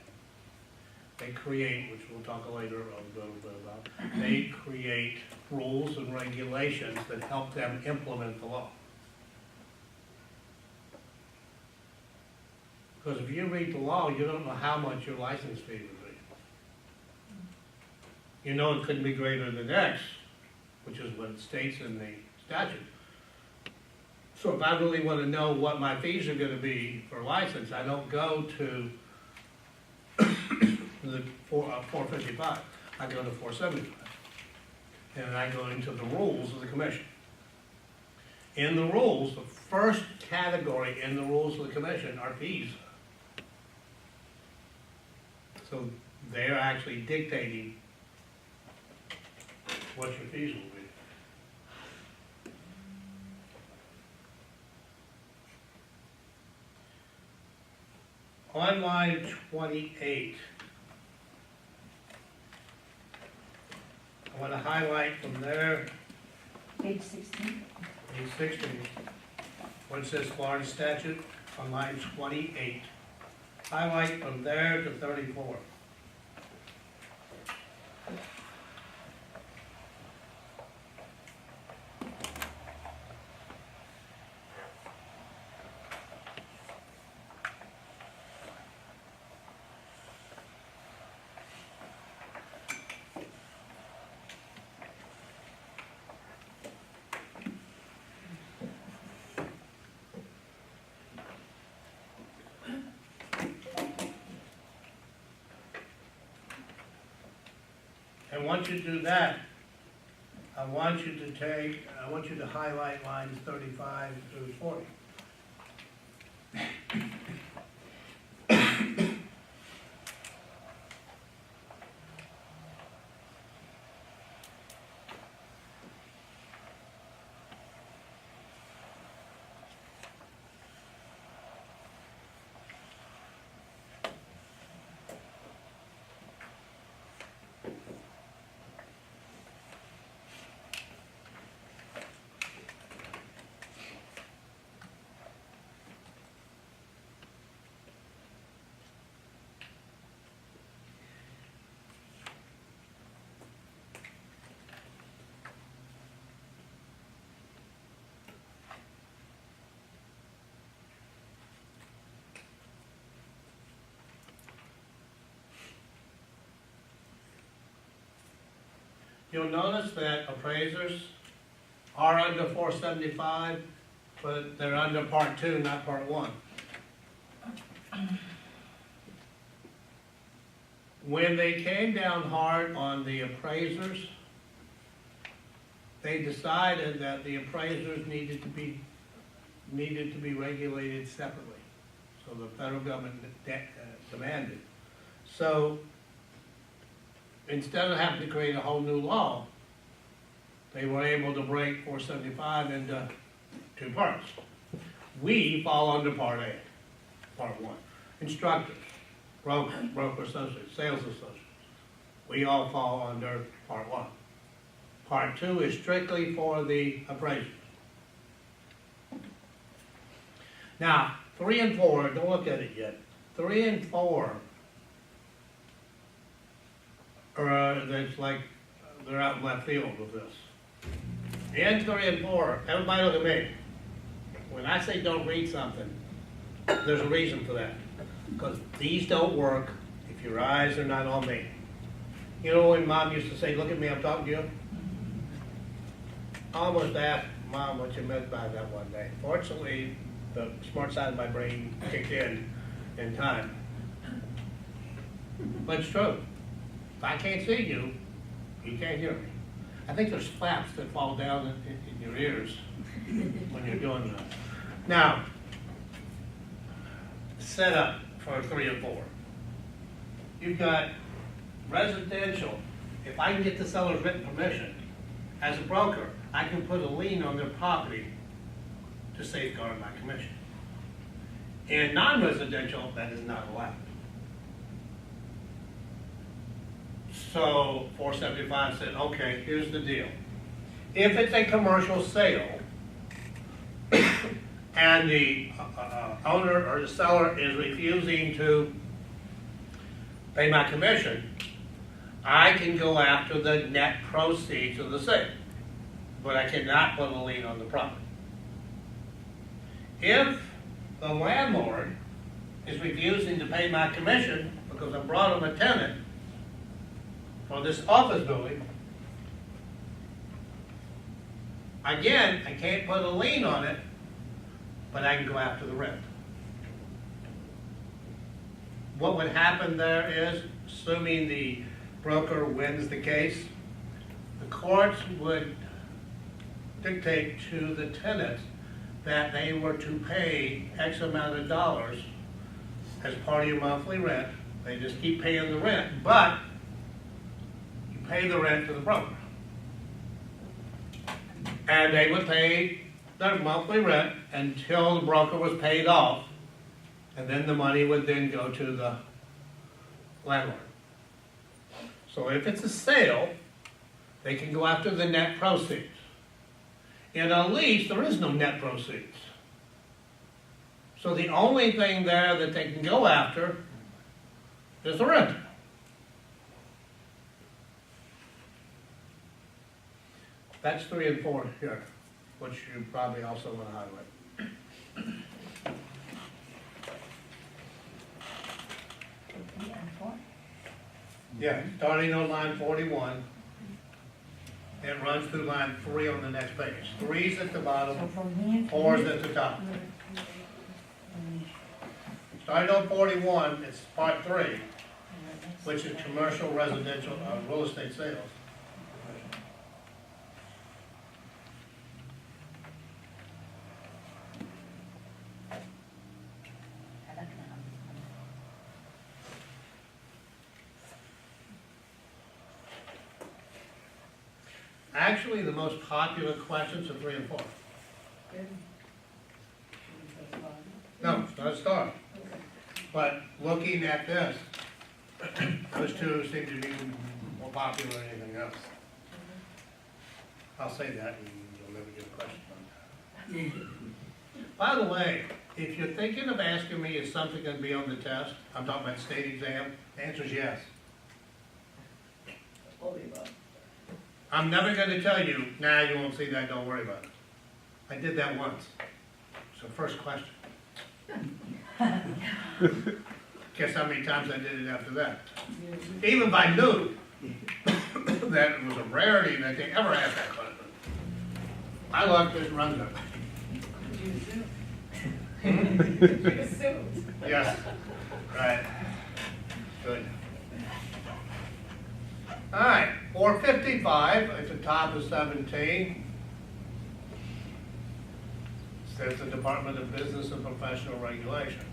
They create, which we'll talk later about, they create rules and regulations that help them implement the law. Because if you read the law, you don't know how much your license fee would be. You know it couldn't be greater than X, which is what it states in the statute. So if I really want to know what my fees are going to be for a license, I don't go to the 455. I go to 475. And I go into the rules of the commission. In the rules, the first category in the rules of the commission are fees. So they're actually dictating what your fees will be. On line 28, I want to highlight from there, Page 16. page 16, where it says Florida statute, on line 28. Highlight from there to 34. And once you do that, I want you to highlight lines 35 through 40. You'll notice that appraisers are under 475, but they're under Part 2, not Part 1. When they came down hard on the appraisers, they decided that the appraisers needed to be regulated separately. So the federal government demanded. So instead of having to create a whole new law, they were able to break 475 into two parts. We fall under Part A, Part 1. Instructors, brokers, broker associates, sales associates. We all fall under Part 1. Part 2 is strictly for the appraisers. Now, 3 and 4, don't look at it yet. 3 and 4 are, that's like, they're out in left field with this. In 3 and 4, everybody look at me. When I say don't read something, there's a reason for that. Because these don't work if your eyes are not on me. You know when Mom used to say, look at me, I'm talking to you? I almost asked Mom what you meant by that one day. Fortunately, the smart side of my brain kicked in time. But it's true. If I can't see you, you can't hear me. I think there's flaps that fall down in your ears when you're doing that. Now, set up for 3 and 4. You've got residential. If I can get the seller's written permission, as a broker, I can put a lien on their property to safeguard my commission. In non-residential, that is not allowed. So 475 said, okay, here's the deal. If it's a commercial sale and the owner or the seller is refusing to pay my commission, I can go after the net proceeds of the sale, but I cannot put a lien on the property. If the landlord is refusing to pay my commission because I brought him a tenant for this office building, again, I can't put a lien on it, but I can go after the rent. What would happen there is, assuming the broker wins the case, the courts would dictate to the tenant that they were to pay X amount of dollars as part of your monthly rent. They just keep paying the rent, but you pay the rent to the broker. And they would pay their monthly rent until the broker was paid off, and then the money would then go to the landlord. So if it's a sale, they can go after the net proceeds. In a lease, there is no net proceeds. So the only thing there that they can go after is the rent. That's 3 and 4 here, which you probably also want to highlight. Yeah, starting on line 41, it runs through line 3 on the next page. 3's at the bottom, 4's at the top. Starting on 41, it's part 3, which is commercial, residential, real estate sales. Actually, the most popular questions are 3 and 4. No, it's not a star. But looking at this, those two seem to be more popular than anything else. I'll say that and you'll never get a question on that. By the way, if you're thinking of asking me, is something going to be on the test? I'm talking about state exam. The answer is yes. I'm never going to tell you, nah, you won't see that, don't worry about it. I did that once. It's the first question. Guess how many times I did it after that? Even if I knew that it was a rarity that they ever asked that question. I love this runs it. Yes, right. Good. All right, 455 at the top of 17. Says the Department of Business and Professional Regulation.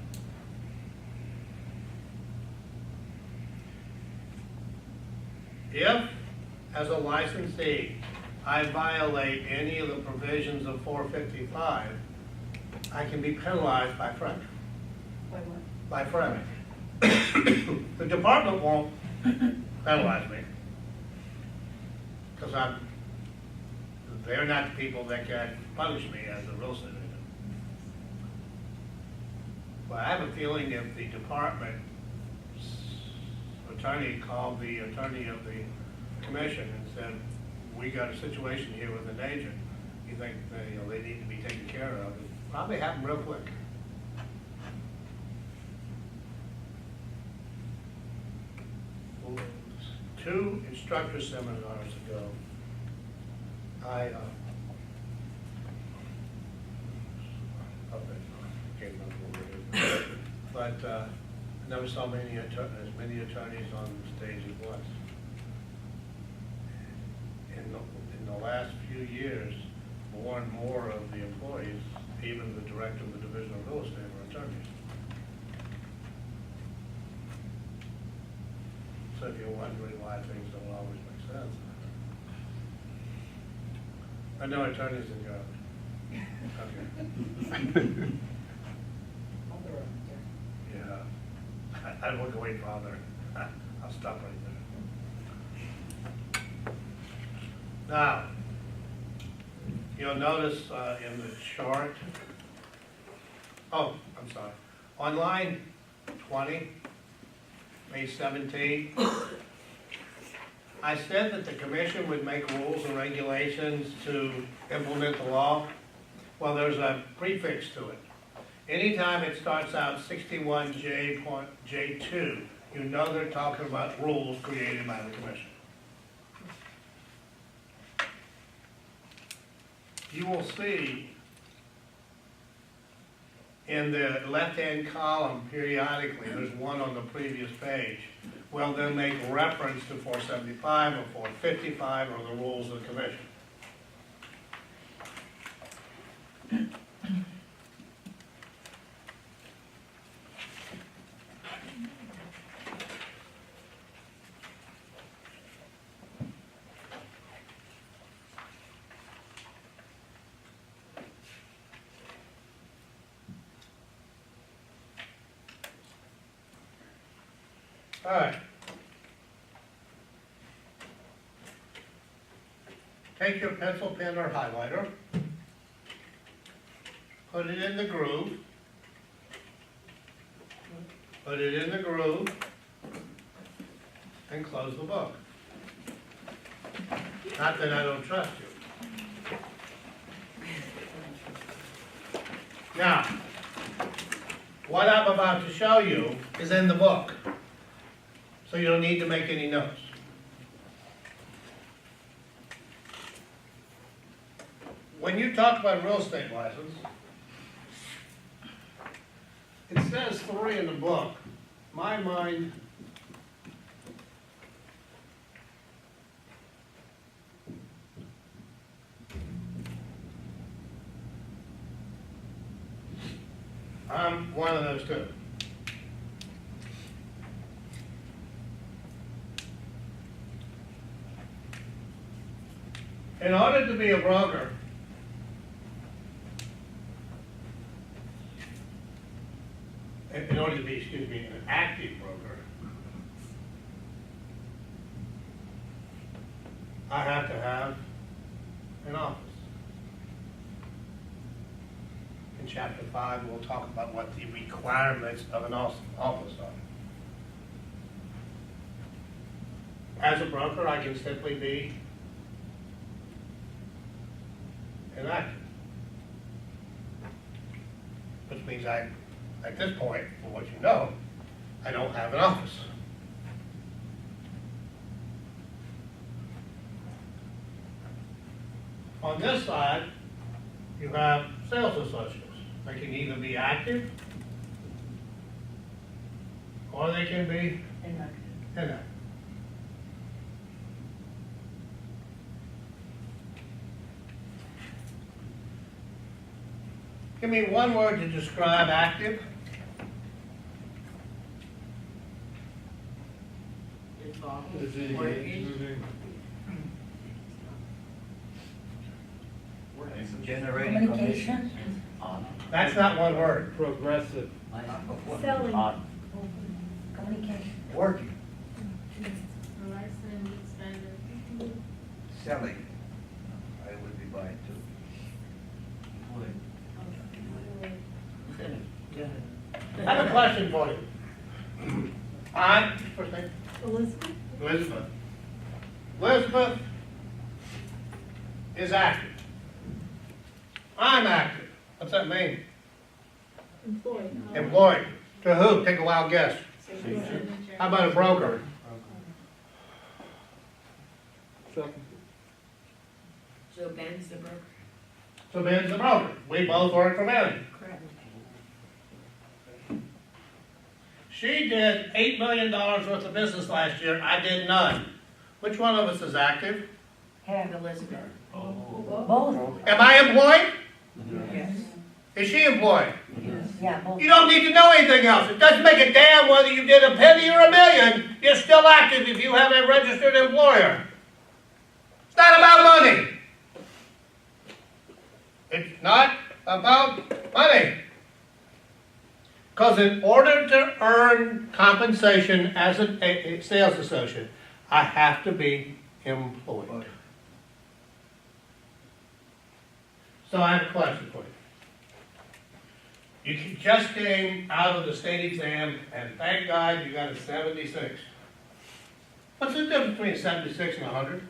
If, as a licensee, I violate any of the provisions of 455, I can be penalized by FREC. By FREC. The department won't penalize me because I'm they're not the people that can punish me as a real estate agent. But I have a feeling if the department's attorney called the attorney of the commission and said, we got a situation here with an agent, you think they need to be taken care of, it probably happen real quick. Well, 2 instructor seminars ago, I can't remember what it is, but I never saw as many attorneys on stage at once. In the last few years, more and more of the employees, even the director of the Division of Real Estate, are attorneys. So if you're wondering why things don't always make sense, I know attorneys in Garland. Okay. Yeah, I won't go any farther. I'll stop right there. Now, you'll notice in the chart, oh, I'm sorry, on line 20, page 17, I said that the commission would make rules and regulations to implement the law. Well, there's a prefix to it. Anytime it starts out 61J2, you know they're talking about rules created by the commission. You will see in the left-hand column periodically, there's one on the previous page, well, they'll make reference to 475 or 455 or the rules of the commission. All right. Take your pencil, pen, or highlighter, put it in the groove, and close the book. Not that I don't trust you. Now, what I'm about to show you is in the book, so you don't need to make any notes. When you talk about real estate license, it says 3 in the book. My mind, I'm one of those two. In order to be a broker, in order to be, excuse me, an active broker, I have to have an office. In chapter 5, we'll talk about what the requirements of an office are. As a broker, I can simply be inactive, which means I, at this point, for what you know, I don't have an office. On this side, you have sales associates. They can either be active or they can be inactive. Give me one word to describe active. Generating Communication. commission. That's not one word. Progressive. Selling. Communication. Working, Selling. selling. I would be buying. question for you. First name? Elizabeth? Elizabeth. Elizabeth is active. I'm active. What's that mean? Employed. Employed. To who? Take a wild guess. How about a broker? Second. So Ben's the broker? So Ben's the broker. We both work for Ben. Correct. She did $8 million worth of business last year. I did none. Which one of us is active? Have Elizabeth. both, Am I employed? Yes. Is she employed? yeah, both. You don't need to know anything else. It doesn't make a damn whether you did a penny or a million. You're still active if you have a registered employer. It's not about money. It's not about money. Because in order to earn compensation as a sales associate, I have to be employed. So I have a question for you. You just came out of the state exam, and thank God you got a 76. What's the difference between a 76 and a 100?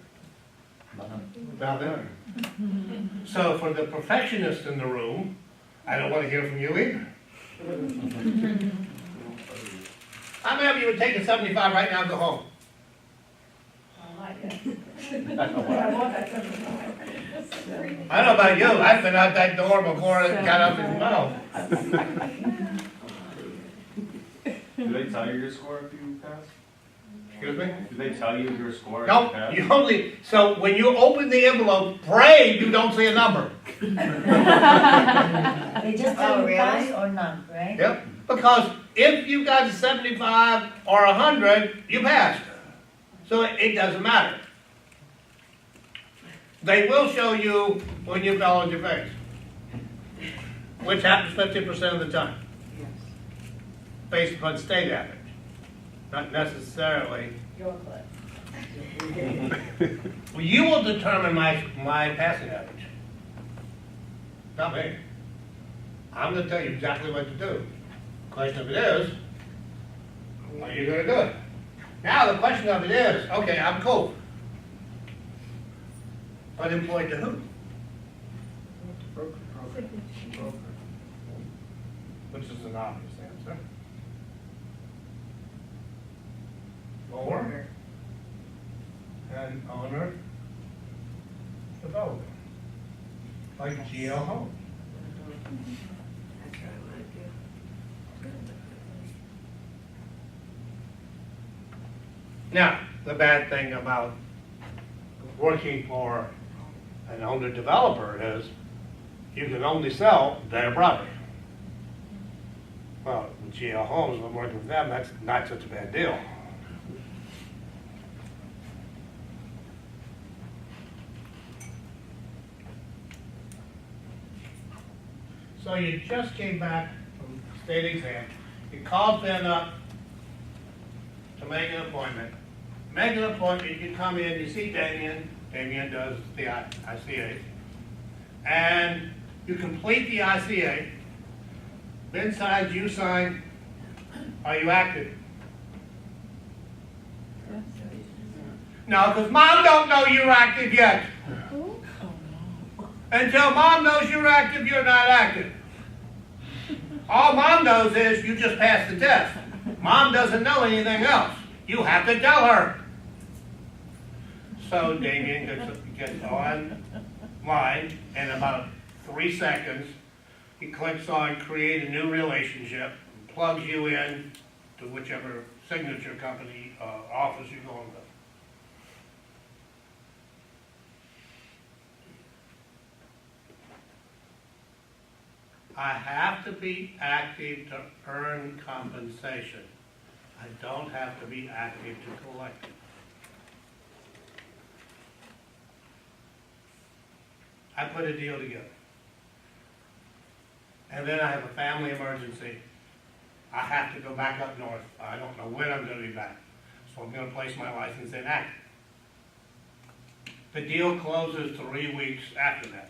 Nothing. So for the perfectionists in the room, I don't want to hear from you either. How many of you would take a 75 right now and go home? I don't know about you, I've been out that door before it got up his mouth. Do they tell you your score if you pass? Excuse me? Do they tell you your score if you No, pass? you only, so when you open the envelope, pray you don't see a number. They just tell Oh, you really? pass or not, right? Yep, because if you got a 75 or a 100, you passed. So it doesn't matter. They will show you when you fell on your face, which happens 50% of the time, Yes. based upon state average, not necessarily. Your clip. Well, you will determine my passing average, not me. I'm going to tell you exactly what to do. Question of it is, are you going to do it? Now the question of it is, okay, I'm cool. Unemployed to who? Which is an obvious answer. Or an owner developer, like Geo Home. That's what I want to do. Now, the bad thing about working for an owner developer is you can only sell their property. Well, with GL Homes, I'm working with them, that's not such a bad deal. So you just came back from state exam, you called Ben up to make an appointment. Make an appointment, you come in, you see Damien, Damien does the ICA, and you complete the ICA, Ben signs, you sign, are you active? No, because Mom don't know you're active yet. Until Mom knows you're active, you're not active. All Mom knows is you just passed the test. Mom doesn't know anything else. You have to tell her. So Damien gets online in about 3 seconds. He clicks on create a new relationship, plugs you in to whichever signature company office you're going with. I have to be active to earn compensation. I don't have to be active to collect it. I put a deal together. And then I have a family emergency. I have to go back up north. I don't know when I'm going to be back. So I'm going to place my license inactive. The deal closes 3 weeks after that.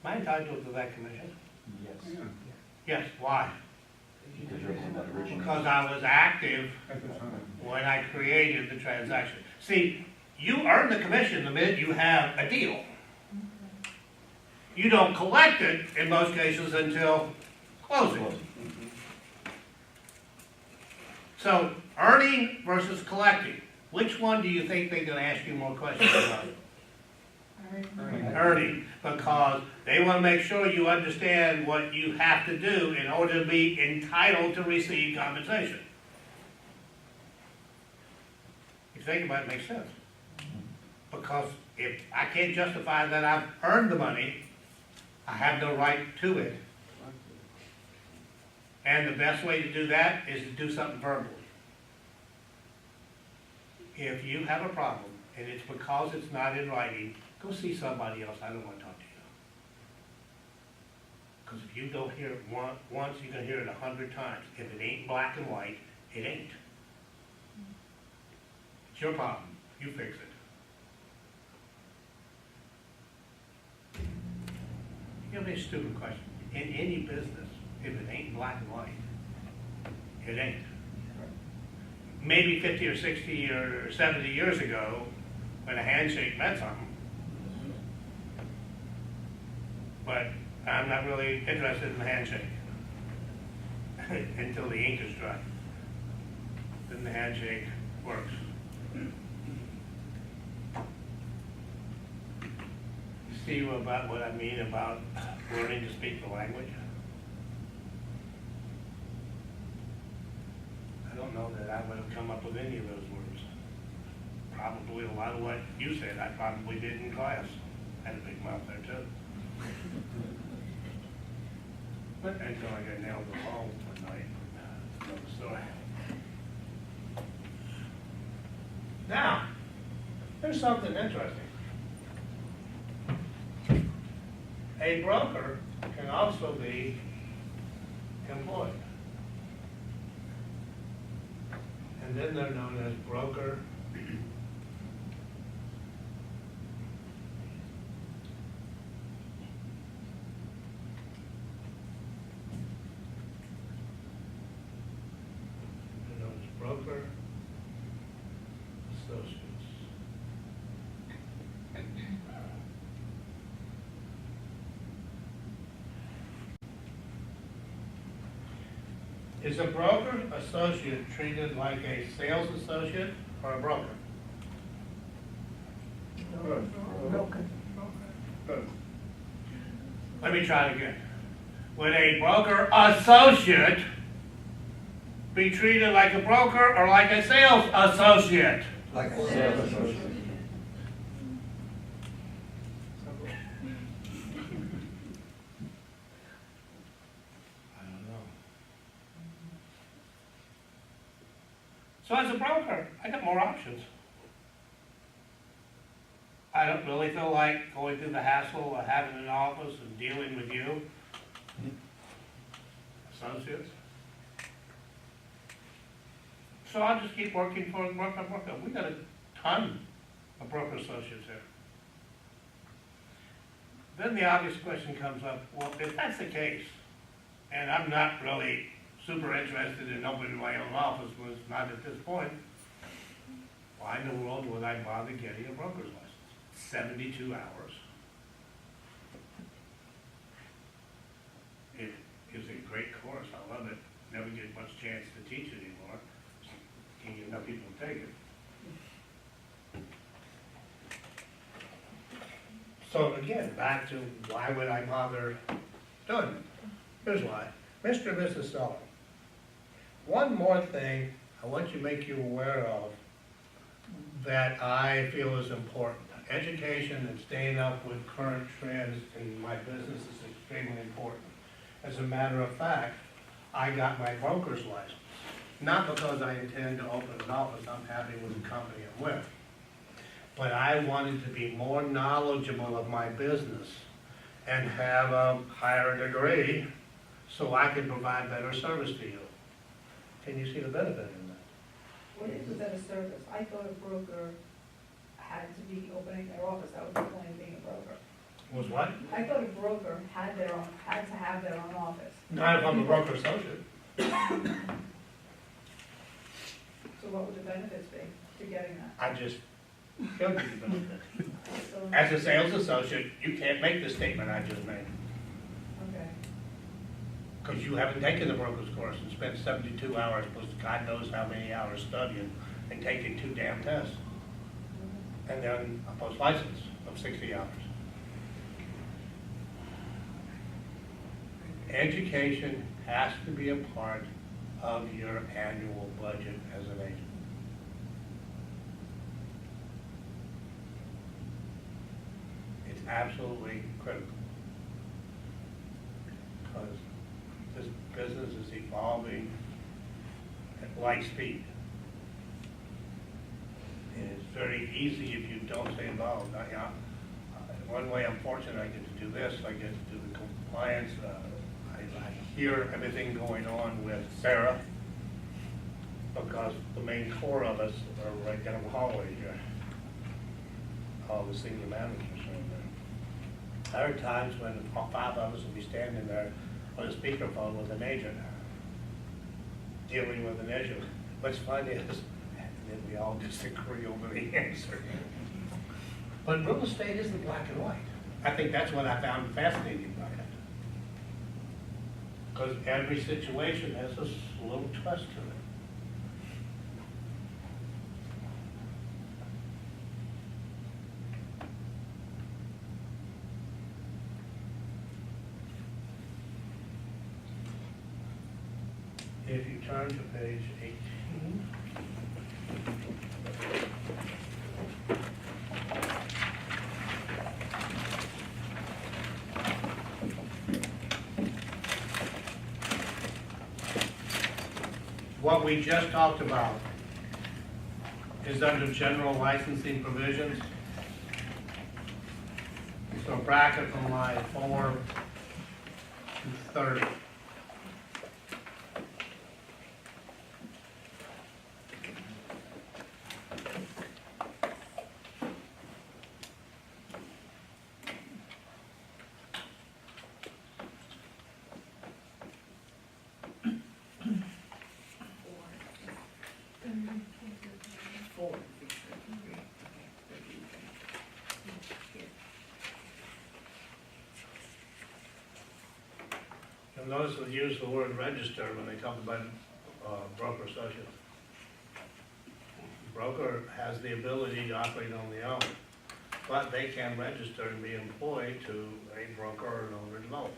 Am I entitled to that commission? Yes. Yes, why? Because I was active At the time. when I created the transaction. See, you earn the commission the minute you have a deal. You don't collect it in most cases until closing. So, earning versus collecting, which one do you think they're gonna ask you more questions about? Earning, because they wanna make sure you understand what you have to do in order to be entitled to receive compensation. If you think about it, it makes sense. Because if I can't justify that I've earned the money, I have no right to it. And the best way to do that is to do something verbally. If you have a problem, and it's because it's not in writing, go see somebody else, I don't want to talk to you. Because if you don't hear it once, you're going to hear it 100 times. If it ain't black and white, it ain't. It's your problem, you fix it. Here'll be a stupid question. In any business, if it ain't black and white, it ain't. Maybe 50 or 60 or 70 years ago, when a handshake meant something. But I'm not really interested in the handshake until the ink is dry. Then the handshake works. You see about what I mean about learning to speak the language? I don't know that I would have come up with any of those words. Probably a lot of what you said, I probably did in class. I had a big mouth there too. But until I got nailed the wall one night, another story. Now, there's something interesting. A broker can also be employed. And then they're known as broker broker associates. Is a broker associate treated like a sales associate or a broker? Good. Let me try it again. Would a broker associate be treated like a broker or like a sales associate? Like a sales associate. I don't know. So as a broker, I got more options. I don't really feel like going through the hassle of having an office and dealing with you. Associates. So I'll just keep working for broker. We got a ton of broker associates here. Then the obvious question comes up, well, if that's the case, and I'm not really super interested in opening my own office, was not at this point, why in the world would I bother getting a broker's license? 72 hours. It is a great course, I love it. Never get much chance to teach it anymore. Can't get enough people to take it. So again, back to why would I bother doing it? Here's why. Mr. and Mrs. Seller, one more thing I want to make you aware of that I feel is important. Education and staying up with current trends in my business is extremely important. As a matter of fact, I got my broker's license. Not because I intend to open an office, I'm happy with the company I'm with. But I wanted to be more knowledgeable of my business and have a higher degree so I could provide better service to you. Can you see the benefit in that? What is a better service? I thought a broker had to be opening their office, that was the point of being a broker. Was what? I thought a broker had to have their own office. Not if I'm a broker associate. So what would the benefits be to getting that? I just showed you the benefit. So- As a sales associate, you can't make the statement I just made, Okay, because you haven't taken the broker's course and spent 72 hours plus God knows how many hours studying and taking 2 damn tests. And then a post license of 60 hours. Education has to be a part of your annual budget as an agent. It's absolutely critical. Because this business is evolving at light speed. And it's very easy if you don't stay involved. One way I'm fortunate, I get to do this, I get to do the compliance, I hear everything going on with Sarah, because the main core of us are right down the hallway here. All the senior managers are in there. There are times when all 5 of us will be standing there on a speakerphone with an agent, dealing with an issue. What's funny is, and then we all disagree over the answer. But real estate isn't black and white. I think that's what I found fascinating about it. Because every situation has a little twist to it. If you turn to page 18. What we just talked about is under general licensing provisions. So bracket from line 4 to 30. You'll notice they use the word register when they talk about broker associate. Broker has the ability to operate on their own, but they can register and be employed to a broker or an owner developer.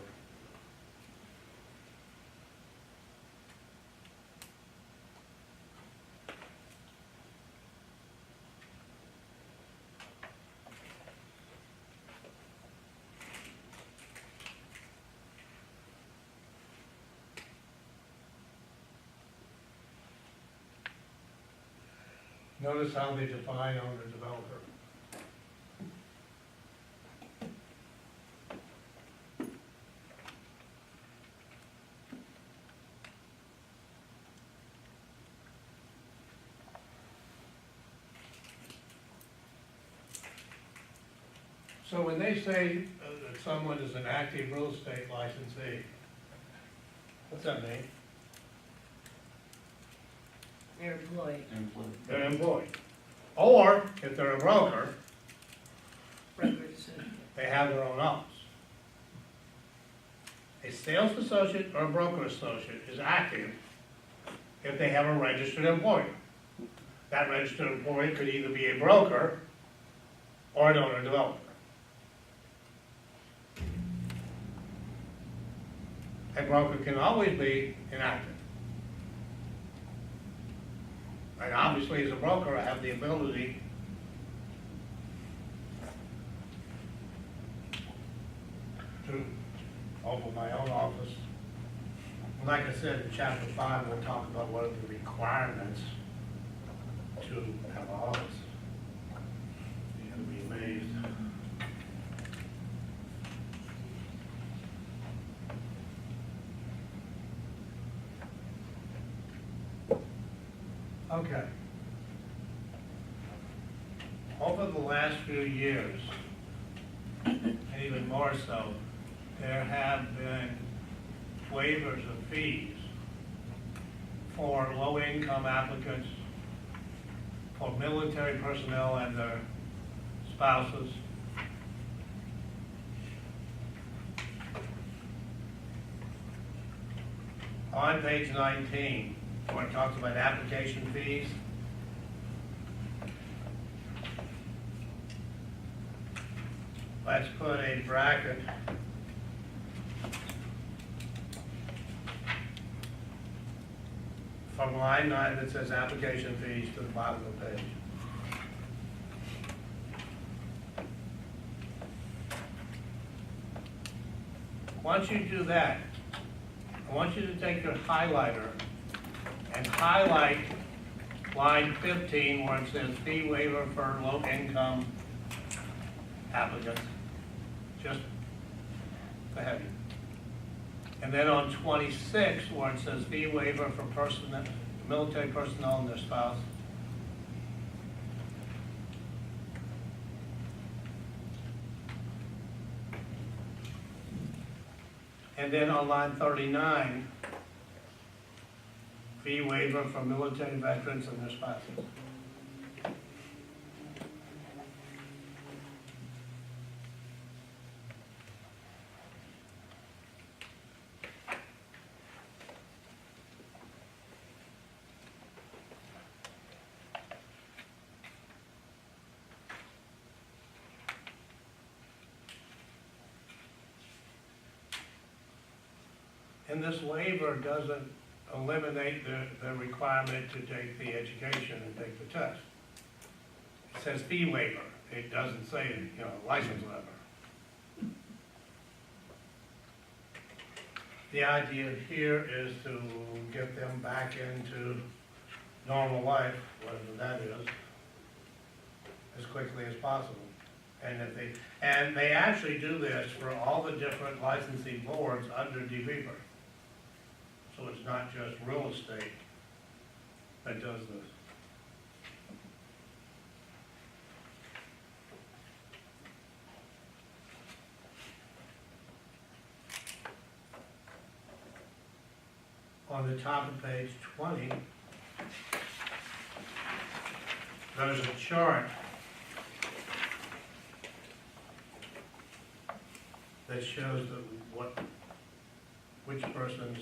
Notice how they define owner developer. So when they say that someone is an active real estate licensee, what's that mean? They're employed. They're employed. Or, if they're a broker, Brokers. they have their own office. A sales associate or a broker associate is active if they have a registered employer. That registered employee could either be a broker or an owner developer. A broker can always be inactive. And obviously, as a broker, I have the ability to open my own office. Like I said, in chapter 5, we'll talk about what are the requirements to have an office. You're gonna be amazed. Okay. Over the last few years, and even more so, there have been waivers of fees for low-income applicants, for military personnel and their spouses. On page 19, where it talks about application fees, let's put a bracket from line 9 that says application fees to the bottom of the page. Once you do that, I want you to take your highlighter and highlight line 15 where it says fee waiver for low-income applicants, just the heading. And then on 26 where it says fee waiver for military personnel and their spouse, and then on line 39, fee waiver for military veterans and their spouses. And this waiver doesn't eliminate the requirement to take the education and take the test. It says fee waiver. It doesn't say, license waiver. The idea here is to get them back into normal life, whatever that is, as quickly as possible. And they actually do this for all the different licensing boards under DVPR. So it's not just real estate that does this. On the top of page 20, there's a chart that shows which persons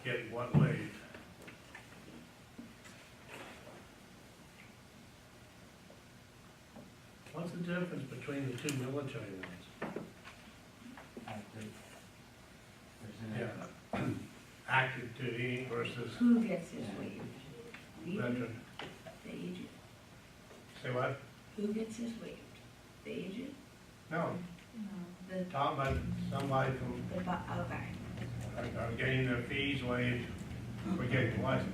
get what waived. What's the difference between the two military ones? Yeah. Active duty versus Who gets his waived? The veteran. agent. Say what? Who gets his waived? The agent? No, The, talking about somebody from, okay. are getting their fees waived for getting the license.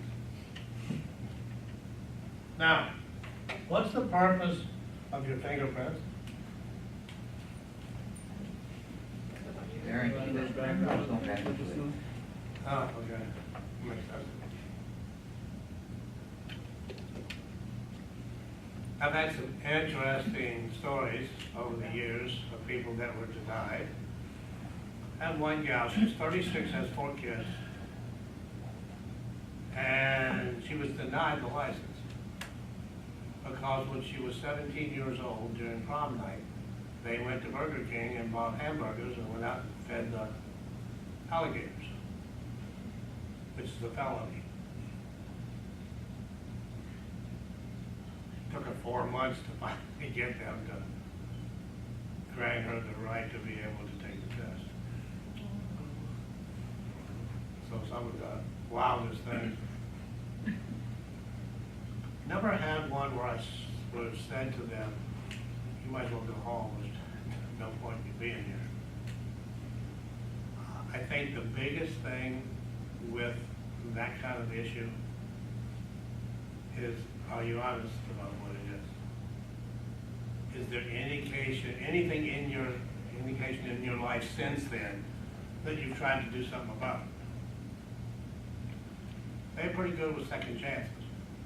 Now, what's the purpose of your fingerprints? Guarantee that criminals don't have to do it. Oh, okay. Makes sense. I've had some interesting stories over the years of people that were denied. I had one gal, she's 36, has 4 kids, and she was denied the license because when she was 17 years old during prom night, they went to Burger King and bought hamburgers and went out and fed the alligators, which is a felony. Took her 4 months to finally get them to grant her the right to be able to take the test. So some of the wildest things. Never had one where I would have said to them, you might as well go home, there's no point in you being here. I think the biggest thing with that kind of issue is, are you honest about what it is? Is there anything in your indication in your life since then that you've tried to do something about? They're pretty good with second chances,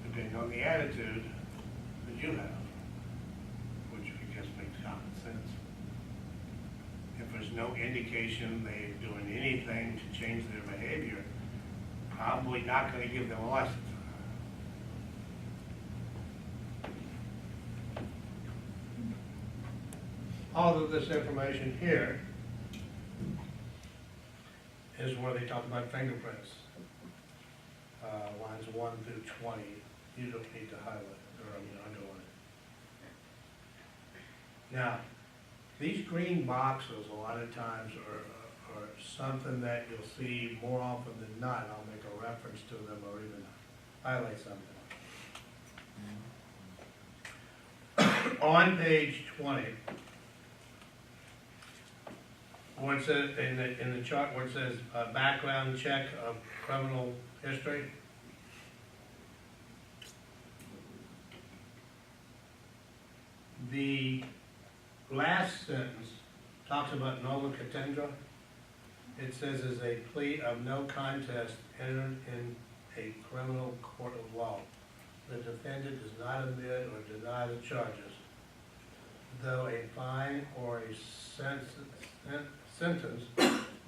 depending on the attitude that you have, which I guess makes common sense. If there's no indication they're doing anything to change their behavior, probably not gonna give them a license. All of this information here is where they talk about fingerprints. Lines 1 through 20, you don't need to highlight or underline. Now, these green boxes a lot of times are something that you'll see more often than not. I'll make a reference to them or even highlight something. On page 20, where it says, in the chart where it says background check of criminal history, the last sentence talks about nova contendere. It says is a plea of no contest entered in a criminal court of law. The defendant does not admit or deny the charges, though a fine or a sentence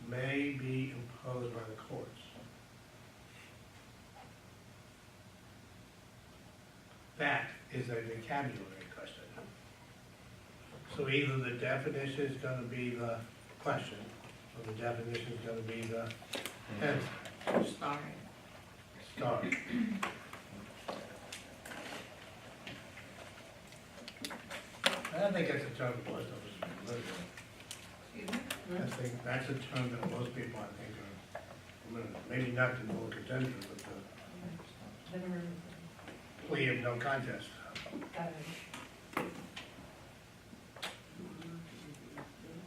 may be imposed by the courts. That is a vocabulary question. So either the definition is going to be the question, or the definition is going to be the answer. Star. Star. I think that's a term most of us are familiar with. I think that's a term that most people, I think, are familiar with. Maybe not the full contender, but the plea of no contest.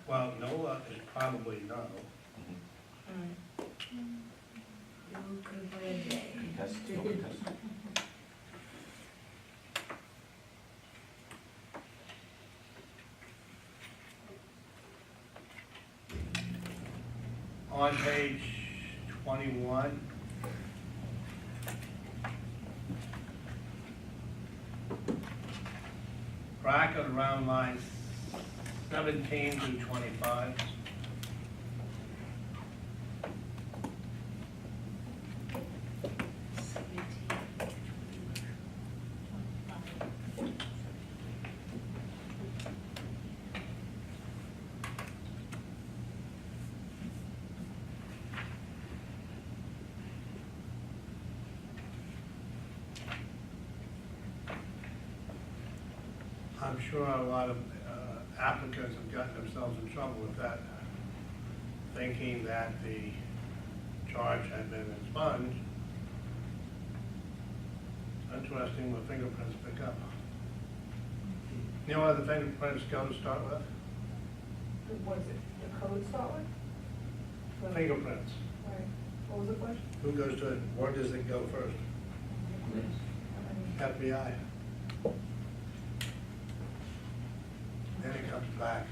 Well, NOLA is probably no. On page 21, bracket around lines 17 through 25. I'm sure a lot of applicants have gotten themselves in trouble with that, thinking that the charge had been expunged. Interesting what fingerprints pick up. You know what the fingerprints go to start with? What's it, the code start with? Fingerprints. Right. What was the question? Who goes to it? Where does it go first? FBI. Then it comes back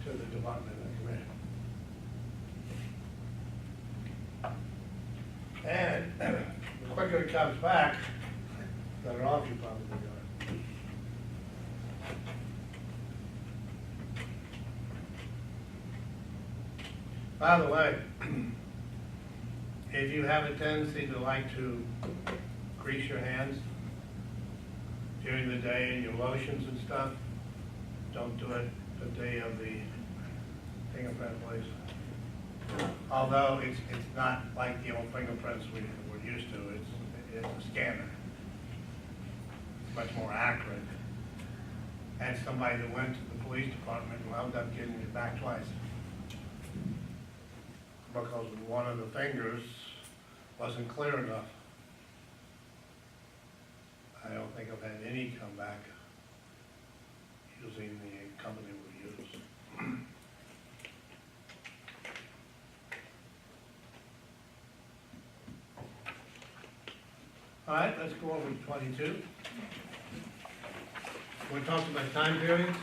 to the Department of Commission. And the quicker it comes back, the better off you probably are. By the way, if you have a tendency to like to grease your hands during the day in your lotions and stuff, don't do it the day of the fingerprint place. Although it's not like the old fingerprints we're used to, it's a scanner. It's much more accurate. And somebody that went to the police department wound up getting it back twice. Because one of the fingers wasn't clear enough. I don't think I've had any come back using the company we use. All right, let's go over to 22. We're talking about time periods.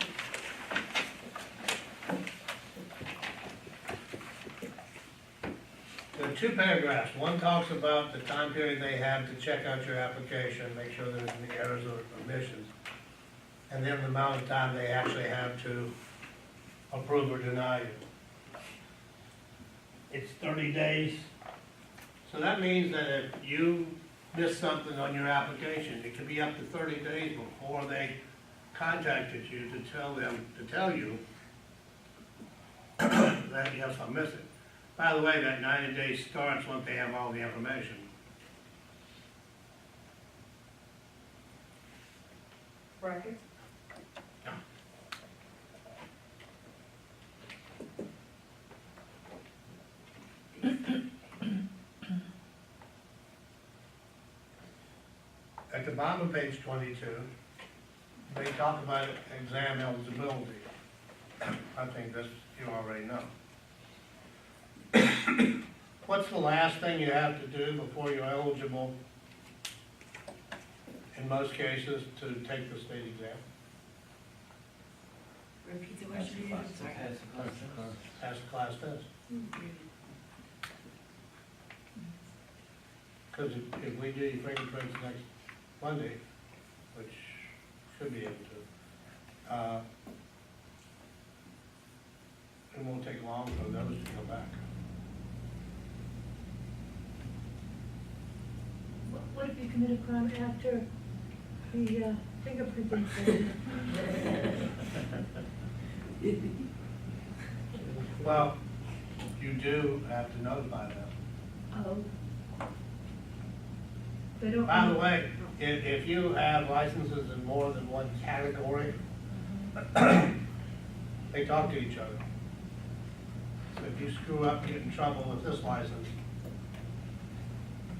There are two paragraphs. One talks about the time period they have to check out your application, make sure there's any errors or omissions, and then the amount of time they actually have to approve or deny you. It's 30 days. So that means that if you miss something on your application, it could be up to 30 days before they contacted you to tell you that you have something missing. By the way, that 90 days starts once they have all the information. Brackets? At the bottom of page 22, they talk about exam eligibility. I think this you already know. What's the last thing you have to do before you're eligible, in most cases, to take the state exam? Repeat the question again, I'm sorry. Pass a class test. Because if we do your fingerprints next Monday, which should be able to, it won't take long for those to come back. What if you commit a crime after the fingerprinting session? Well, you do have to notify them. Oh. They don't. By the way, if you have licenses in more than one category, they talk to each other. So if you screw up and get in trouble with this license,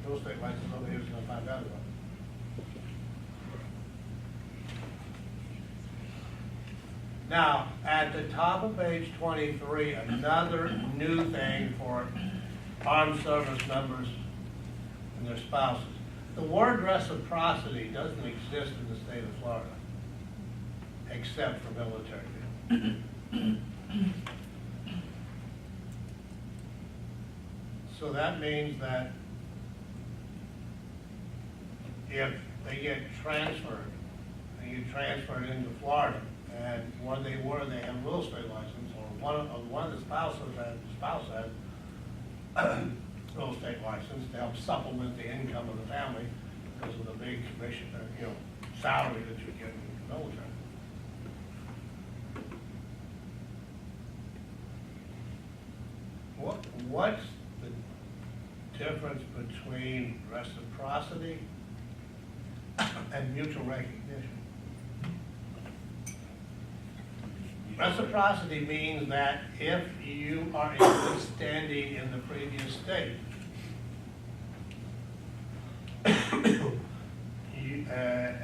real estate license over here is gonna find out about it. Now, at the top of page 23, another new thing for armed service members and their spouses. The word reciprocity doesn't exist in the state of Florida, except for military people. So that means that if they get transferred, they get transferred into Florida, and when they have a real estate license, or one of the spouses had real estate license to help supplement the income of the family because of the big commission, salary that you get in the military. What's the difference between reciprocity and mutual recognition? Reciprocity means that if you are in good standing in the previous state,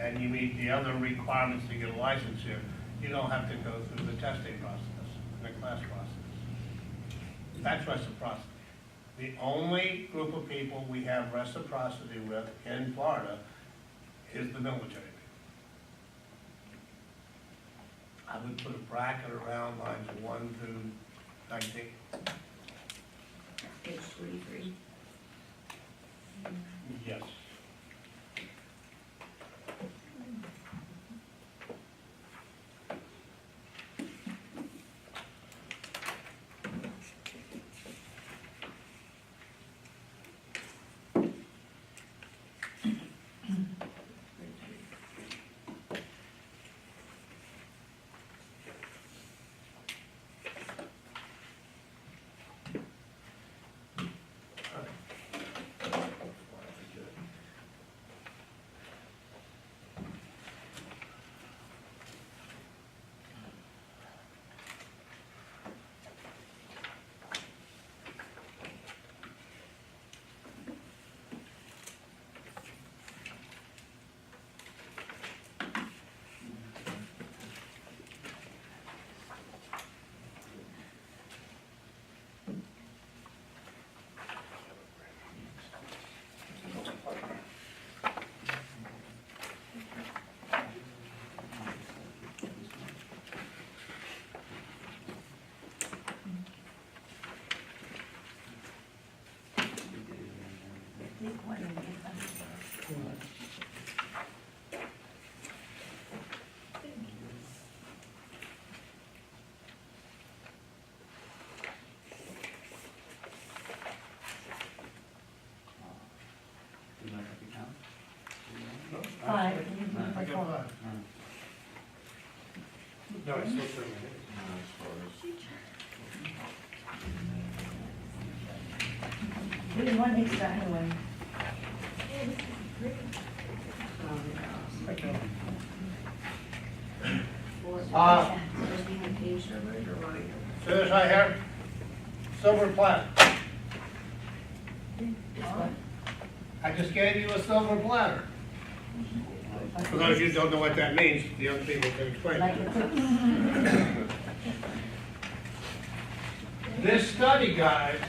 and you meet the other requirements to get a license here, you don't have to go through the testing process, the class process. That's reciprocity. The only group of people we have reciprocity with in Florida is the military. I would put a bracket around lines 1 through 19. Page 23. Yes. 5. I got 5. No, it's still 3 minutes. We did one extra anyway. Does he have page numbers or what? See this right here? Silver platter. I just gave you a silver platter. For those of you who don't know what that means, the other people can explain. Like it. a This study guide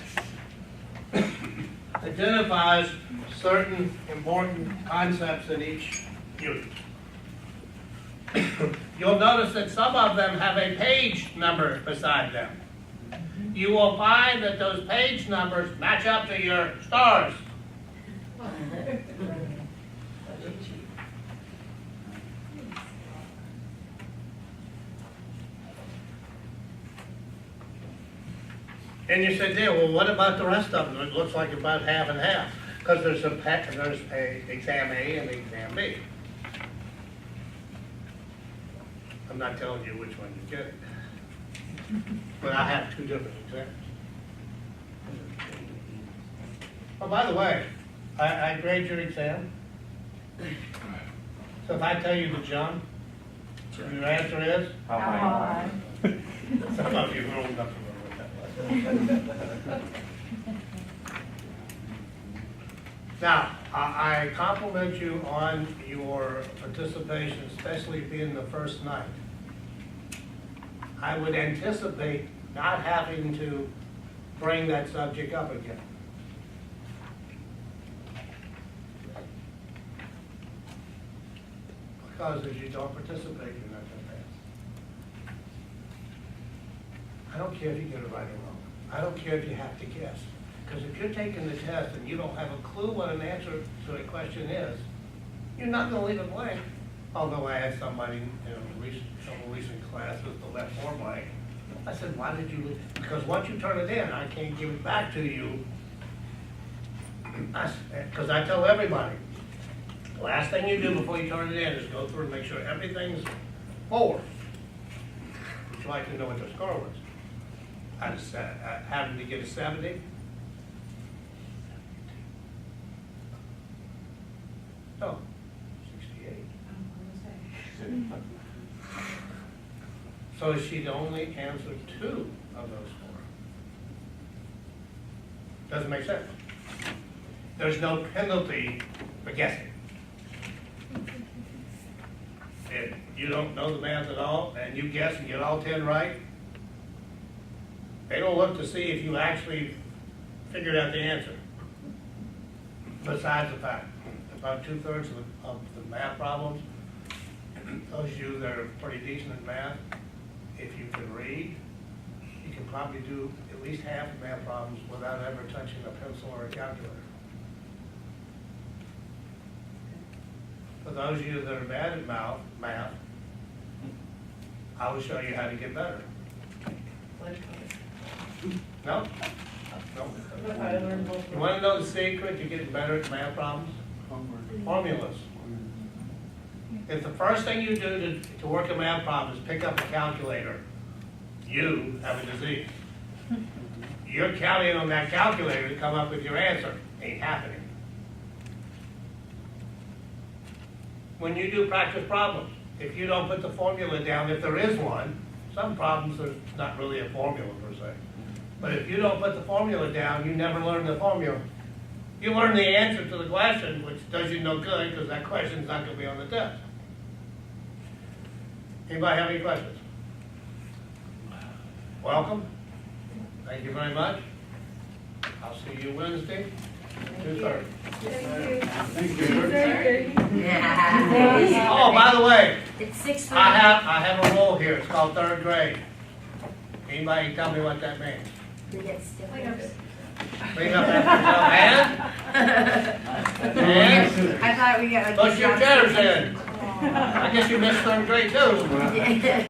identifies certain important concepts in each unit. You'll notice that some of them have a page number beside them. You will find that those page numbers match up to your stars. And you said, yeah, well, what about the rest of them? It looks like about half and half, because there's a exam A and exam B. I'm not telling you which one you get, but I have 2 different exams. Oh, by the way, I grade your exam. So if I tell you to jump, your answer is? How high? Some of you are old enough to remember what that was. Now, I compliment you on your participation, especially being the first night. I would anticipate not having to bring that subject up again. Because if you don't participate, you're not going to pass. I don't care if you get it right or wrong. I don't care if you have to guess. Because if you're taking the test and you don't have a clue what an answer to a question is, you're not going to leave it blank. Although I had somebody in a recent class with the left four blank. I said, why did you leave? Because once you turn it in, I can't give it back to you. Because I tell everybody, the last thing you do before you turn it in is go through and make sure everything's forward. Would you like to know what the score was? I happened to get a 70. No, 68. So she'd only answered 2 of those 4. Doesn't make sense. There's no penalty for guessing. If you don't know the math at all, and you guess and get all 10 right, they don't look to see if you actually figured out the answer. Besides the fact, about 2/3 of the math problems, those of you that are pretty decent at math, if you can read, you can probably do at least half the math problems without ever touching a pencil or a calculator. For those of you that are bad at math, I will show you how to get better. No? No? You want to know the secret to getting better at math problems? Formulas. If the first thing you do to work a math problem is pick up a calculator, you have a disease. You're counting on that calculator to come up with your answer. Ain't happening. When you do practice problems, if you don't put the formula down, if there is one, some problems there's not really a formula per se. But if you don't put the formula down, you never learn the formula. You learn the answer to the question, which does you no good because that question's not going to be on the test. Anybody have any questions? Welcome. Thank you very much. I'll see you Wednesday, 2:30. Thank you. Yeah. Oh, by the way, It's 6:30. I have a rule here. It's called 3rd grade. Anybody tell me what that means? We get stickers. Clean up after yourself, and I thought we got like. push your chairs in. I guess you missed 3rd grade too. Yeah.